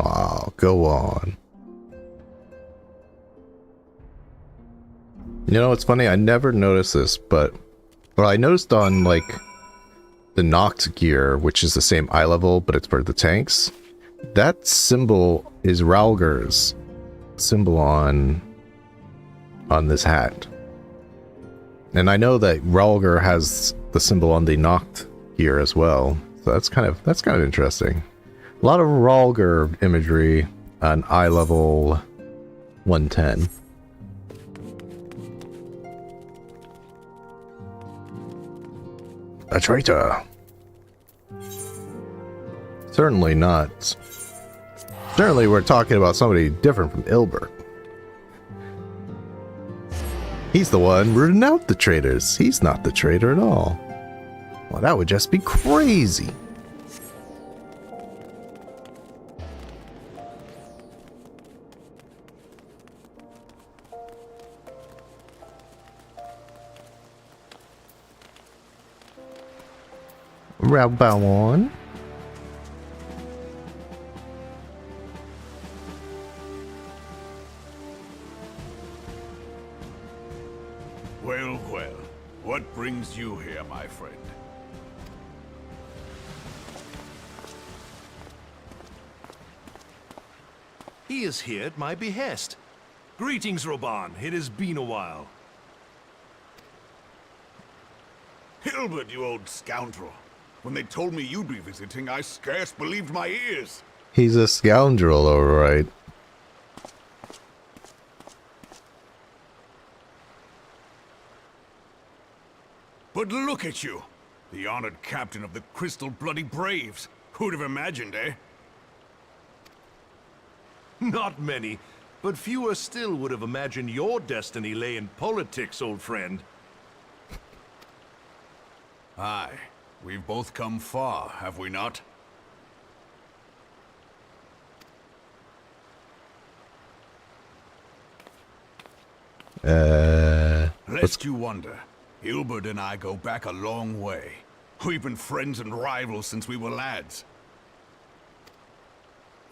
Oh, go on. You know, it's funny, I never noticed this, but I noticed on, like, the Noct gear, which is the same eye level, but it's for the tanks, that symbol is Ralger's symbol on this hat. And I know that Ralger has the symbol on the Noct gear as well, so that's kind of interesting. A lot of Ralger imagery on eye level 110. A traitor. Certainly not. Certainly we're talking about somebody different from Ilbert. He's the one rooting out the traitors. He's not the traitor at all. Well, that would just be crazy. Raubawon. Well, well. What brings you here, my friend? He is here at my behest. Greetings, Roban. It has been a while. Hilbert, you old scoundrel. When they told me you'd be visiting, I scarce believed my ears. He's a scoundrel, alright. But look at you! The honored captain of the Crystal Bloody Braves. Who'd have imagined, eh? Not many, but fewer still would have imagined your destiny lay in politics, old friend. Aye. We've both come far, have we not? Lest you wonder, Hilbert and I go back a long way. We've been friends and rivals since we were lads.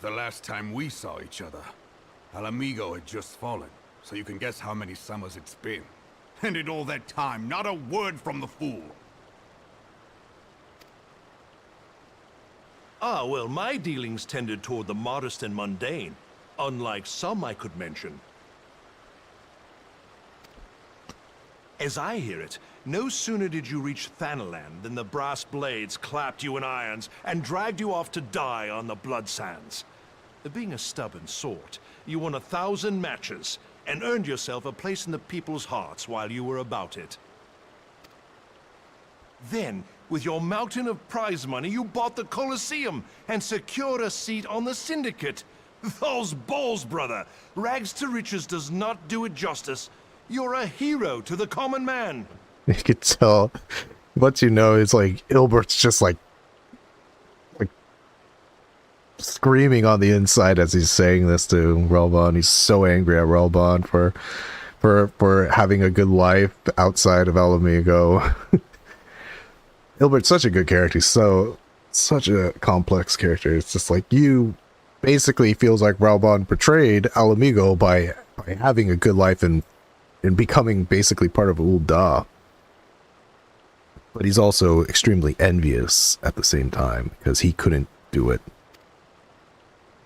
The last time we saw each other, Alamigo had just fallen, so you can guess how many summers it's been. And in all that time, not a word from the fool. Ah, well, my dealings tended toward the modest and mundane, unlike some I could mention. As I hear it, no sooner did you reach Thanalan than the brass blades clapped you in irons and dragged you off to die on the blood sands. Being a stubborn sort, you won 1,000 matches and earned yourself a place in the people's hearts while you were about it. Then, with your mountain of prize money, you bought the Colosseum and secured a seat on the Syndicate. Those balls, brother! Rags to riches does not do it justice. You're a hero to the common man. You could tell. What you know is like Ilbert's just like screaming on the inside as he's saying this to Relbon. He's so angry at Relbon for having a good life outside of Alamigo. Ilbert's such a good character. He's such a complex character. It's just like you basically feels like Relbon betrayed Alamigo by having a good life and becoming basically part of Ul'dah. But he's also extremely envious at the same time because he couldn't do it.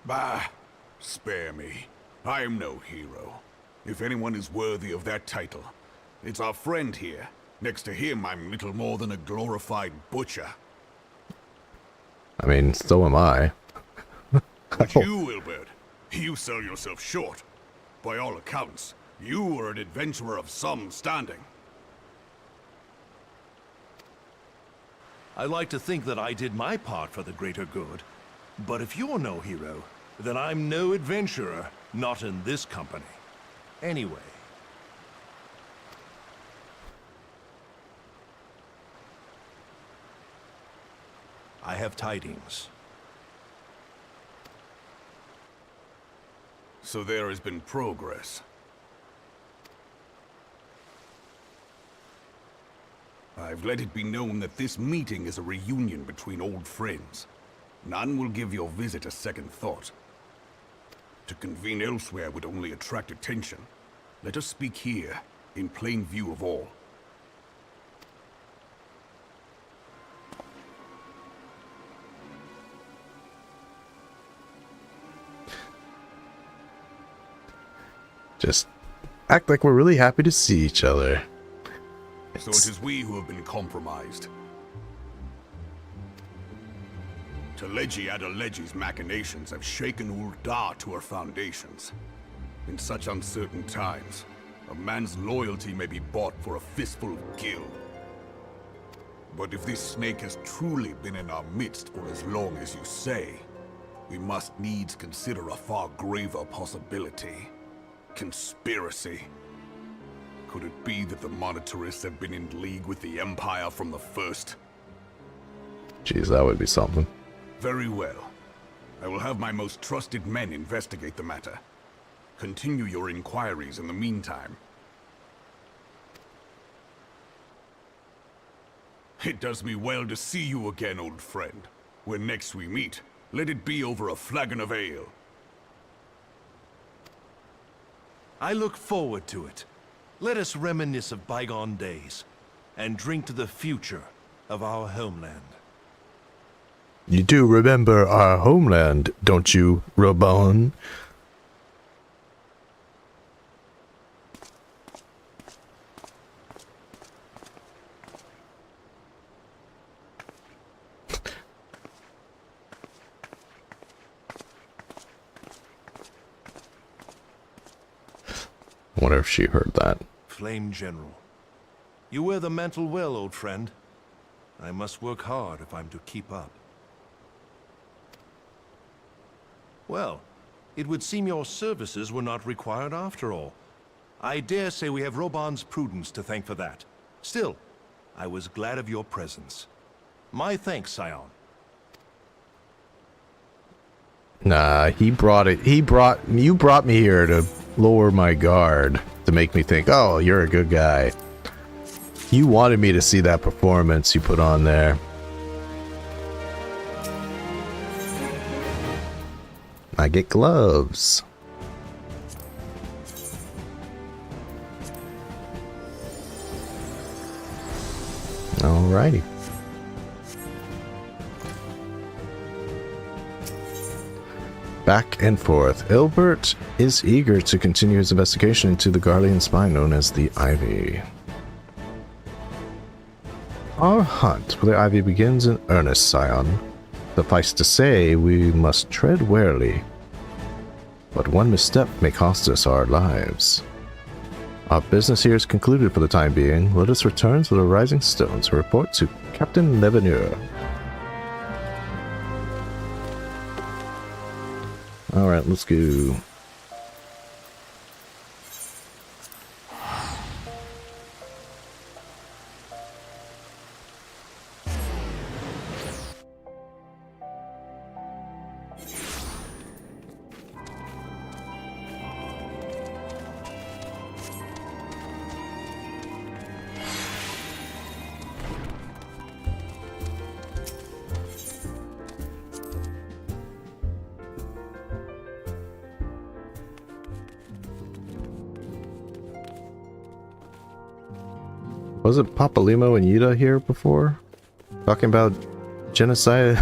Bah, spare me. I am no hero. If anyone is worthy of that title, it's our friend here. Next to him, I'm little more than a glorified butcher. I mean, so am I. But you, Wilbert, you sell yourself short. By all accounts, you are an adventurer of some standing. I like to think that I did my part for the greater good. But if you're no hero, then I'm no adventurer, not in this company. Anyway. I have tidings. So there has been progress. I've let it be known that this meeting is a reunion between old friends. None will give your visit a second thought. To convene elsewhere would only attract attention. Let us speak here, in plain view of all. Just act like we're really happy to see each other. So it is we who have been compromised. Teleji Adeleji's machinations have shaken Ul'dah to her foundations. In such uncertain times, a man's loyalty may be bought for a fistful of gil. But if this snake has truly been in our midst for as long as you say, we must needs consider a far graver possibility. Conspiracy. Could it be that the monetarists have been in league with the Empire from the first? Jeez, that would be something. Very well. I will have my most trusted men investigate the matter. Continue your inquiries in the meantime. It does me well to see you again, old friend. When next we meet, let it be over a flagon of ale. I look forward to it. Let us reminisce of bygone days, and drink to the future of our homeland. You do remember our homeland, don't you, Robon? I wonder if she heard that. Flame General, You wear the mantle well, old friend. I must work hard if I'm to keep up. Well, it would seem your services were not required after all. I dare say we have Roban's prudence to thank for that. Still, I was glad of your presence. My thanks, Scion. Nah, you brought me here to lower my guard, to make me think, oh, you're a good guy. You wanted me to see that performance you put on there. I get gloves. Alrighty. Back and forth. Ilbert is eager to continue his investigation into the Garlean spine known as the Ivy. Our hunt for the Ivy begins in earnest, Scion. Suffice to say, we must tread warily. But one misstep may cost us our lives. Our business here is concluded for the time being. Let us return to the Rising Stone to report to Captain Leveneur. Alright, let's go. Wasn't Papalimo and Yuta here before? Talking about genocide,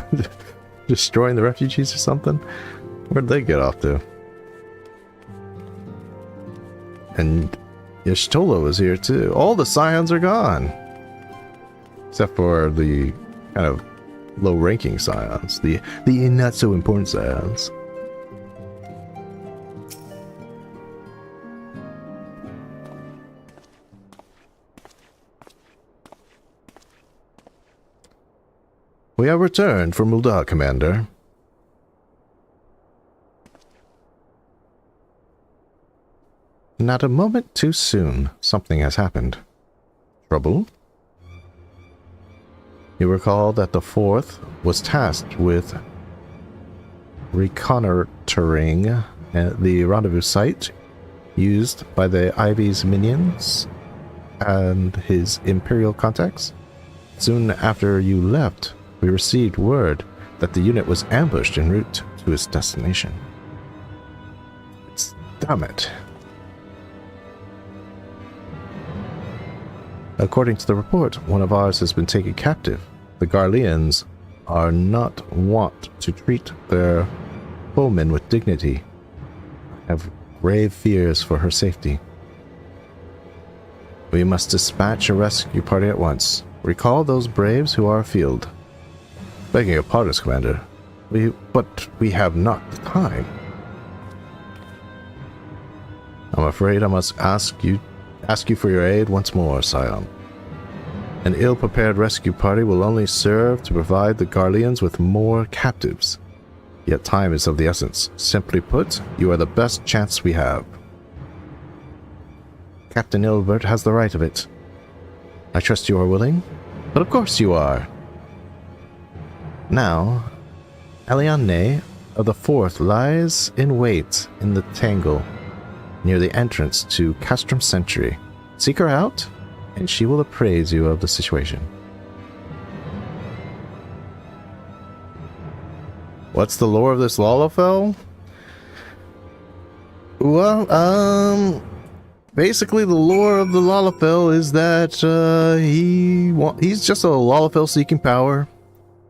destroying the refugees or something? Where'd they get off to? And Y'shtola was here too. All the Scions are gone. Except for the kind of low-ranking Scions. The not-so-important Scions. We have returned from Ul'dah, Commander. Not a moment too soon. Something has happened. Trouble? You recall that the Fourth was tasked with reconnoitering the rendezvous site used by the Ivy's minions and his Imperial contacts? Soon after you left, we received word that the unit was ambushed en route to its destination. Damn it. According to the report, one of ours has been taken captive. The Garleans are not wont to treat their foemen with dignity. I have grave fears for her safety. We must dispatch a rescue party at once. Recall those braves who are afield. Begging your pardon, Commander, but we have not the time. I'm afraid I must ask you for your aid once more, Scion. An ill-prepared rescue party will only serve to provide the Garleans with more captives. Yet time is of the essence. Simply put, you are the best chance we have. Captain Ilbert has the right of it. I trust you are willing? But of course you are. Now, Eliane of the Fourth lies in wait in the tangle near the entrance to Castrum Century. Seek her out, and she will appraise you of the situation. What's the lore of this Lalafell? Well, basically the lore of the Lalafell is that he's just a Lalafell seeking power.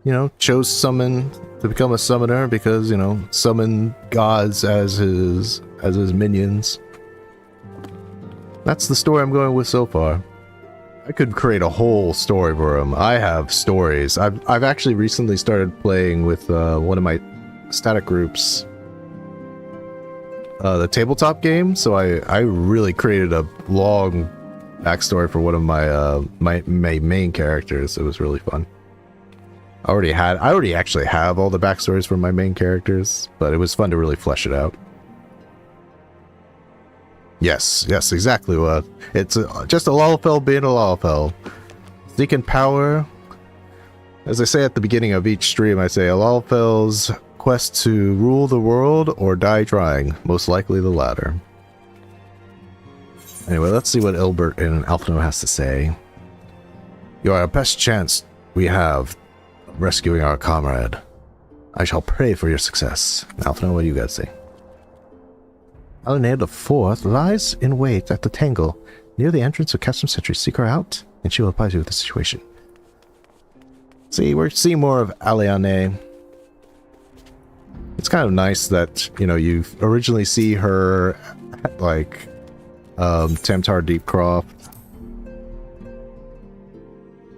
You know, chose summon to become a summoner because, you know, summon gods as his minions. That's the story I'm going with so far. I could create a whole story for him. I have stories. I've actually recently started playing with one of my static groups, the tabletop game. So I really created a long backstory for one of my main characters. It was really fun. I already actually have all the backstories for my main characters, but it was fun to really flesh it out. Yes, exactly what. It's just a Lalafell being a Lalafell. Seeking power. As I say at the beginning of each stream, I say a Lalafell's quest to rule the world or die trying. Most likely the latter. Anyway, let's see what Ilbert and Alphino has to say. You are our best chance we have of rescuing our comrade. I shall pray for your success. Alphino, what do you guys say? Alana the Fourth lies in wait at the Tangle, near the entrance of Custom Sentry. Seek her out, and she will advise you with the situation. See, we're seeing more of Aliane. It's kind of nice that, you know, you originally see her, like, Tamtar Deepcroft,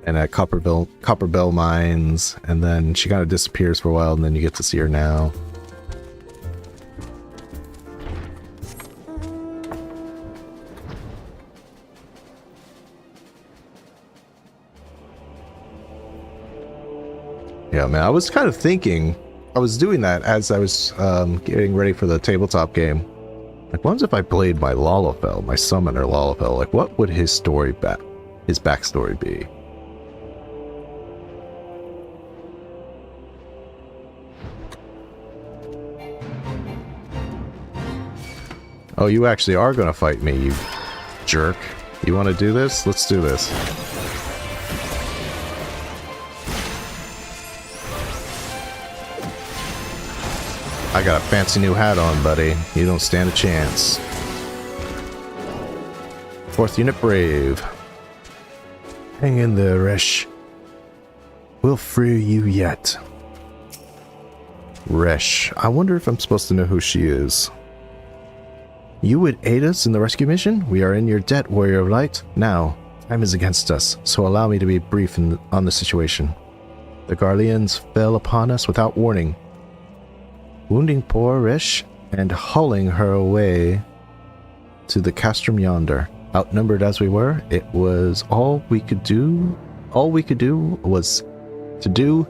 and at Copperbell Mines, and then she kind of disappears for a while, and then you get to see her now. Yeah, man, I was kind of thinking, I was doing that as I was getting ready for the tabletop game. Like, what if I played my Lalafell, my summoner Lalafell? Like, what would his backstory be? Oh, you actually are gonna fight me, you jerk. You want to do this? Let's do this. I got a fancy new hat on, buddy. You don't stand a chance. 4th Unit Brave. Hang in there, Resh. We'll free you yet. Resh. I wonder if I'm supposed to know who she is. You would aid us in the rescue mission? We are in your debt, Warrior of Light. Now, time is against us, so allow me to be brief on the situation. The Garleans fell upon us without warning, wounding poor Resh and hauling her away to the castrum yonder. Outnumbered as we were, it was all we could do. All we could do was to do...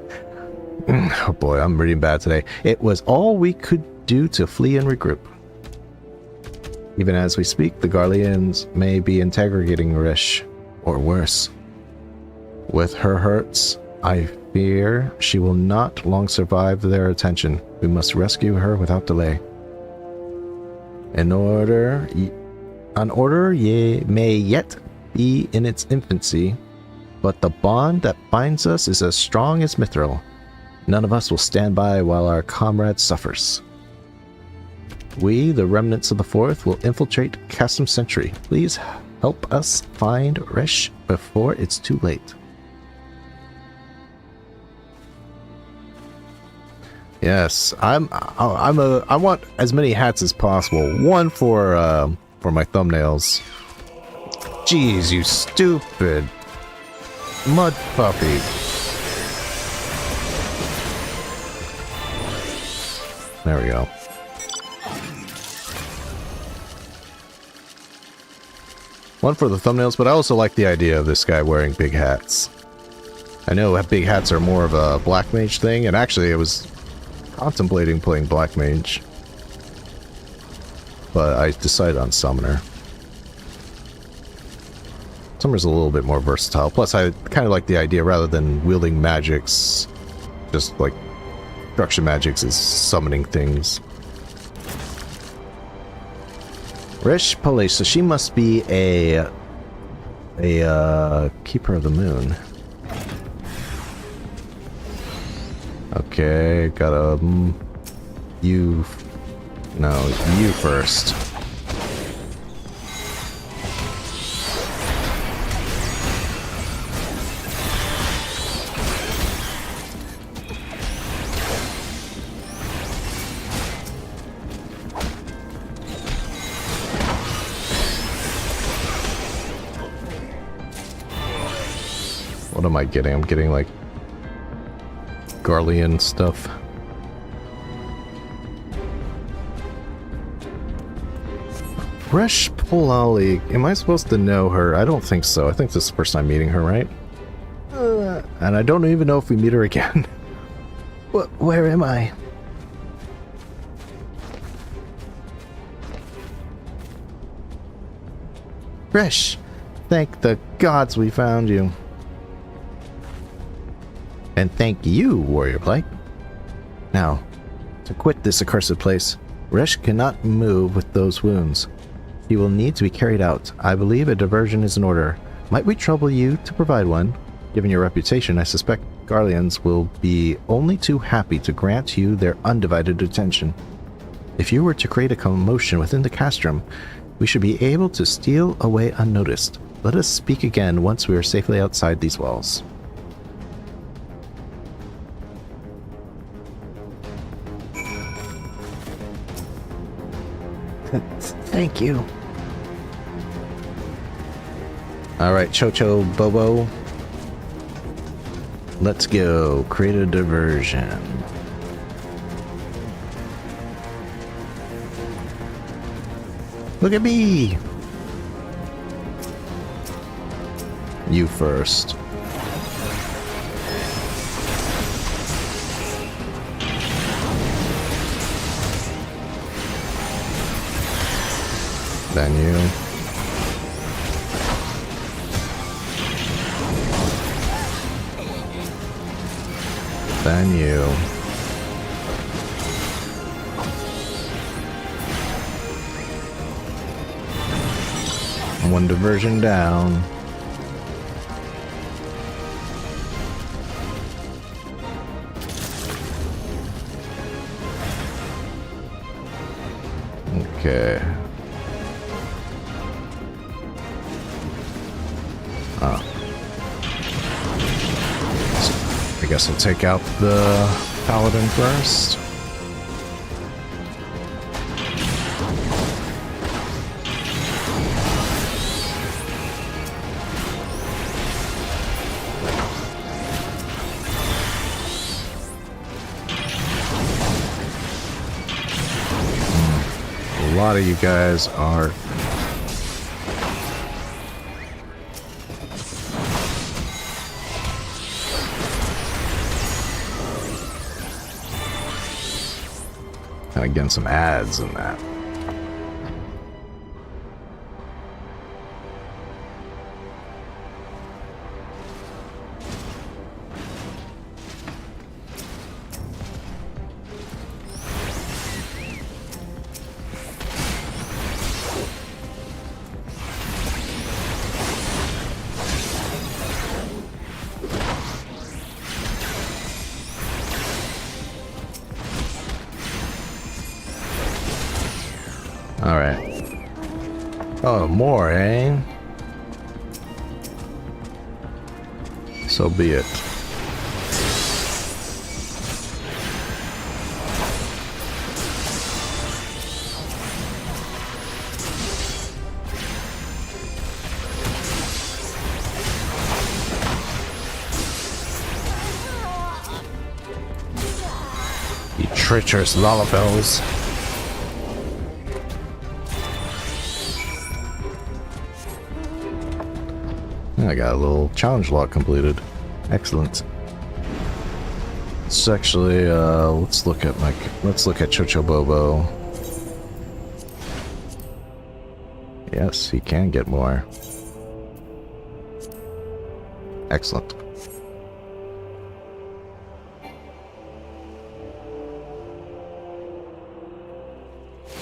Oh boy, I'm reading bad today. It was all we could do to flee and regroup. Even as we speak, the Garleans may be interrogating Resh, or worse. With her hurts, I fear she will not long survive their attention. We must rescue her without delay. An order may yet be in its infancy, but the bond that binds us is as strong as mithril. None of us will stand by while our comrade suffers. We, the remnants of the 4th, will infiltrate Custom Sentry. Please help us find Resh before it's too late. Yes, I want as many hats as possible. One for my thumbnails. Jeez, you stupid mud puppy. There we go. One for the thumbnails, but I also like the idea of this guy wearing big hats. I know big hats are more of a black mage thing, and actually I was contemplating playing black mage, but I decided on summoner. Summoner's a little bit more versatile, plus I kind of like the idea, rather than wielding magics, just like destruction magics is summoning things. Resh Palesa, she must be a Keeper of the Moon. Okay, gotta... you first. What am I getting? I'm getting like Garlean stuff. Resh Polali, am I supposed to know her? I don't think so. I think this is the first time meeting her, right? And I don't even know if we meet her again. Where am I? Resh, thank the gods we found you. And thank you, Warrior Blight. Now, to quit this accursed place, Resh cannot move with those wounds. He will need to be carried out. I believe a diversion is in order. Might we trouble you to provide one? Given your reputation, I suspect Garleans will be only too happy to grant you their undivided attention. If you were to create a commotion within the castrum, we should be able to steal away unnoticed. Let us speak again once we are safely outside these walls. Thank you. Alright, Chocho Bobo. Let's go. Create a diversion. Look at me! You first. Then you. Then you. One diversion down. Okay. I guess I'll take out the paladin first. A lot of you guys are kind of getting some ads in that. Alright. Oh, more, eh? So be it. You treacherous Lalafells. I got a little challenge log completed. Excellent. So actually, let's look at Chocho Bobo. Yes, he can get more. Excellent.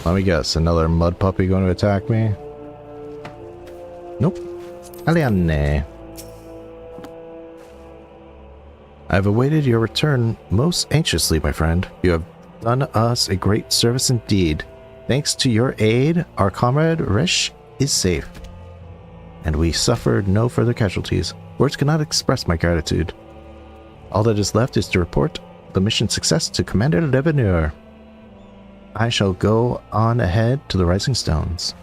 Let me guess, another mud puppy going to attack me? Nope. Aliane. I've awaited your return most anxiously, my friend. You have done us a great service indeed. Thanks to your aid, our comrade Resh is safe, and we suffered no further casualties. Words cannot express my gratitude. All that is left is to report the mission success to Commander Lebanur. I shall go on ahead to the Rising Stones.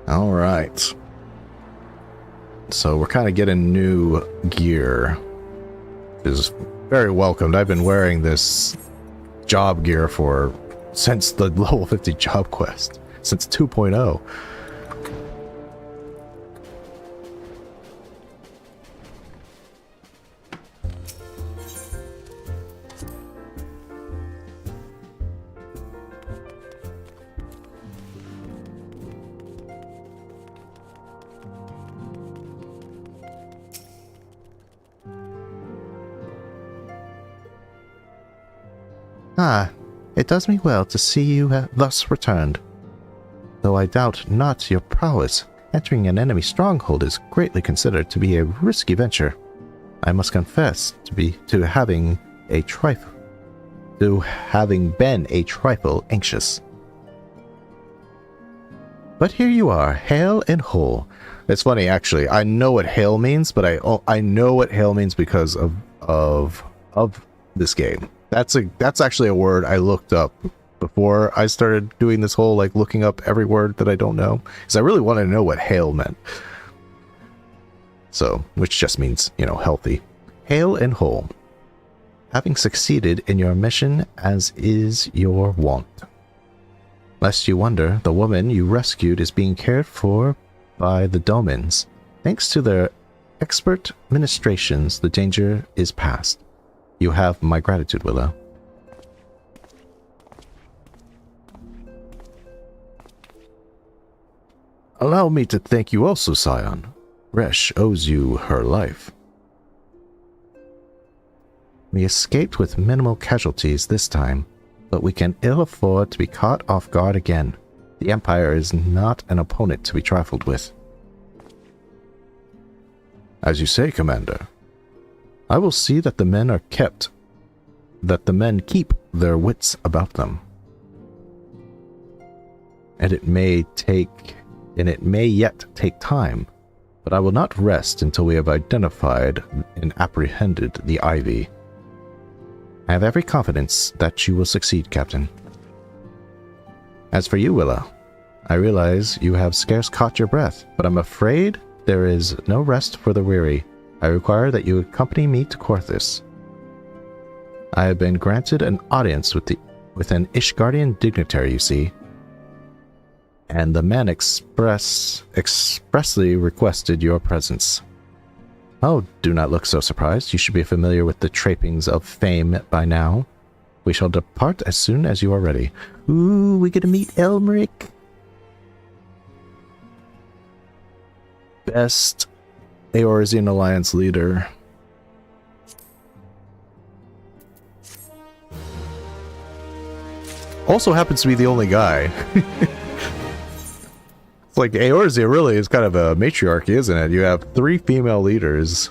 Alright. So we're kind of getting new gear. is very welcomed. I've been wearing this job gear since the level 50 job quest, since 2.0. Ah, it does me well to see you have thus returned. Though I doubt not your prowess, entering an enemy stronghold is greatly considered to be a risky venture. I must confess to having been a trifle anxious. But here you are, hale and whole. It's funny, actually. I know what hail means, but I know what hail means because of this game. That's actually a word I looked up before I started doing this whole like looking up every word that I don't know, because I really wanted to know what hail meant. So, which just means, you know, healthy. Hale and whole. Having succeeded in your mission as is your wont. Lest you wonder, the woman you rescued is being cared for by the Domins. Thanks to their expert ministrations, the danger is past. You have my gratitude, Willow. Allow me to thank you also, Scion. Resh owes you her life. We escaped with minimal casualties this time, but we can ill afford to be caught off guard again. The Empire is not an opponent to be trifled with. As you say, Commander. I will see that the men keep their wits about them. And it may yet take time, but I will not rest until we have identified and apprehended the Ivy. I have every confidence that you will succeed, Captain. As for you, Willow, I realize you have scarce caught your breath, but I'm afraid there is no rest for the weary. I require that you accompany me to Korthus. I have been granted an audience with an Ishgardian dignitary, you see, and the man expressly requested your presence. Oh, do not look so surprised. You should be familiar with the trappings of fame by now. We shall depart as soon as you are ready. Ooh, we get to meet Elmeric. Best Eorzean Alliance leader. Also happens to be the only guy. It's like Eorzea really is kind of a matriarchy, isn't it? You have 3 female leaders,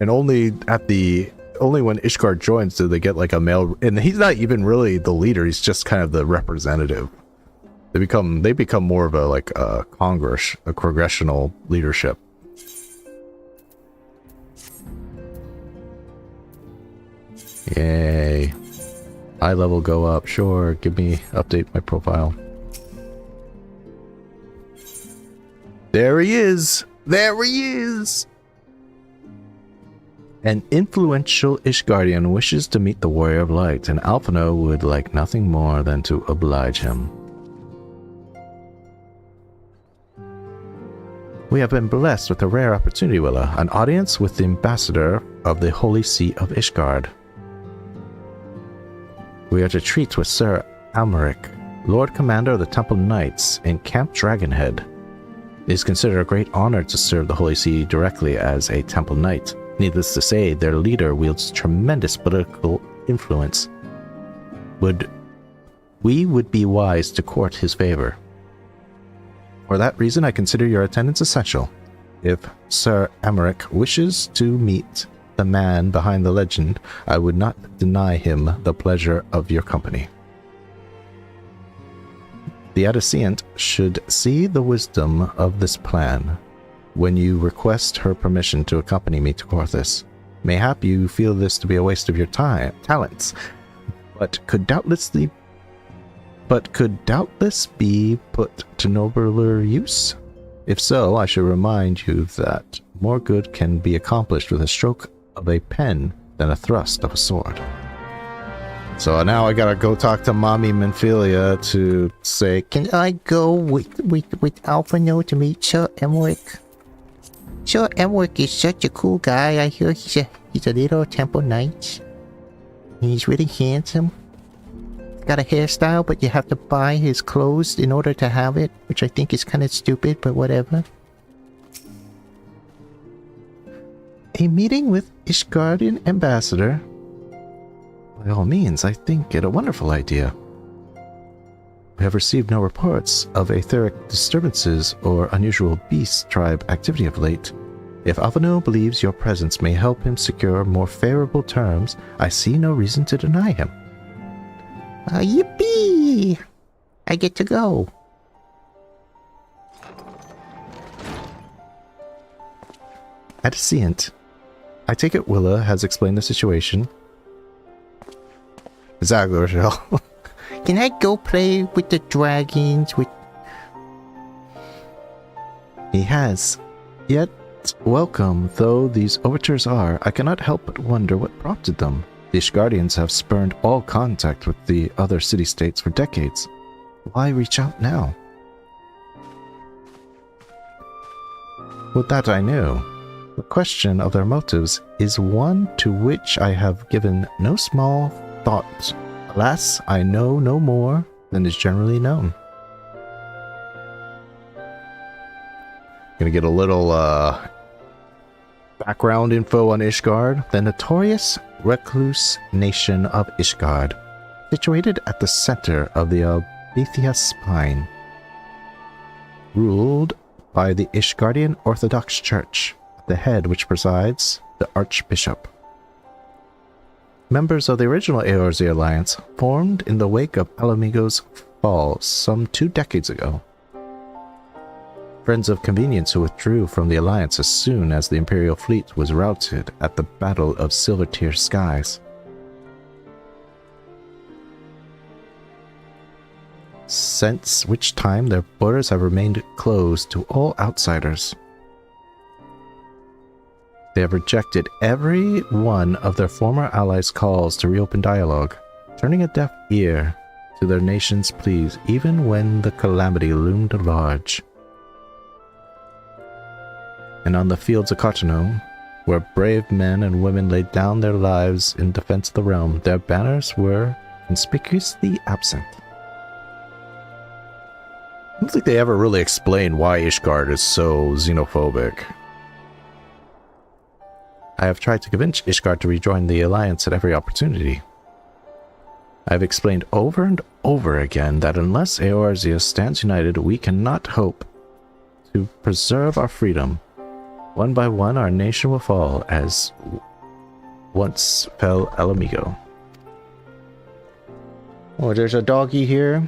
and only when Ishgard joins do they get like a male, and he's not even really the leader, he's just kind of the representative. They become more of a congressional leadership. Yay. Eye level go up, sure, update my profile. There he is! There he is! An influential Ishgardian wishes to meet the Warrior of Light, and Alphino would like nothing more than to oblige him. We have been blessed with a rare opportunity, Willa, an audience with the ambassador of the Holy See of Ishgard. We are to treat with Sir Almeric, Lord Commander of the Temple Knights in Camp Dragonhead. It is considered a great honor to serve the Holy See directly as a Temple Knight. Needless to say, their leader wields tremendous political influence. We would be wise to court his favor. For that reason, I consider your attendance essential. If Sir Almeric wishes to meet the man behind the legend, I would not deny him the pleasure of your company. The Adescient should see the wisdom of this plan when you request her permission to accompany me to Korthus. Mayhap you feel this to be a waste of your talents, but could doubtless be put to nobler use. If so, I should remind you that more good can be accomplished with a stroke of a pen than a thrust of a sword. So now I gotta go talk to Mommy Menphilia to say, Can I go with Alphino to meet Sir Emwick? Sir Emwick is such a cool guy. I hear he's a little temple knight. He's really handsome. Got a hairstyle, but you have to buy his clothes in order to have it, which I think is kind of stupid, but whatever. a meeting with Ishgardian ambassador? By all means, I think it a wonderful idea. We have received no reports of etheric disturbances or unusual beast tribe activity of late. If Alphino believes your presence may help him secure more favorable terms, I see no reason to deny him. Yippee! I get to go. Adicient. I take it Willa has explained the situation. Exactly, Rochelle. Can I go play with the dragons? He has. Yet, welcome though these overtures are, I cannot help but wonder what prompted them. The Ishgardians have spurned all contact with the other city-states for decades. Why reach out now? With that I knew. The question of their motives is one to which I have given no small thought. Alas, I know no more than is generally known. Gonna get a little background info on Ishgard. The notorious recluse nation of Ishgard, situated at the center of the Albethia Spine, ruled by the Ishgardian Orthodox Church, at the head which presides the Archbishop. Members of the original Eorzea Alliance formed in the wake of Alamigo's fall some 2 decades ago. Friends of convenience who withdrew from the Alliance as soon as the Imperial fleet was routed at the Battle of Silvertear Skies. Since which time their borders have remained closed to all outsiders. They have rejected every one of their former allies' calls to reopen dialogue, turning a deaf ear to their nation's pleas even when the calamity loomed large. And on the fields of Cotonou, where brave men and women laid down their lives in defense of the realm, their banners were conspicuously absent. I don't think they ever really explained why Ishgard is so xenophobic. I have tried to convince Ishgard to rejoin the Alliance at every opportunity. I have explained over and over again that unless Eorzea stands united, we cannot hope to preserve our freedom. One by one, our nation will fall, as once fell Alamigo. Oh, there's a doggy here.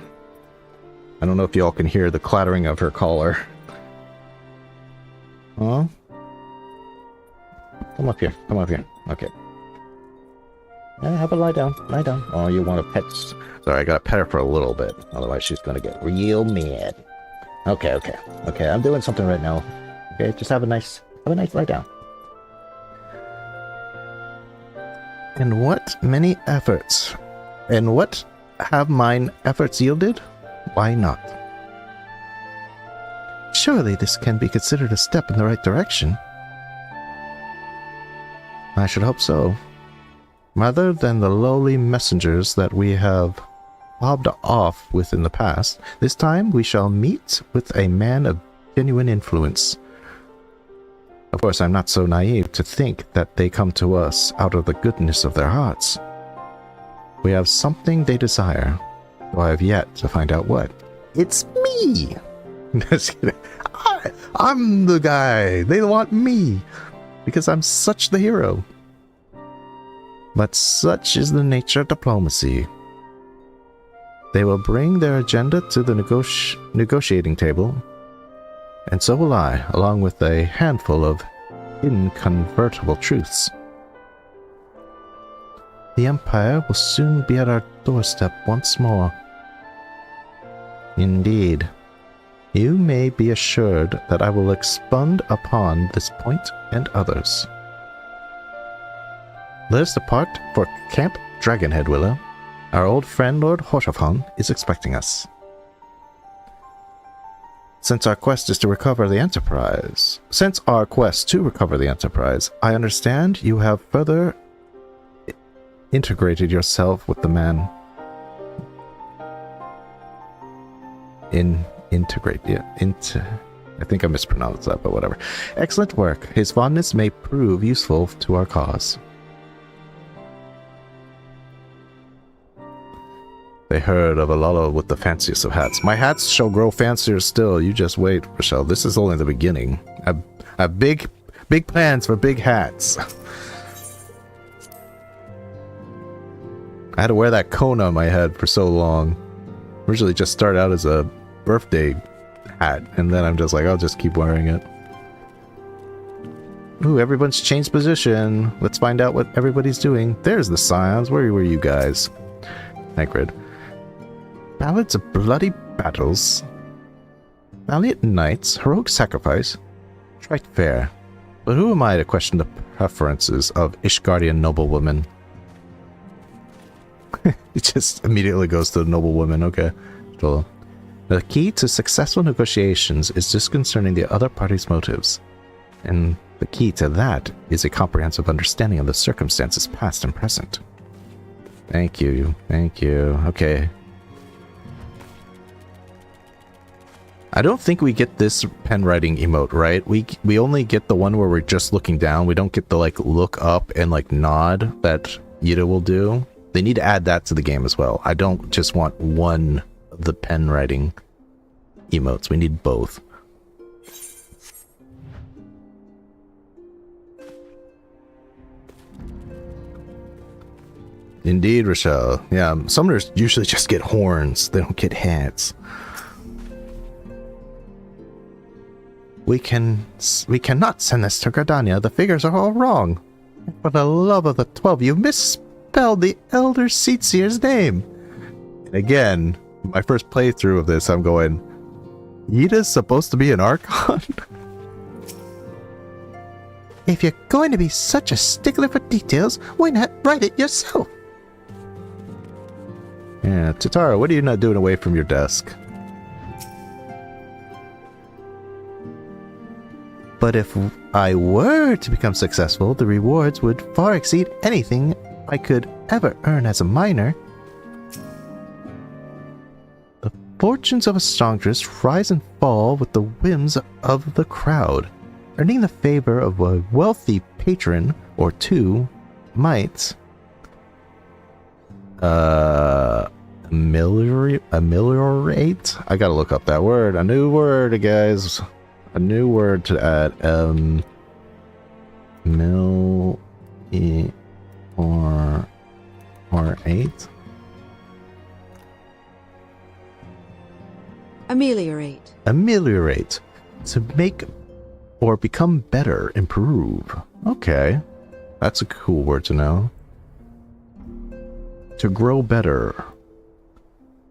I don't know if y'all can hear the clattering of her collar. Huh? Come up here. Come up here. Okay. Yeah, have a lie down. Lie down. Oh, you want to pet? Sorry, I gotta pet her for a little bit. Otherwise, she's gonna get real mad. Okay, okay. Okay, I'm doing something right now. Okay, just have a nice lie down. And what many efforts. And what have mine efforts yielded? Why not? Surely this can be considered a step in the right direction. I should hope so. Rather than the lowly messengers that we have bobbed off with in the past, this time we shall meet with a man of genuine influence. Of course, I'm not so naive to think that they come to us out of the goodness of their hearts. We have something they desire, though I have yet to find out what. It's me! Just kidding. I'm the guy. They want me. Because I'm such the hero. But such is the nature of diplomacy. They will bring their agenda to the negotiating table, and so will I, along with a handful of inconvertible truths. The Empire will soon be at our doorstep once more. Indeed, you may be assured that I will expound upon this point and others. Let us depart for Camp Dragonhead, Willow. Our old friend Lord Hoshafon is expecting us. Since our quest to recover the Enterprise, I understand you have further integrated yourself with the man. I think I mispronounced that, but whatever. Excellent work. His fondness may prove useful to our cause. They heard of a Lala with the fanciest of hats. My hats shall grow fancier still. You just wait, Rochelle. This is only the beginning. I have big plans for big hats. I had to wear that cone on my head for so long. Originally just started out as a birthday hat, and then I'm just like, I'll just keep wearing it. Ooh, everyone's changed position. Let's find out what everybody's doing. There's the Scions. Where were you guys? Hagrid. Ballads of bloody battles. Valiant knights, heroic sacrifice. Trite fair. But who am I to question the preferences of Ishgardian noblewomen? It just immediately goes to the noblewomen. Okay. Cool. The key to successful negotiations is disconcerting the other party's motives. And the key to that is a comprehensive understanding of the circumstances past and present. Thank you. Thank you. Okay. I don't think we get this pen writing emote, right? We only get the one where we're just looking down. We don't get the like look up and like nod that Yida will do. They need to add that to the game as well. I don't just want one of the pen writing emotes. We need both. Indeed, Rochelle. Yeah, summoners usually just get horns. They don't get hats. We cannot send this to Gardania. The figures are all wrong. For the love of the 12, you misspelled the Elder Seatseer's name. And again, my first playthrough of this, I'm going, Yida's supposed to be an Archon? If you're going to be such a stickler for details, why not write it yourself? Yeah, Tatara, what are you not doing away from your desk? But if I were to become successful, the rewards would far exceed anything I could ever earn as a miner. The fortunes of a songstress rise and fall with the whims of the crowd. Earning the favor of a wealthy patron or two might ameliorate. I gotta look up that word. A new word, guys. A new word to add. Ameliorate. Ameliorate. To make or become better, improve. Okay. That's a cool word to know. To grow better.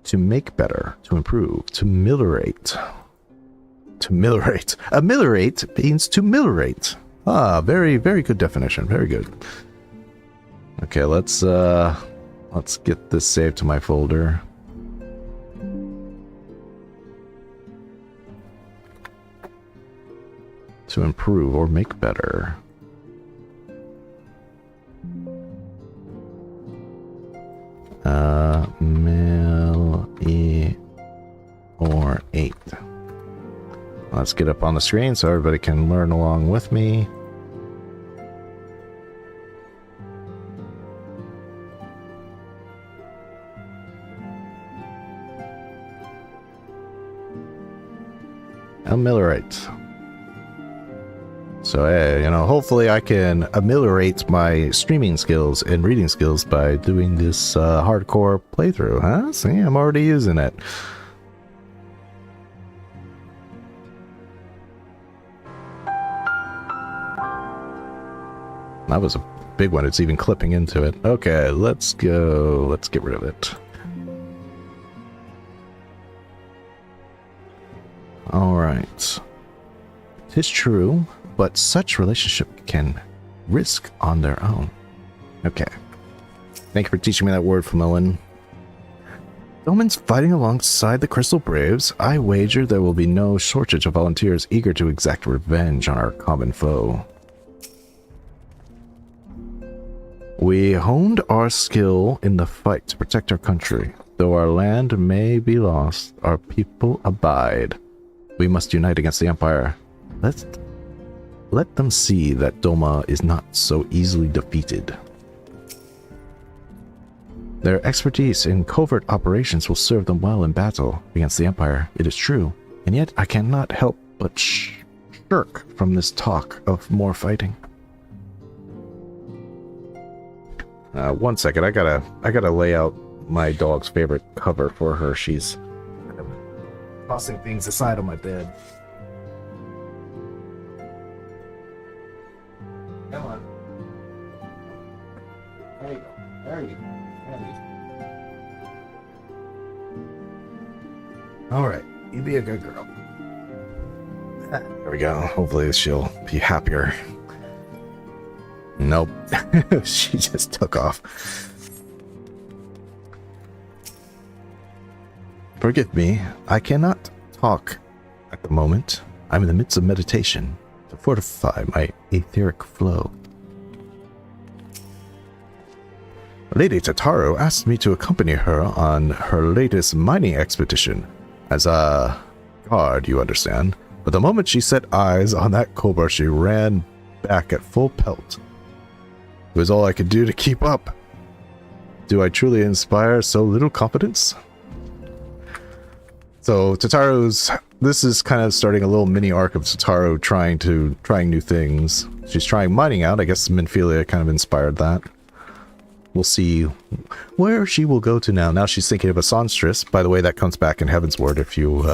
To make better. To improve. To ameliorate. To ameliorate. Ameliorate means to ameliorate. Ah, very, very good definition. Very good. Okay, let's get this saved to my folder. To improve or make better. Ameliorate. Let's get up on the screen so everybody can learn along with me. Ameliorate. So, hey, you know, hopefully I can ameliorate my streaming skills and reading skills by doing this hardcore playthrough, huh? See, I'm already using it. That was a big one. It's even clipping into it. Okay, let's go. Let's get rid of it. Alright. It is true, but such relationship can risk on their own. Okay. Thank you for teaching me that word, Familin. Doman's fighting alongside the Crystal Braves. I wager there will be no shortage of volunteers eager to exact revenge on our common foe. We honed our skill in the fight to protect our country. Though our land may be lost, our people abide. We must unite against the Empire. Let them see that Doma is not so easily defeated. Their expertise in covert operations will serve them well in battle against the Empire, it is true, and yet I cannot help but shirk from this talk of more fighting. 1 second, I gotta lay out my dog's favorite cover for her. She's kind of tossing things aside on my bed. Come on. There you go. There you go. Alright, you be a good girl. There we go. Hopefully she'll be happier. Nope. She just took off. Forgive me, I cannot talk at the moment. I'm in the midst of meditation to fortify my etheric flow. Lady Tataru asked me to accompany her on her latest mining expedition. As a guard, you understand. But the moment she set eyes on that cobra, she ran back at full pelt. It was all I could do to keep up. Do I truly inspire so little confidence? So this is kind of starting a little mini arc of Tataru trying new things. She's trying mining out. I guess Minfilia kind of inspired that. We'll see where she will go to now. Now she's thinking of a songstress. By the way, that comes back in Heavensward. If you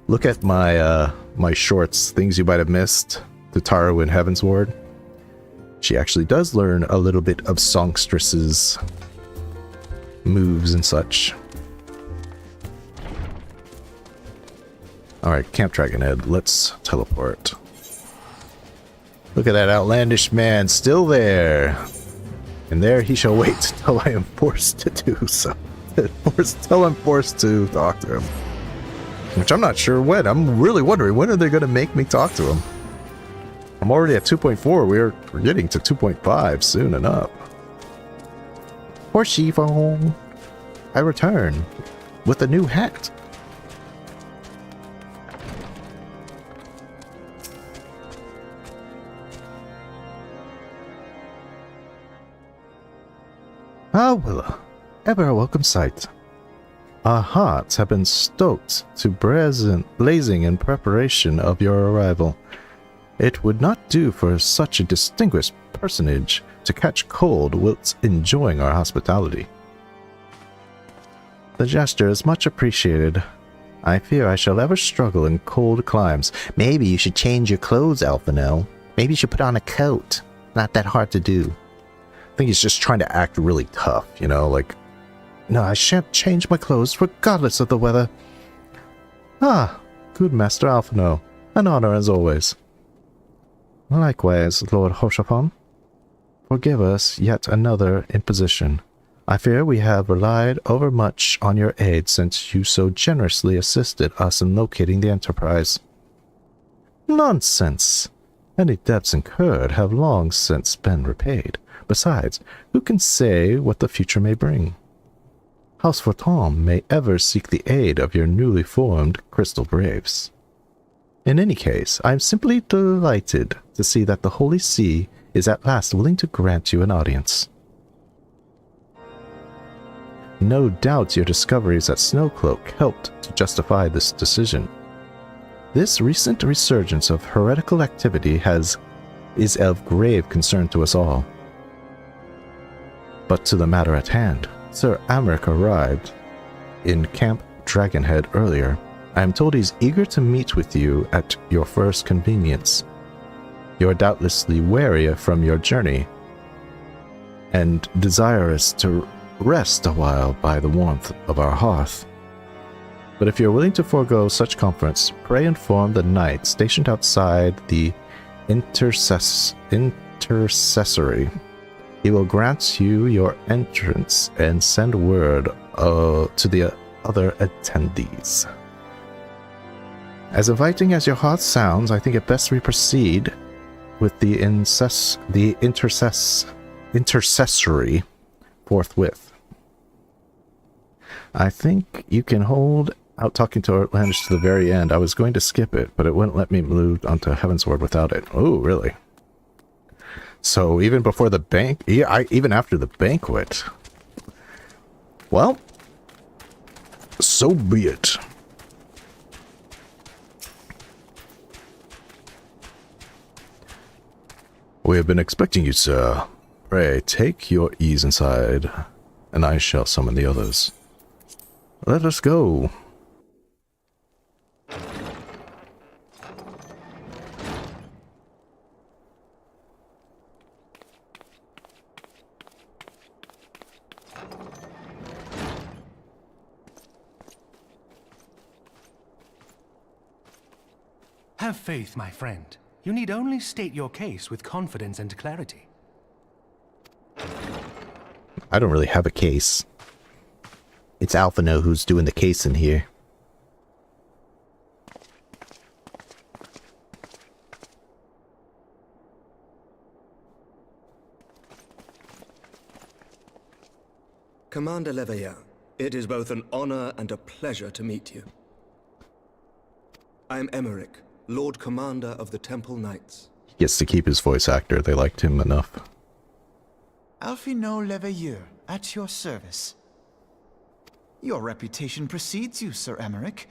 look at my shorts, things you might have missed, Tataru in Heavensward, she actually does learn a little bit of songstress's moves and such. Alright, Camp Dragonhead, let's teleport. Look at that outlandish man, still there. And there he shall wait till I am forced to do so. Till I'm forced to talk to him. Which I'm not sure when. I'm really wondering, when are they going to make me talk to him? I'm already at 2.4. We're getting to 2.5 soon enough. Horseshivo, I return with a new hat. Ah, Willa, ever a welcome sight. Our hearts have been stoked to blazing in preparation of your arrival. It would not do for such a distinguished personage to catch cold whilst enjoying our hospitality. The gesture is much appreciated. I fear I shall ever struggle in cold climes. Maybe you should change your clothes, Alphino. Maybe you should put on a coat. Not that hard to do. I think he's just trying to act really tough, you know, like, no, I shan't change my clothes regardless of the weather. Ah, good Master Alphino. An honor as always. Likewise, Lord Hoshapon. Forgive us yet another imposition. I fear we have relied overmuch on your aid since you so generously assisted us in locating the Enterprise. Nonsense! Any debts incurred have long since been repaid. Besides, who can say what the future may bring? House Forton may ever seek the aid of your newly formed Crystal Braves. In any case, I am simply delighted to see that the Holy See is at last willing to grant you an audience. No doubt your discoveries at Snowcloak helped to justify this decision. This recent resurgence of heretical activity is of grave concern to us all. But to the matter at hand, Sir Amric arrived in Camp Dragonhead earlier. I am told he's eager to meet with you at your first convenience. You are doubtlessly weary from your journey and desirous to rest a while by the warmth of our hearth. But if you're willing to forego such comforts, pray inform the knight stationed outside the intercessory He will grant you your entrance and send word to the other attendees. As inviting as your heart sounds, I think it best we proceed with the intercessory forthwith. I think you can hold out talking to Outlanders to the very end. I was going to skip it, but it wouldn't let me move onto Heavensward without it. Oh, really? So even before the even after the banquet. Well, so be it. We have been expecting you, sir. Pray, take your ease inside, and I shall summon the others. Let us go. Have faith, my friend. You need only state your case with confidence and clarity. I don't really have a case. It's Alphino who's doing the case in here. Commander Leveilleur, it is both an honor and a pleasure to meet you. I am Emmerich, Lord Commander of the Temple Knights. He gets to keep his voice actor. They liked him enough. Alphino Leveilleur, at your service. Your reputation precedes you, Sir Emmerich.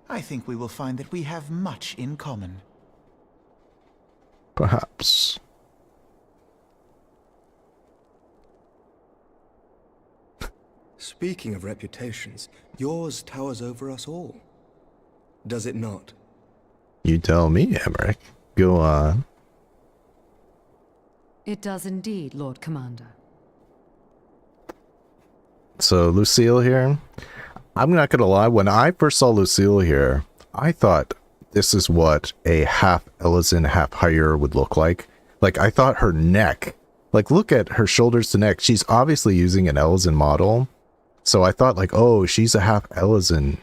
I think we will find that we have much in common. Perhaps. Speaking of reputations, yours towers over us all. Does it not? You tell me, Emmerich. Go on. It does indeed, Lord Commander. So, Lucille here. I'm not gonna lie, when I first saw Lucille here, I thought this is what a half Ellison, half Hire would look like. Like, I thought her neck, like, look at her shoulders to neck. She's obviously using an Ellison model. So I thought, like, oh, she's a half Ellison.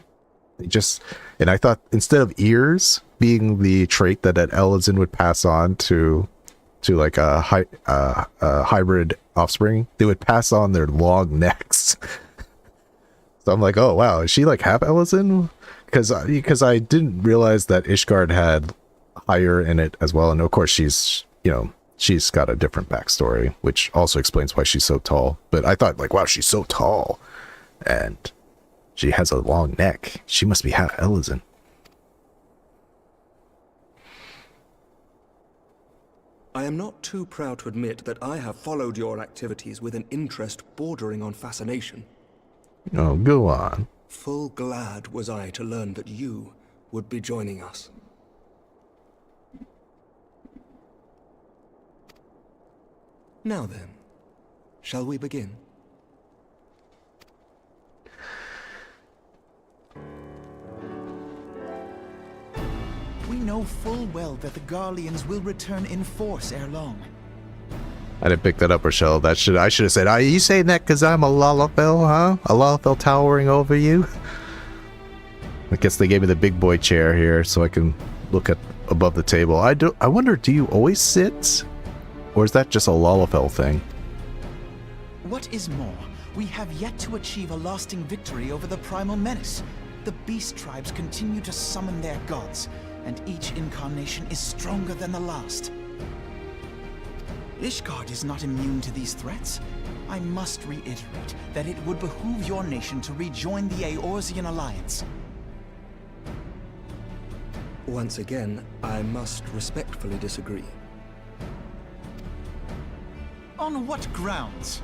And I thought instead of ears being the trait that an Ellison would pass on to like a hybrid offspring, they would pass on their long necks. So I'm like, oh wow, is she like half Ellison? Because I didn't realize that Ishgard had Hire in it as well, and of course she's got a different backstory, which also explains why she's so tall. But I thought, like, wow, she's so tall, and she has a long neck. She must be half Ellison. I am not too proud to admit that I have followed your activities with an interest bordering on fascination. Oh, go on. Full glad was I to learn that you would be joining us. Now then, shall we begin? We know full well that the Garleans will return in force ere long. I didn't pick that up, Rochelle. I should have said, are you saying that because I'm a Lalafell, huh? A Lalafell towering over you? I guess they gave me the big boy chair here so I can look at above the table. I wonder, do you always sit? Or is that just a Lalafell thing? What is more, we have yet to achieve a lasting victory over the primal menace. The beast tribes continue to summon their gods, and each incarnation is stronger than the last. Ishgard is not immune to these threats. I must reiterate that it would behoove your nation to rejoin the Eorzean Alliance. Once again, I must respectfully disagree. On what grounds?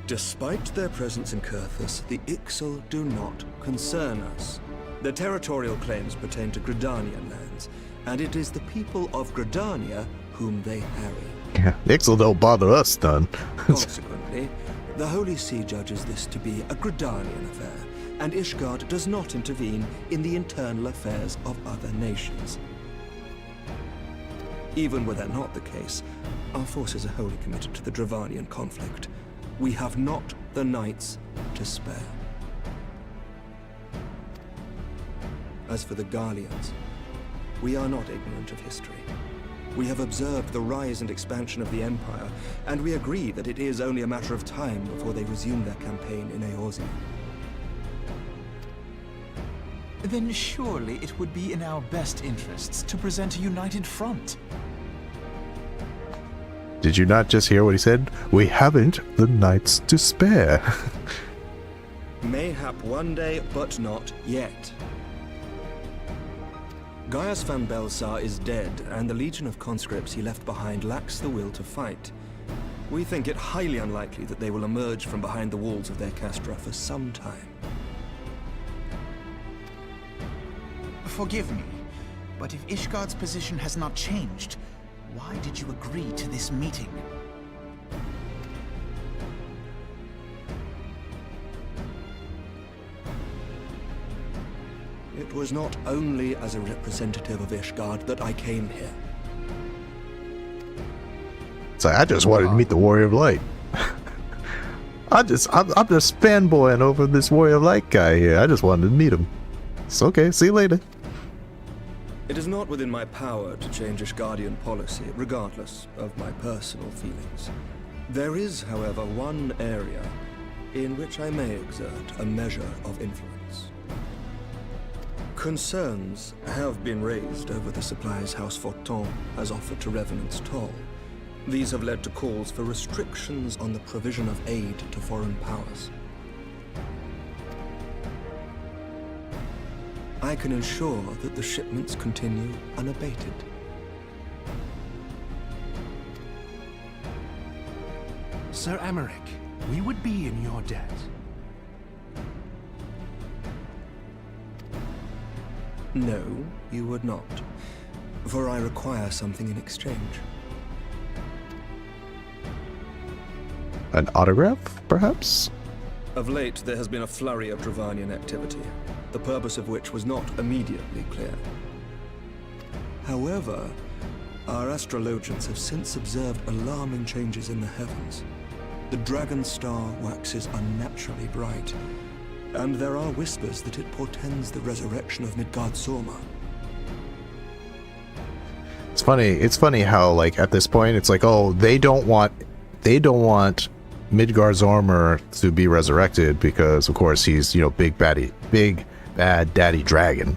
Despite their presence in Kurthus, the Ixal do not concern us. Their territorial claims pertain to Gridanian lands, and it is the people of Gridania whom they harry. Yeah, Ixal don't bother us, none. Consequently, the Holy See judges this to be a Gridanian affair, and Ishgard does not intervene in the internal affairs of other nations. Even were that not the case, our forces are wholly committed to the Dravanian conflict. We have not the knights to spare. As for the Garleans, we are not ignorant of history. We have observed the rise and expansion of the Empire, and we agree that it is only a matter of time before they resume their campaign in Eorzea. Then surely it would be in our best interests to present a united front. Did you not just hear what he said? We haven't the knights to spare. Mayhap one day, but not yet. Gaius van Belsar is dead, and the legion of conscripts he left behind lacks the will to fight. We think it highly unlikely that they will emerge from behind the walls of their castra for some time. Forgive me, but if Ishgard's position has not changed, why did you agree to this meeting? It was not only as a representative of Ishgard that I came here. So I just wanted to meet the Warrior of Light. I'm just fanboying over this Warrior of Light guy here. I just wanted to meet him. It's okay. See you later. It is not within my power to change Ishgardian policy, regardless of my personal feelings. There is, however, one area in which I may exert a measure of influence. Concerns have been raised over the supplies House Forton has offered to Revenant's Toll. These have led to calls for restrictions on the provision of aid to foreign powers. I can ensure that the shipments continue unabated. Sir Emmerich, we would be in your debt. No, you would not. For I require something in exchange. An autograph, perhaps? Of late, there has been a flurry of Dravanian activity, the purpose of which was not immediately clear. However, our astrologians have since observed alarming changes in the heavens. The dragon star waxes unnaturally bright, and there are whispers that it portends the resurrection of Miqo'te. It's funny how, like, at this point, it's like, oh, they don't want Midgard's armor to be resurrected because, of course, he's, you know, big bad daddy dragon.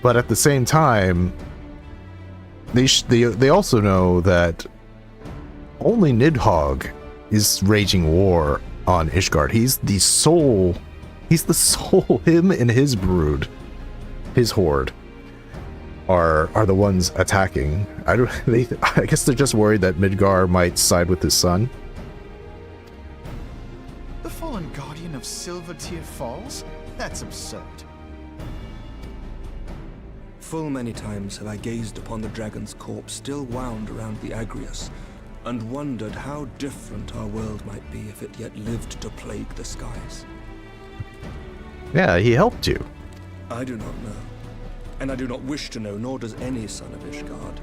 But at the same time, they also know that only Nidhogg is waging war on Ishgard. He's the soul. Him and his brood, his horde, are the ones attacking. I guess they're just worried that Midgar might side with his son. The fallen guardian of Silvertear Falls? That's absurd. Full many times have I gazed upon the dragon's corpse still wound around the Agrius, and wondered how different our world might be if it yet lived to plague the skies. Yeah, he helped you. I do not know, and I do not wish to know, nor does any son of Ishgard.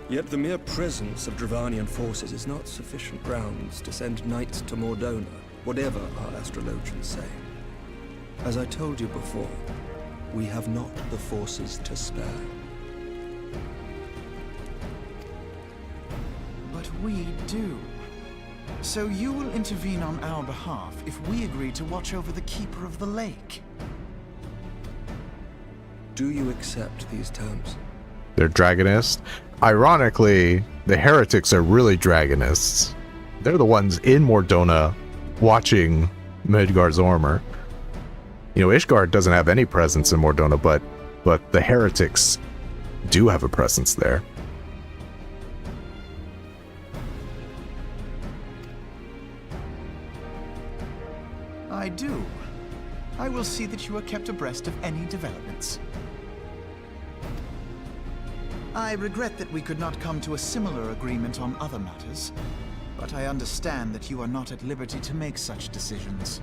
Yet the mere presence of Dravanian forces is not sufficient grounds to send knights to Mordona, whatever our astrologians say. As I told you before, we have not the forces to spare. But we do. So you will intervene on our behalf if we agree to watch over the Keeper of the Lake. Do you accept these terms? They're dragonists. Ironically, the heretics are really dragonists. They're the ones in Mordona watching Midgard's armor. You know, Ishgard doesn't have any presence in Mordona, but the heretics do have a presence there. I do. I will see that you are kept abreast of any developments. I regret that we could not come to a similar agreement on other matters, but I understand that you are not at liberty to make such decisions.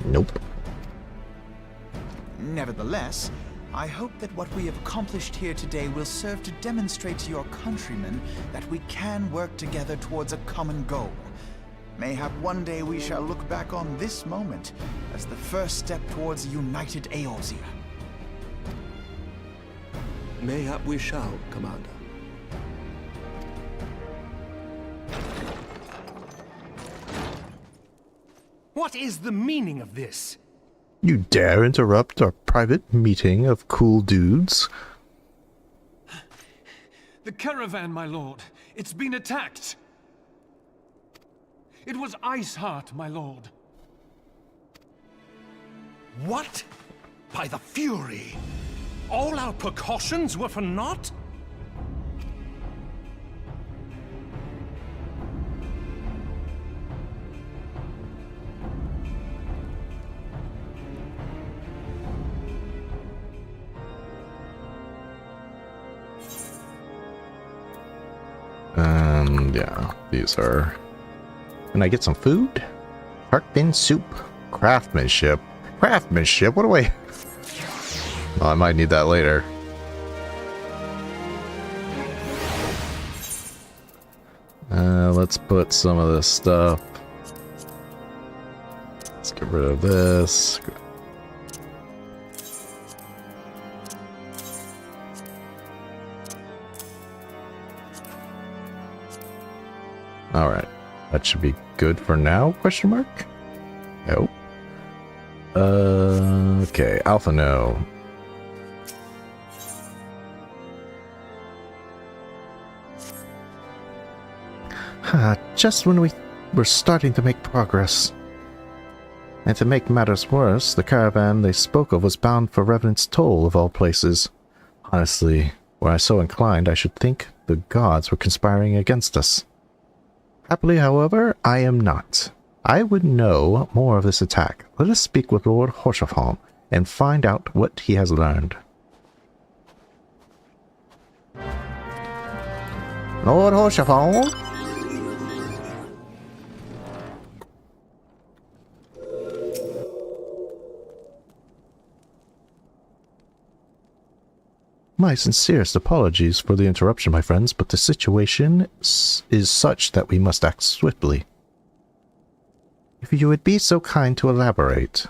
Nope. Nevertheless, I hope that what we have accomplished here today will serve to demonstrate to your countrymen that we can work together towards a common goal. Mayhap one day we shall look back on this moment as the first step towards a united Eorzea. Mayhap we shall, Commander. What is the meaning of this? You dare interrupt our private meeting of cool dudes? The caravan, my lord. It's been attacked. It was Iceheart, my lord. What? By the Fury! All our precautions were for naught? Yeah, these are... Can I get some food? Heart bin soup. Craftsmanship. Craftsmanship? What do I... Oh, I might need that later. Let's put some of this stuff. Let's get rid of this. Alright. That should be good for now, question mark? Nope. Okay, Alpha no. Just when we were starting to make progress. And to make matters worse, the caravan they spoke of was bound for Revenant's Toll of all places. Honestly, were I so inclined, I should think the gods were conspiring against us. Happily, however, I am not. I would know more of this attack. Let us speak with Lord Horshaffon and find out what he has learned. Lord Horshaffon? My sincerest apologies for the interruption, my friends, but the situation is such that we must act swiftly. If you would be so kind to elaborate.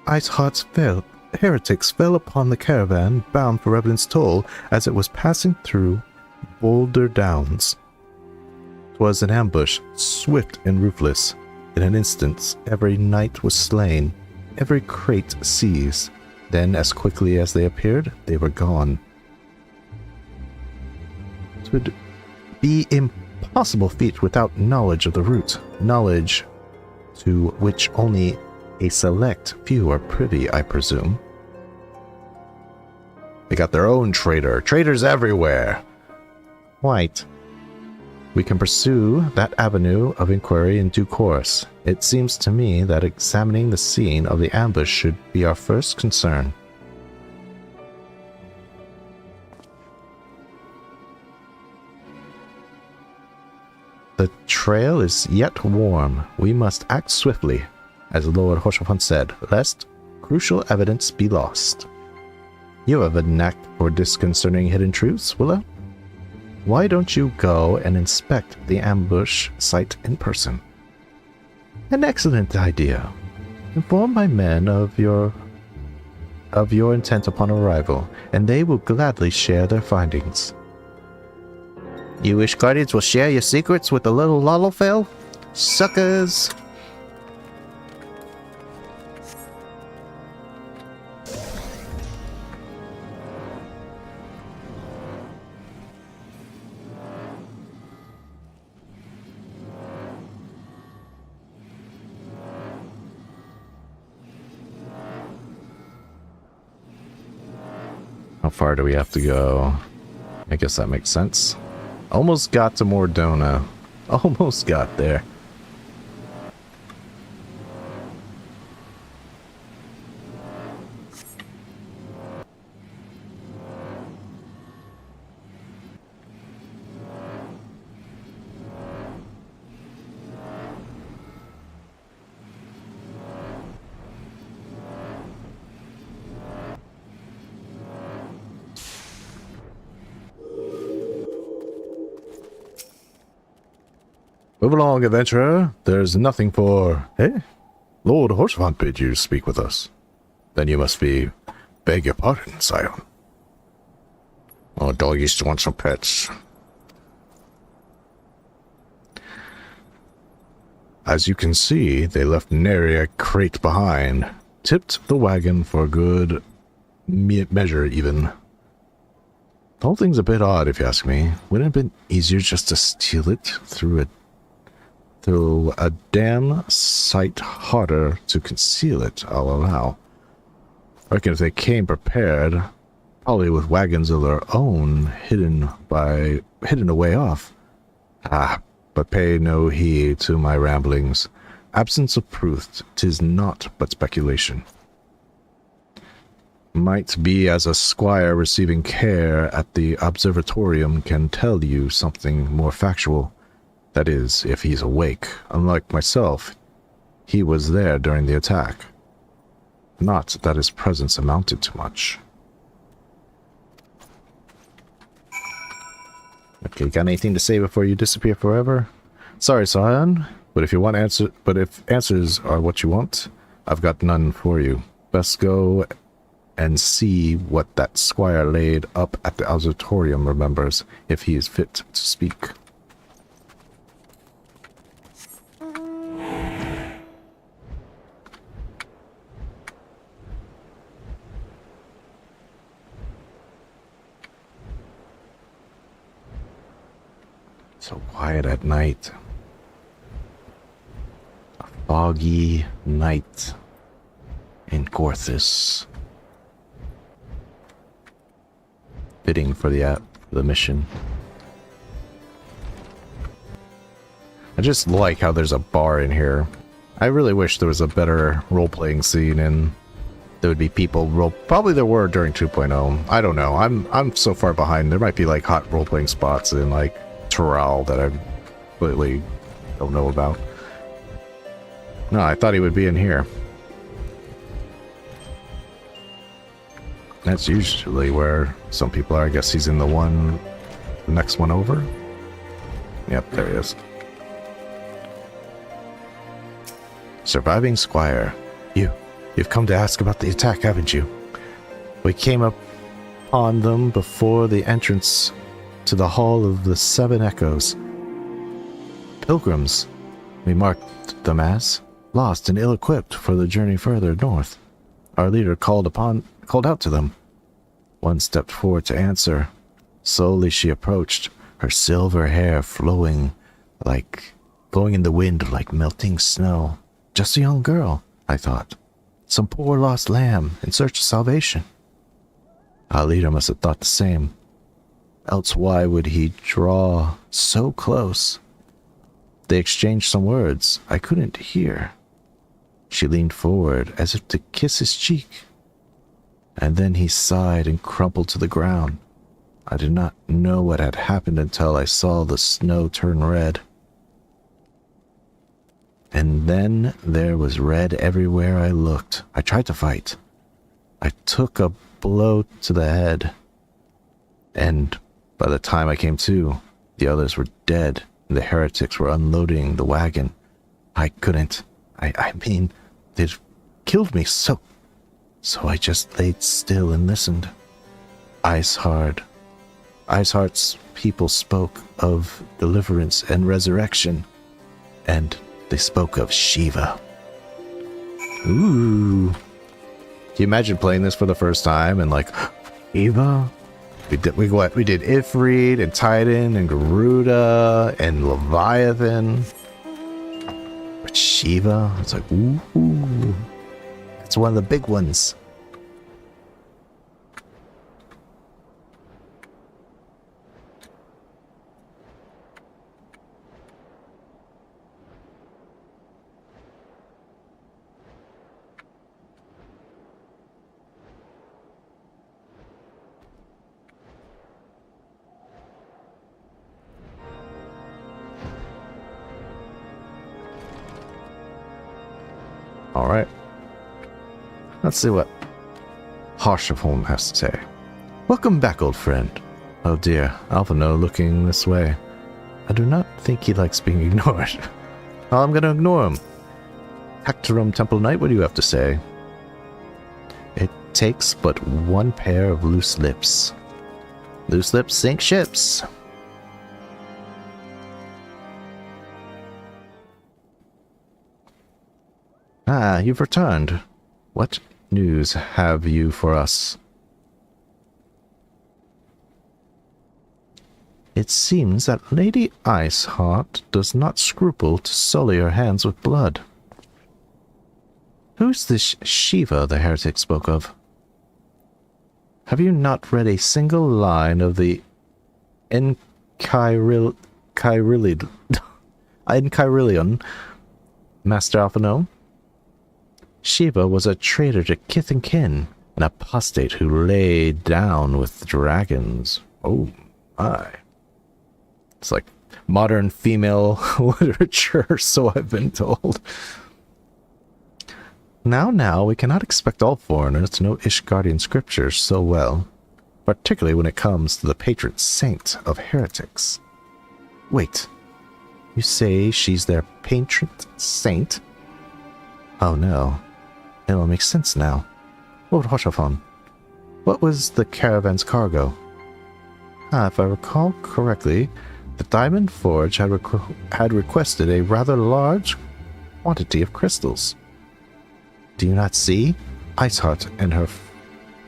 Iceheart's heretics fell upon the caravan bound for Revenant's Toll as it was passing through Boulder Downs. 'Twas an ambush, swift and ruthless. In an instant, every knight was slain, every crate seized. Then, as quickly as they appeared, they were gone. It would be impossible feat without knowledge of the route, knowledge to which only a select few are privy, I presume. They got their own traitor. Traitors everywhere. Quite. We can pursue that avenue of inquiry in due course. It seems to me that examining the scene of the ambush should be our first concern. The trail is yet warm. We must act swiftly, as Lord Horshaffon said, lest crucial evidence be lost. You have a knack for disconcerting hidden truths, Willow. Why don't you go and inspect the ambush site in person? An excellent idea. Inform my men of your intent upon arrival, and they will gladly share their findings. You wish Guardians will share your secrets with the little Lalafell? Suckers! How far do we have to go? I guess that makes sense. Almost got to Mordona. Almost got there. Move along, adventurer. There's nothing for... Hey? Lord Horsefant bid you speak with us. Then you must be... Beg your pardon, scion. Oh, dog used to want some pets. As you can see, they left nary a crate behind. Tipped the wagon for a good measure, even. The whole thing's a bit odd, if you ask me. Wouldn't it have been easier just to steal it through a damn sight harder to conceal it, I'll allow. I reckon if they came prepared, probably with wagons of their own hidden away off. But pay no heed to my ramblings. Absence of proof, 'tis naught but speculation. Might be as a squire receiving care at the observatorium can tell you something more factual. That is, if he's awake. Unlike myself, he was there during the attack. Not that his presence amounted to much. Okay, got anything to say before you disappear forever? Sorry, Scion, but if answers are what you want, I've got none for you. Best go and see what that squire laid up at the observatorium remembers, if he is fit to speak. So quiet at night. A foggy night in Gorthus. Fitting for the mission. I just like how there's a bar in here. I really wish there was a better role-playing scene and there would be people probably there were during 2.0. I don't know. I'm so far behind. There might be like hot role-playing spots in like Toral that I completely don't know about. No, I thought he would be in here. That's usually where some people are. I guess he's in the next one over. Yep, there he is. Surviving Squire. You've come to ask about the attack, haven't you? We came up on them before the entrance to the Hall of the Seven Echoes. Pilgrims, we marked them as, lost and ill-equipped for the journey further north. Our leader called out to them. One stepped forward to answer. Slowly she approached, her silver hair flowing in the wind like melting snow. Just a young girl, I thought. Some poor lost lamb in search of salvation. Our leader must have thought the same. Else why would he draw so close? They exchanged some words I couldn't hear. She leaned forward as if to kiss his cheek. And then he sighed and crumpled to the ground. I did not know what had happened until I saw the snow turn red. And then there was red everywhere I looked. I tried to fight. I took a blow to the head. And by the time I came to, the others were dead, and the heretics were unloading the wagon. I couldn't. I mean, they'd killed me, so I just laid still and listened. Iceheart's people spoke of deliverance and resurrection, and they spoke of Shiva. Ooh. Can you imagine playing this for the first time and like, Shiva? We did Ifrit and Titan and Garuda and Leviathan. But Shiva, it's like, ooh. It's one of the big ones. Alright. Let's see what Harshavholm has to say. Welcome back, old friend. Oh dear, Alphino looking this way. I do not think he likes being ignored. Well, I'm gonna ignore him. Tactorum Temple Knight, what do you have to say? It takes but one pair of loose lips. Loose lips sink ships. Ah, you've returned. What news have you for us? It seems that Lady Iceheart does not scruple to sully her hands with blood. Who's this Shiva the heretic spoke of? Have you not read a single line of the Enchiridion, Master Alphino? Shiva was a traitor to kith and kin, an apostate who lay down with dragons. Oh my. It's like modern female literature, so I've been told. Now, we cannot expect all foreigners to know Ishgardian scriptures so well, particularly when it comes to the patron saint of heretics. Wait, you say she's their patron saint? Oh no, it all makes sense now. Lord Hoshafon, what was the caravan's cargo? If I recall correctly, the Diamond Forge had requested a rather large quantity of crystals. Do you not see? Iceheart and her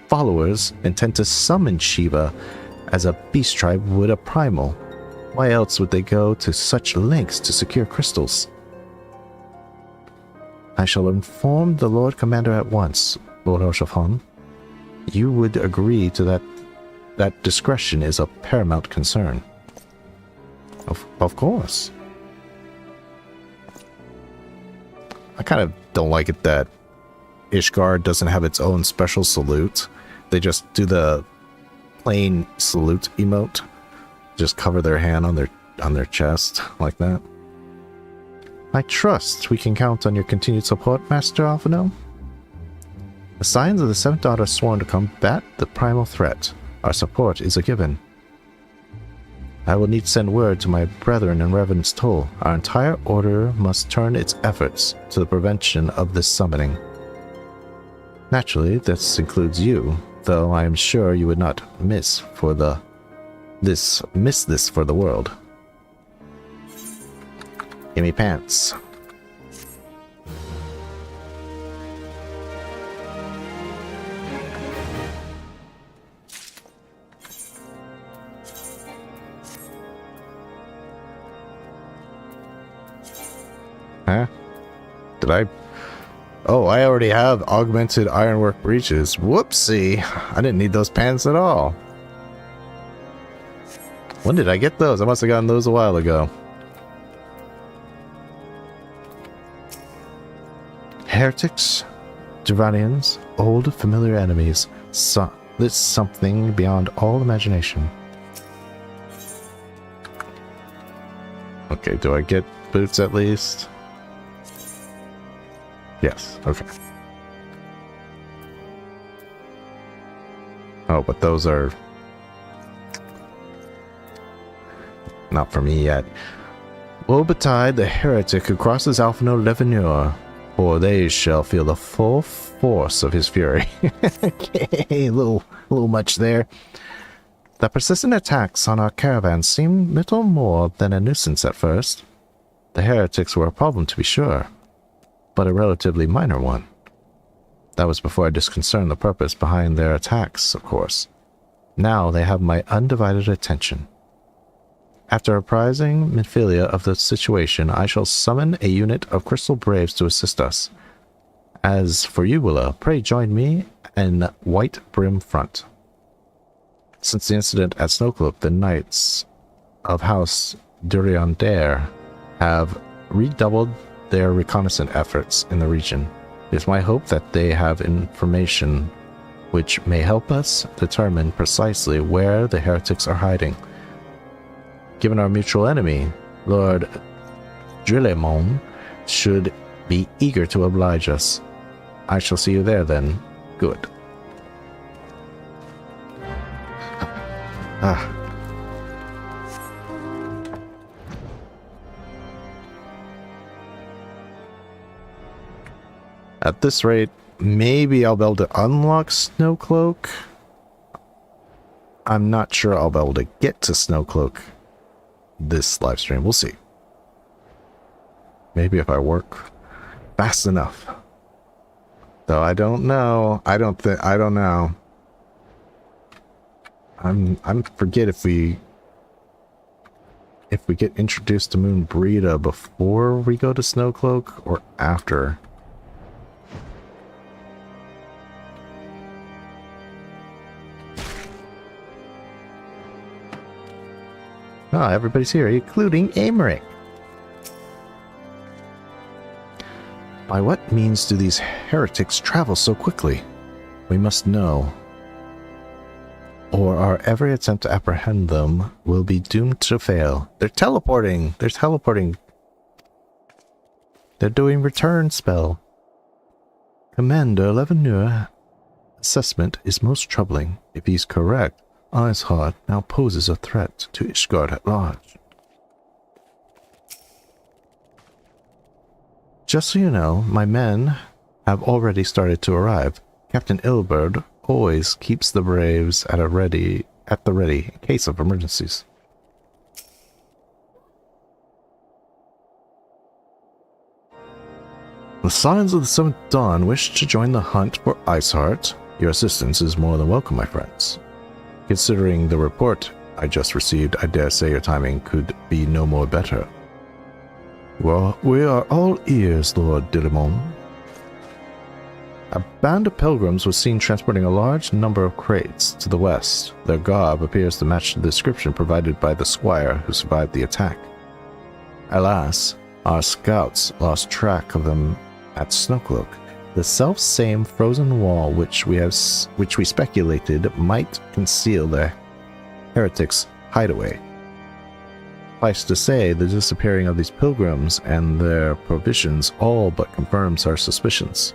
followers intend to summon Shiva as a beast tribe would a primal. Why else would they go to such lengths to secure crystals? I shall inform the Lord Commander at once, Lord Hoshafon. You would agree to that discretion is of paramount concern. Of course. I kind of don't like it that Ishgard doesn't have its own special salute. They just do the plain salute emote. Just cover their hand on their chest like that. I trust we can count on your continued support, Master Alphino. The signs of the Seventh Daughter sworn to combat the primal threat. Our support is a given. I will need to send word to my brethren in Revenant's Toll. Our entire order must turn its efforts to the prevention of this summoning. Naturally, this includes you, though I am sure you would not miss this for the world. Give me pants. Huh? Did I? Oh, I already have augmented ironwork breeches. Whoopsie. I didn't need those pants at all. When did I get those? I must have gotten those a while ago. Heretics, Duranians, old familiar enemies. This something beyond all imagination. Okay, do I get boots at least? Yes, okay. Oh, but those are not for me yet. Woe betide the heretic who crosses Alphino Levenure, for they shall feel the full force of his fury. Okay, a little much there. The persistent attacks on our caravan seemed little more than a nuisance at first. The heretics were a problem, to be sure, but a relatively minor one. That was before I discerned the purpose behind their attacks, of course. Now they have my undivided attention. After apprising Minfilia of the situation, I shall summon a unit of Crystal Braves to assist us. As for you, Willa, pray join me in White Brim Front. Since the incident at Snowcloak, the Knights of House Duriandare have redoubled their reconnaissance efforts in the region. It is my hope that they have information which may help us determine precisely where the heretics are hiding. Given our mutual enemy, Lord Drillemon should be eager to oblige us. I shall see you there then. Good. At this rate, maybe I'll be able to unlock Snowcloak. I'm not sure I'll be able to get to Snowcloak this live stream. We'll see. Maybe if I work fast enough. Though I don't know. I don't know. I'm forget if we get introduced to Moon Brita before we go to Snowcloak or after. Ah, everybody's here, including Amric. By what means do these heretics travel so quickly? We must know, or our every attempt to apprehend them will be doomed to fail. They're teleporting! They're teleporting! They're doing return spell. Commander Leveneur assessment is most troubling. If he's correct, Iceheart now poses a threat to Ishgard at large. Just so you know, my men have already started to arrive. Captain Ilberd always keeps the Braves at the ready in case of emergencies. The Scions of the Seventh Dawn wish to join the hunt for Iceheart. Your assistance is more than welcome, my friends. Considering the report I just received, I dare say your timing could be no more better. Well, we are all ears, Lord Dilimon. A band of pilgrims was seen transporting a large number of crates to the west. Their garb appears to match the description provided by the squire who survived the attack. Alas, our scouts lost track of them at Snowcloak, the self-same frozen wall which we speculated might conceal the heretics' hideaway. Suffice to say, the disappearing of these pilgrims and their provisions all but confirms our suspicions.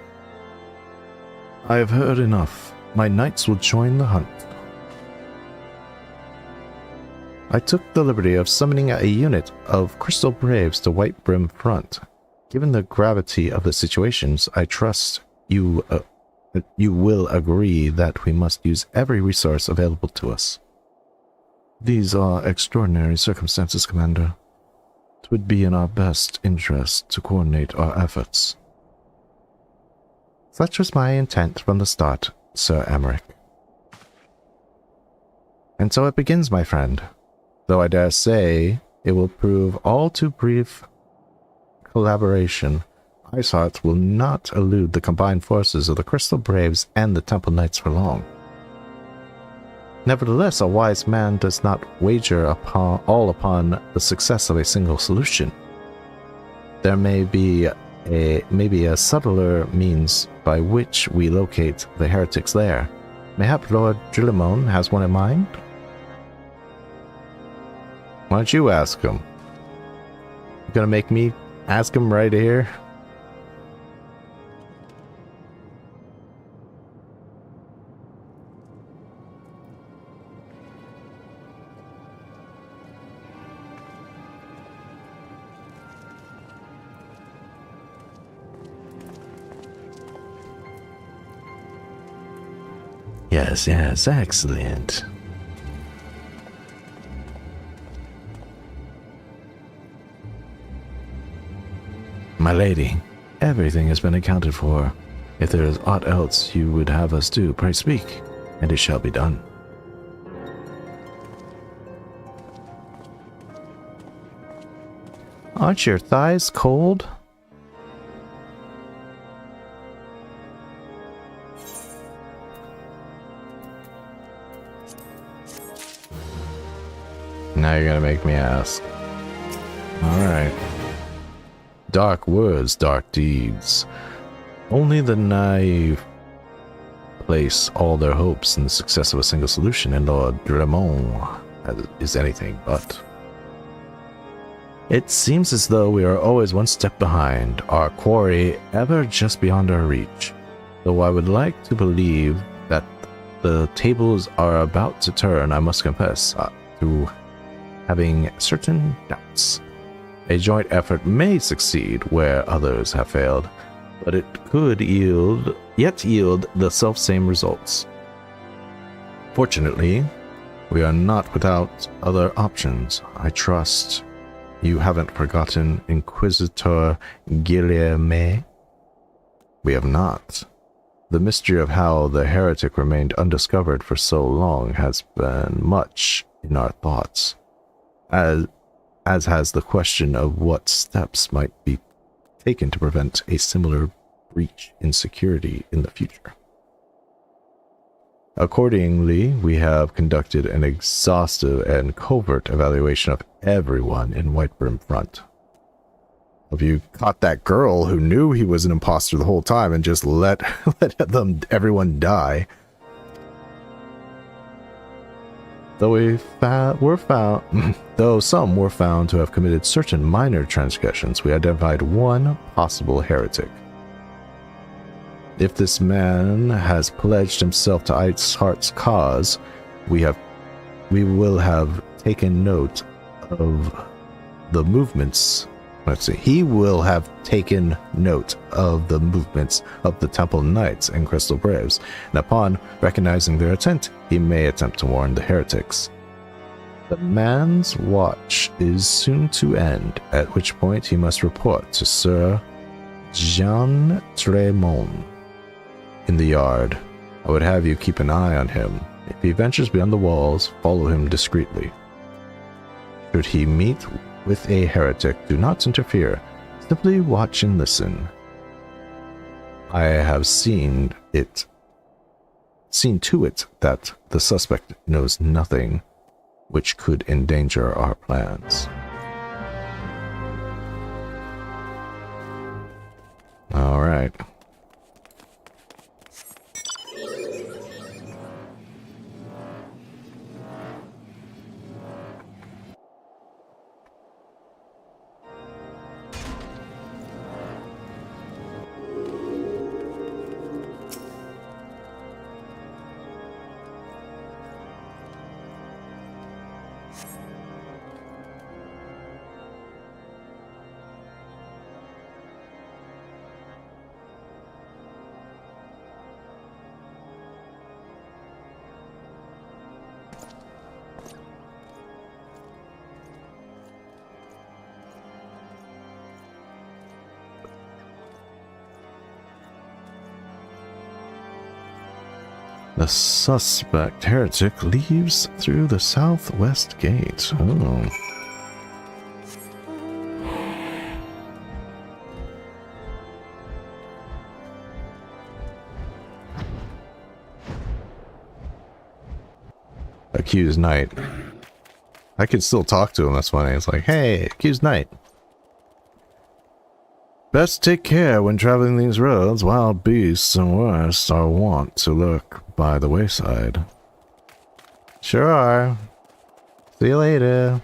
I have heard enough. My knights will join the hunt. I took the liberty of summoning a unit of Crystal Braves to White Brim Front. Given the gravity of the situations, I trust you will agree that we must use every resource available to us. These are extraordinary circumstances, Commander. It would be in our best interest to coordinate our efforts. Such was my intent from the start, Sir Emmerich. And so it begins, my friend. Though I dare say it will prove all too brief collaboration, Iceheart will not elude the combined forces of the Crystal Braves and the Temple Knights for long. Nevertheless, a wise man does not wager upon the success of a single solution. There may be a subtler means by which we locate the heretics' lair. Mayhap Lord Dilimon has one in mind? Why don't you ask him? You gonna make me ask him right here? Yes, excellent. My lady, everything has been accounted for. If there is aught else you would have us do, pray speak, and it shall be done. Aren't your thighs cold? Now you're gonna make me ask. Alright. Dark words, dark deeds. Only the naive place all their hopes in the success of a single solution, and Lord Dilimon is anything but. It seems as though we are always one step behind, our quarry ever just beyond our reach. Though I would like to believe that the tables are about to turn, I must confess, through having certain doubts. A joint effort may succeed where others have failed. but it could yield the self-same results. Fortunately, we are not without other options. I trust you haven't forgotten Inquisitor Guilherme? We have not. The mystery of how the heretic remained undiscovered for so long has been much in our thoughts, as has the question of what steps might be taken to prevent a similar breach in security in the future. Accordingly, we have conducted an exhaustive and covert evaluation of everyone in Whitebrim Front. Have you caught that girl who knew he was an imposter the whole time and just let everyone die? Though some were found to have committed certain minor transgressions, we identified one possible heretic. If this man has pledged himself to Iceheart's cause, we will have taken note of the movements. Let's see. He will have taken note of the movements of the Temple Knights and Crystal Braves, and upon recognizing their intent, he may attempt to warn the heretics. The man's watch is soon to end, at which point he must report to Sir Jean Tremont in the yard. I would have you keep an eye on him. If he ventures beyond the walls, follow him discreetly. Should he meet with a heretic, do not interfere. Simply watch and listen. I have seen to it that the suspect knows nothing which could endanger our plans. All right. The suspect heretic leaves through the southwest gate. Oh. Accused Knight. I could still talk to him, that's funny. It's like, hey, Accused Knight. Best take care when traveling these roads. Wild beasts and worse are wont to lurk by the wayside. Sure are. See you later.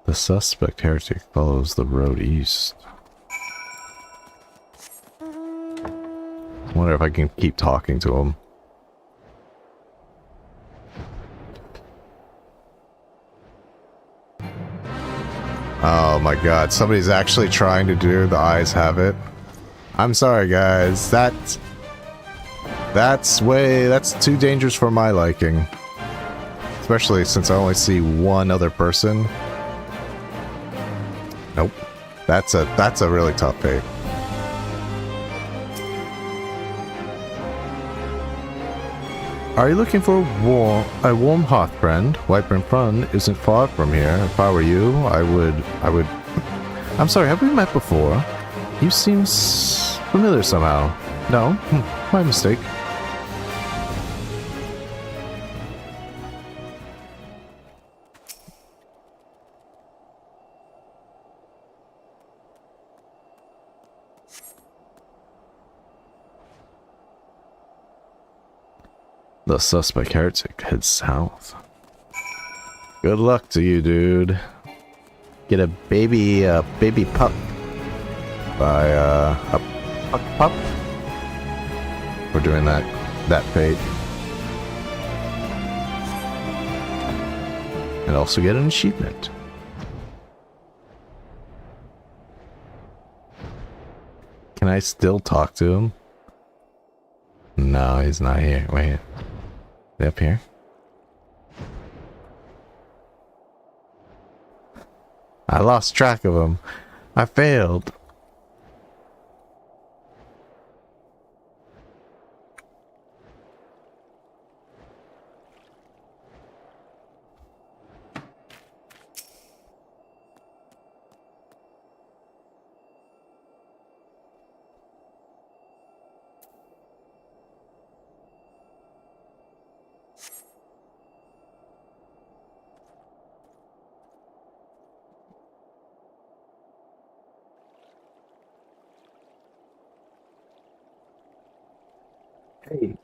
The suspect heretic follows the road east. I wonder if I can keep talking to him. Oh my god, somebody's actually trying to do the eyes have it. I'm sorry guys, that's too dangerous for my liking. Especially since I only see one other person. Nope. That's a really tough fate. Are you looking for a warm hearth, friend? Whitebrim Front isn't far from here. If I were you, I would... I'm sorry, have we met before? You seem familiar somehow. No? My mistake. The suspect heretic heads south. Good luck to you, dude. Get a baby pup by a pup. We're doing that fate. and also get an achievement. Can I still talk to him? No, he's not here. Wait. Is he up here? I lost track of him. I failed.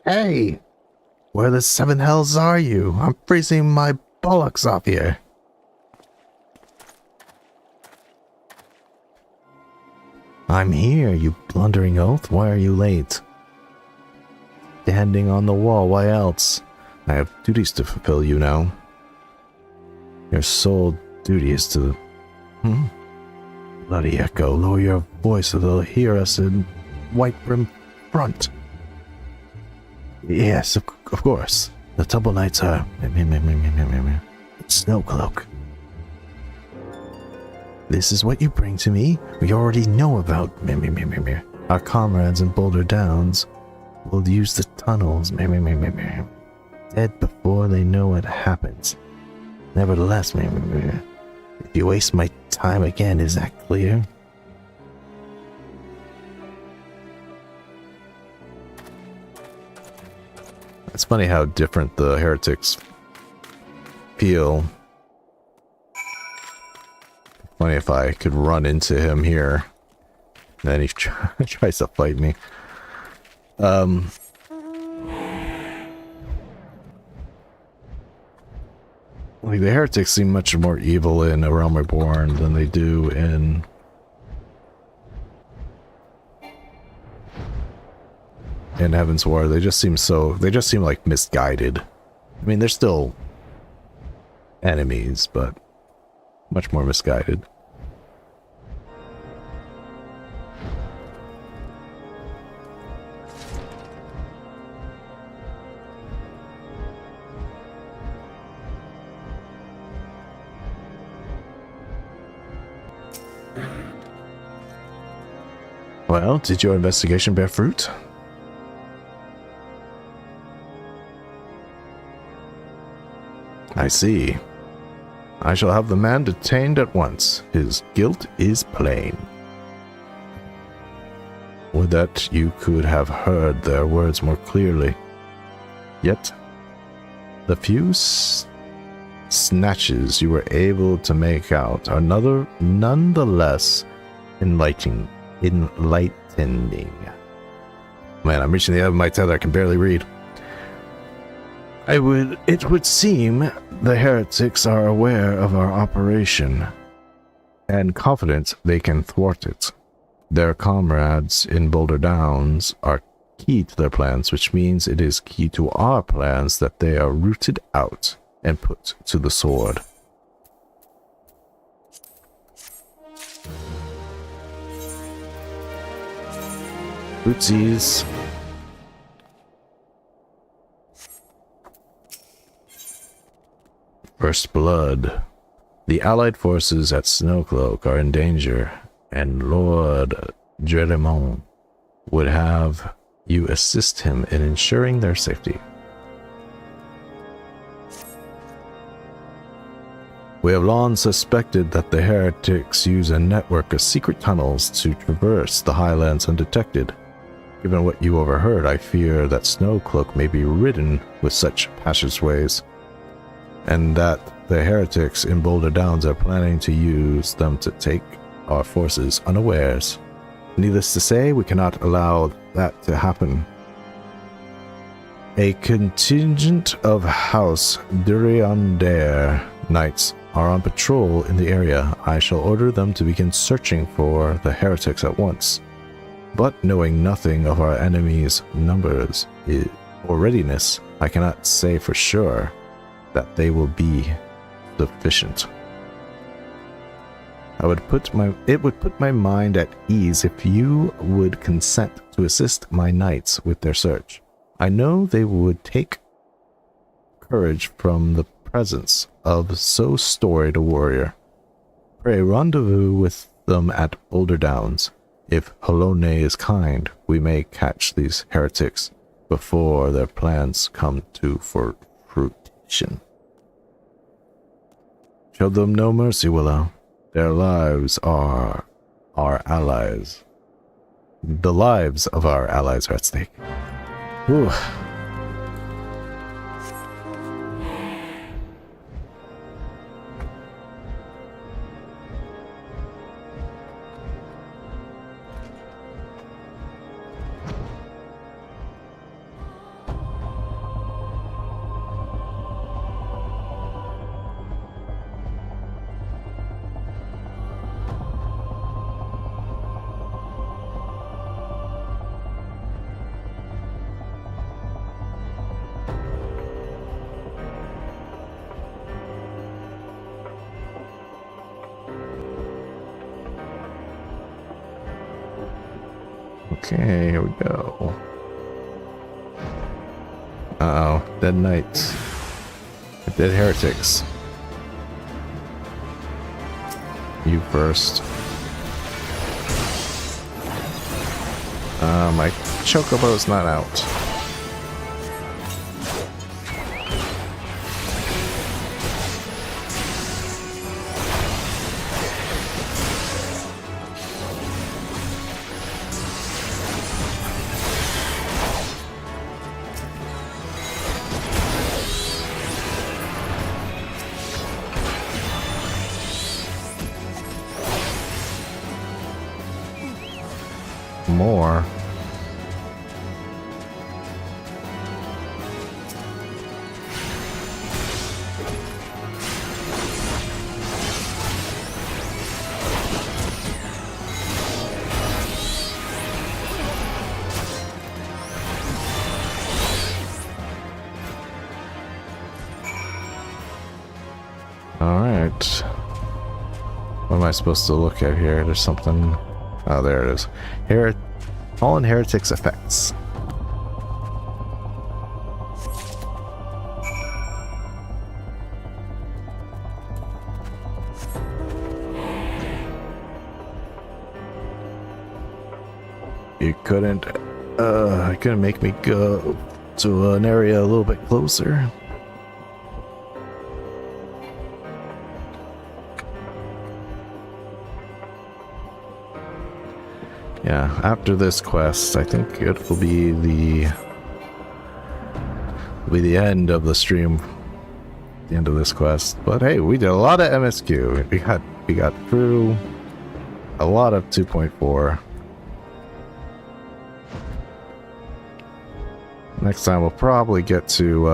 Hey! Where the seven hells are you? I'm freezing my bollocks off here. I'm here, you blundering oaf. Why are you late? Standing on the wall, why else? I have duties to fulfill, you know. Your sole duty is to... Bloody echo, lower your voice so they'll hear us in White Brim front. Yes, of course. The Tumble Knights are... Snowcloak. This is what you bring to me? We already know about... Our comrades in Boulder Downs will use the tunnels... Dead before they know what happens. Nevertheless, if you waste my time again, is that clear? It's funny how different the heretics feel. Funny if I could run into him here. And then he tries to fight me. Like, the heretics seem much more evil in A Realm Reborn than they do in... in Heaven's War. They just seem like misguided. I mean, they're still enemies, but much more misguided. Well, did your investigation bear fruit? I see. I shall have the man detained at once. His guilt is plain. Would that you could have heard their words more clearly. Yet, the few snatches you were able to make out are nonetheless enlightening. Man, I'm reaching the end of my tether. I can barely read. It would seem the heretics are aware of our operation and confident they can thwart it. Their comrades in Boulder Downs are key to their plans, which means it is key to our plans that they are rooted out and put to the sword. Oopsies. First Blood. The Allied forces at Snowcloak are in danger, and Lord Dredemont would have you assist him in ensuring their safety. We have long suspected that the heretics use a network of secret tunnels to traverse the highlands undetected. Given what you overheard, I fear that Snowcloak may be ridden with such passageways, and that the heretics in Boulder Downs are planning to use them to take our forces unawares. Needless to say, we cannot allow that to happen. A contingent of House Duriander knights are on patrol in the area. I shall order them to begin searching for the heretics at once. But knowing nothing of our enemy's numbers or readiness, I cannot say for sure that they will be sufficient. It would put my mind at ease if you would consent to assist my knights with their search. I know they would take courage from the presence of so storied a warrior. Pray rendezvous with them at Boulder Downs. If Halone is kind, we may catch these heretics before their plans come to fruition. Show them no mercy, Willow. Their lives are our allies. The lives of our allies are at stake. Whew. Okay, here we go. Uh-oh, dead knights. Dead heretics. You first. My chocobo's not out. More. All right. What am I supposed to look at here? There's something. Oh, there it is. Fallen Heretics effects. You couldn't make me go to an area a little bit closer. Yeah, after this quest, I think it will be the end of the stream. The end of this quest. But hey, we did a lot of MSQ. We got through a lot of 2.4. Next time we'll probably get to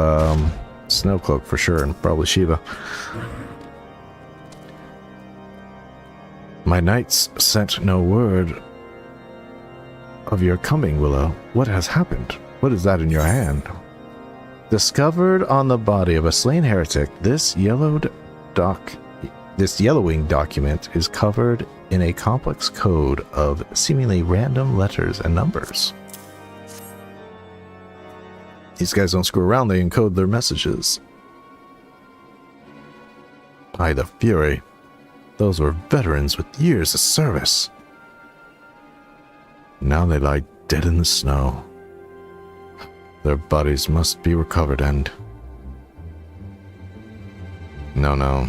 Snowcloak for sure, and probably Shiva. My knights sent no word of your coming, Willow. What has happened? What is that in your hand? Discovered on the body of a slain heretic, this yellowing document is covered in a complex code of seemingly random letters and numbers. These guys don't screw around, they encode their messages. By the Fury, those were veterans with years of service. Now they lie dead in the snow. Their bodies must be recovered and... No.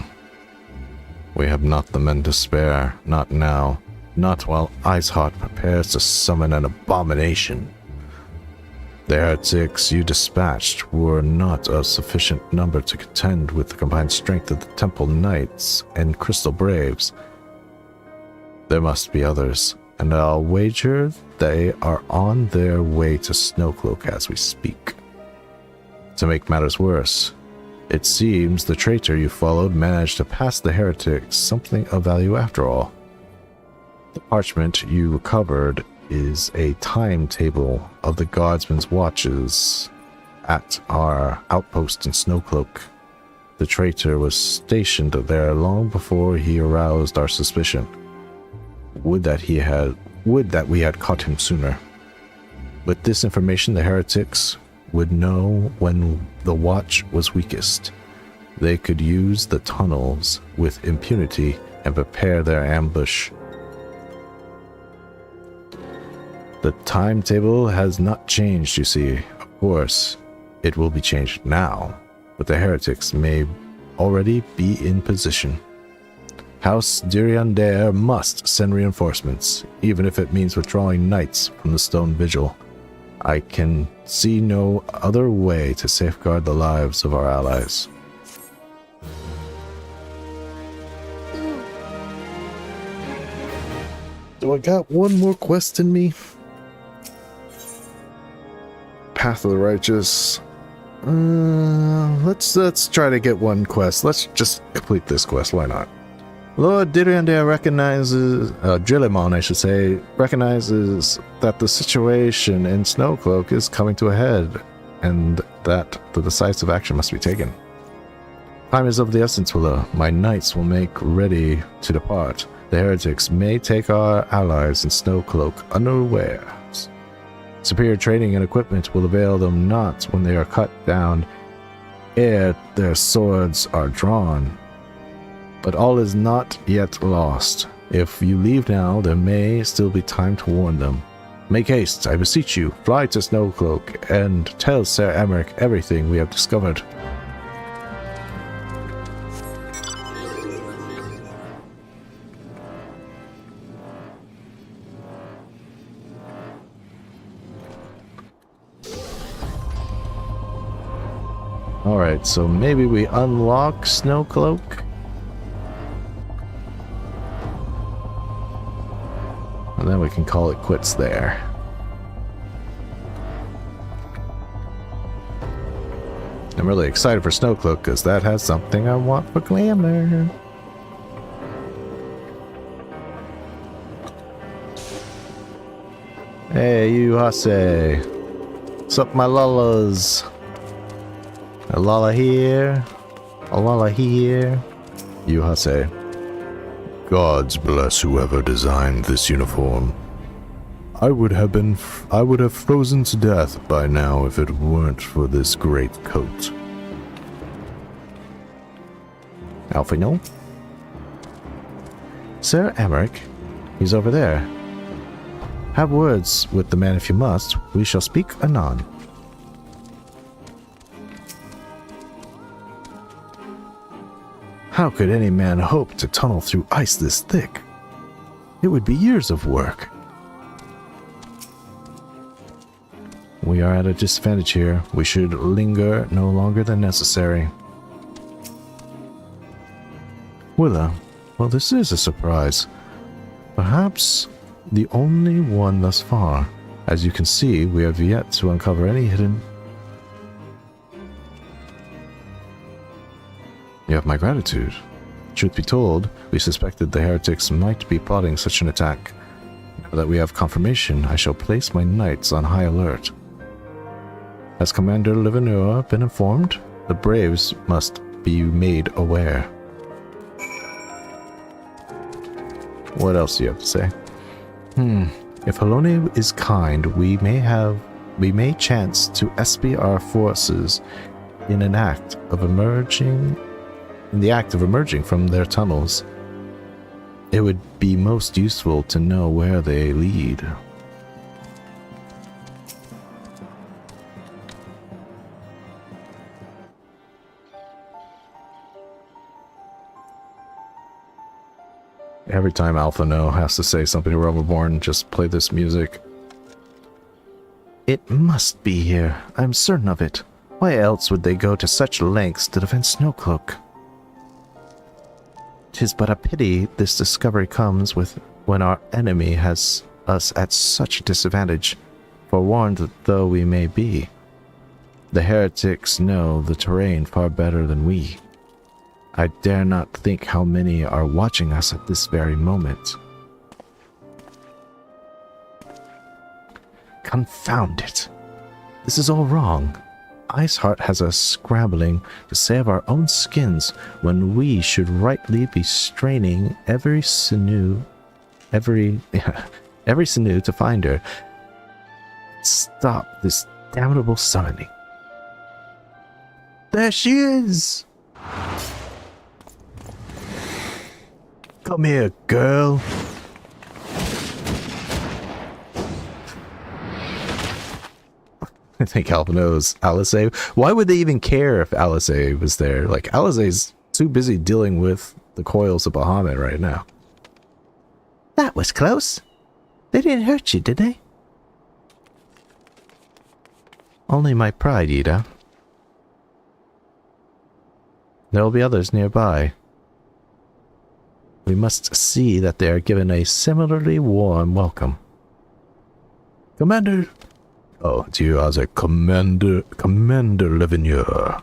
We have not the men to spare. Not now. Not while Iceheart prepares to summon an abomination. The heretics you dispatched were not of sufficient number to contend with the combined strength of the Temple Knights and Crystal Braves. There must be others. And I'll wager they are on their way to Snowcloak as we speak. To make matters worse, it seems the traitor you followed managed to pass the heretics something of value after all. The parchment you recovered is a timetable of the guardsmen's watches at our outpost in Snowcloak. The traitor was stationed there long before he aroused our suspicion. Would that we had caught him sooner. With this information, the heretics would know when the watch was weakest. They could use the tunnels with impunity and prepare their ambush. The timetable has not changed, you see. Of course, it will be changed now, but the heretics may already be in position. House Duriander must send reinforcements, even if it means withdrawing knights from the Stone Vigil. I can see no other way to safeguard the lives of our allies. Do I got one more quest in me? Path of the Righteous. Let's try to get one quest. Let's just complete this quest. Why not? Lord Diriander recognizes, Drillimon, I should say, recognizes that the situation in Snowcloak is coming to a head, and that the decisive action must be taken. Time is of the essence, Willa. My knights will make ready to depart. The heretics may take our allies in Snowcloak unawares. Superior training and equipment will avail them not when they are cut down ere their swords are drawn. But all is not yet lost. If you leave now, there may still be time to warn them. Make haste, I beseech you. Fly to Snowcloak and tell Sir Emmerich everything we have discovered. Alright, so maybe we unlock Snowcloak? And then we can call it quits there. I'm really excited for Snowcloak because that has something I want for glamour. Hey, you Hase. What's up, my Lalas? A Lala here. A Lala here. You Hase. Gods bless whoever designed this uniform. I would have frozen to death by now if it weren't for this great coat. Alfino? Sir Emmerich? He's over there. Have words with the man if you must. We shall speak anon. How could any man hope to tunnel through ice this thick? It would be years of work. We are at a disadvantage here. We should linger no longer than necessary. Willa, well, this is a surprise. Perhaps the only one thus far. As you can see, we have yet to uncover any hidden... You have my gratitude. Truth be told, we suspected the heretics might be plotting such an attack. Now that we have confirmation, I shall place my knights on high alert. Has Commander Livanur been informed? The Braves must be made aware. What else do you have to say? If Halone is kind, we may chance to espy our forces in the act of emerging from their tunnels. It would be most useful to know where they lead. Every time Alpha No has to say something to Realmborn, just play this music. It must be here. I'm certain of it. Why else would they go to such lengths to defend Snowcloak? 'Tis but a pity this discovery comes when our enemy has us at such a disadvantage, forewarned though we may be. The heretics know the terrain far better than we. I dare not think how many are watching us at this very moment. Confound it! This is all wrong. Iceheart has us scrambling to save our own skins when we should rightly be straining every sinew to find her. Stop this damnable summoning. There she is! Come here, girl. I think Alpha knows Alizé. Why would they even care if Alizé was there? Like, Alizé's too busy dealing with the coils of Bahamut right now. That was close. They didn't hurt you, did they? Only my pride, Ida. There will be others nearby. We must see that they are given a similarly warm welcome. Commander... Oh, to you as a Commander Levinier.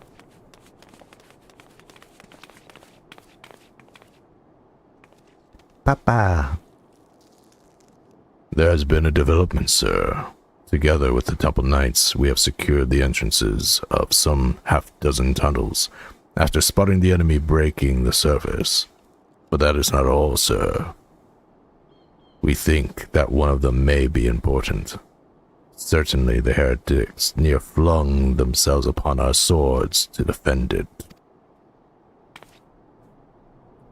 Papa. There has been a development, sir. Together with the Temple Knights, we have secured the entrances of some half-dozen tunnels after spotting the enemy breaking the surface. But that is not all, sir. We think that one of them may be important. Certainly the heretics near flung themselves upon our swords to defend it.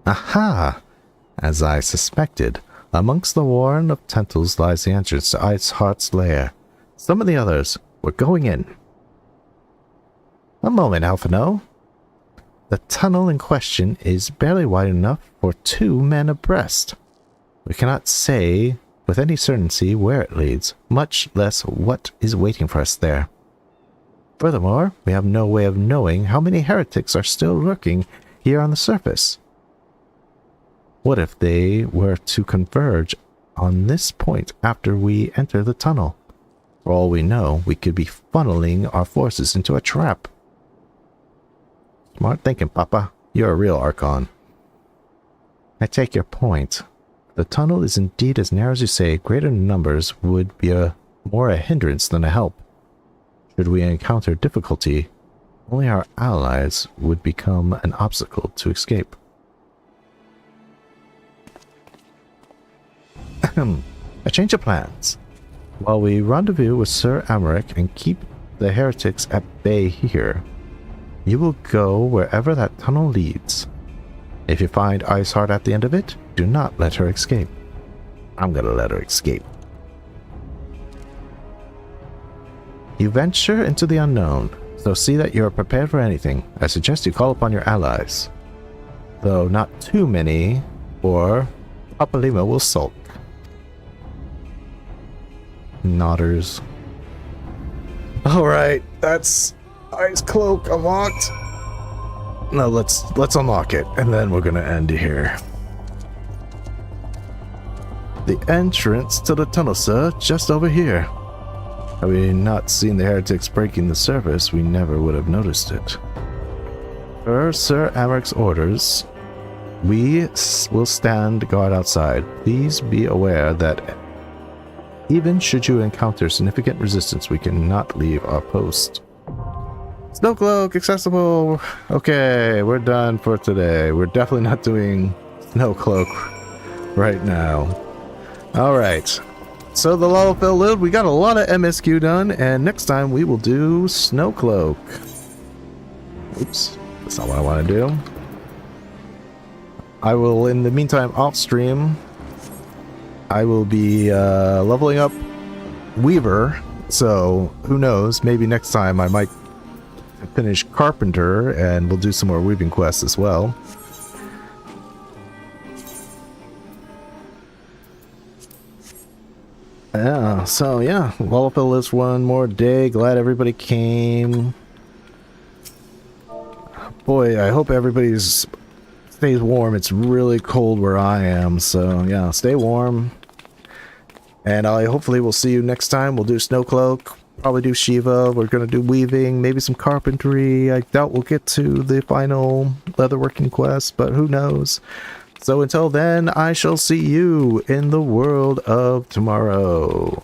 Aha! As I suspected, amongst the warren of tentacles lies the entrance to Iceheart's lair. Some of the others were going in. A moment, Alphino. The tunnel in question is barely wide enough for 2 men abreast. We cannot say with any certainty where it leads, much less what is waiting for us there. Furthermore, we have no way of knowing how many heretics are still lurking here on the surface. What if they were to converge on this point after we enter the tunnel? For all we know, we could be funneling our forces into a trap. Smart thinking, Papa. You're a real Archon. I take your point. The tunnel is indeed as narrow as you say. Greater numbers would be more a hindrance than a help. Should we encounter difficulty, only our allies would become an obstacle to escape. A change of plans. While we rendezvous with Sir Amaric and keep the heretics at bay here, you will go wherever that tunnel leads. If you find Iceheart at the end of it, do not let her escape. I'm gonna let her escape. You venture into the unknown, so see that you are prepared for anything. I suggest you call upon your allies. Though not too many, or Papa Lima will sulk. Nodders. Alright, that's Ice Cloak unlocked. Now let's unlock it, and then we're gonna end here. The entrance to the tunnel, sir, just over here. Had we not seen the heretics breaking the surface, we never would have noticed it. Per Sir Amaric's orders, we will stand guard outside. Please be aware that even should you encounter significant resistance, we cannot leave our post. Snowcloak accessible. Okay, we're done for today. We're definitely not doing Snowcloak right now. Alright. So the Lalafell lived. We got a lot of MSQ done, and next time we will do Snowcloak. Oops. That's not what I want to do. I will, in the meantime, off stream, I will be leveling up Weaver. So who knows? Maybe next time I might finish Carpenter, and we'll do some more weaving quests as well. Yeah, so yeah, Lalafell lives one more day. Glad everybody came. Boy, I hope everybody's stays warm. It's really cold where I am, so yeah, stay warm. And I hopefully will see you next time. We'll do Snowcloak. Probably do Shiva. We're gonna do weaving, maybe some carpentry. I doubt we'll get to the final leatherworking quest, but who knows. So until then, I shall see you in the world of tomorrow.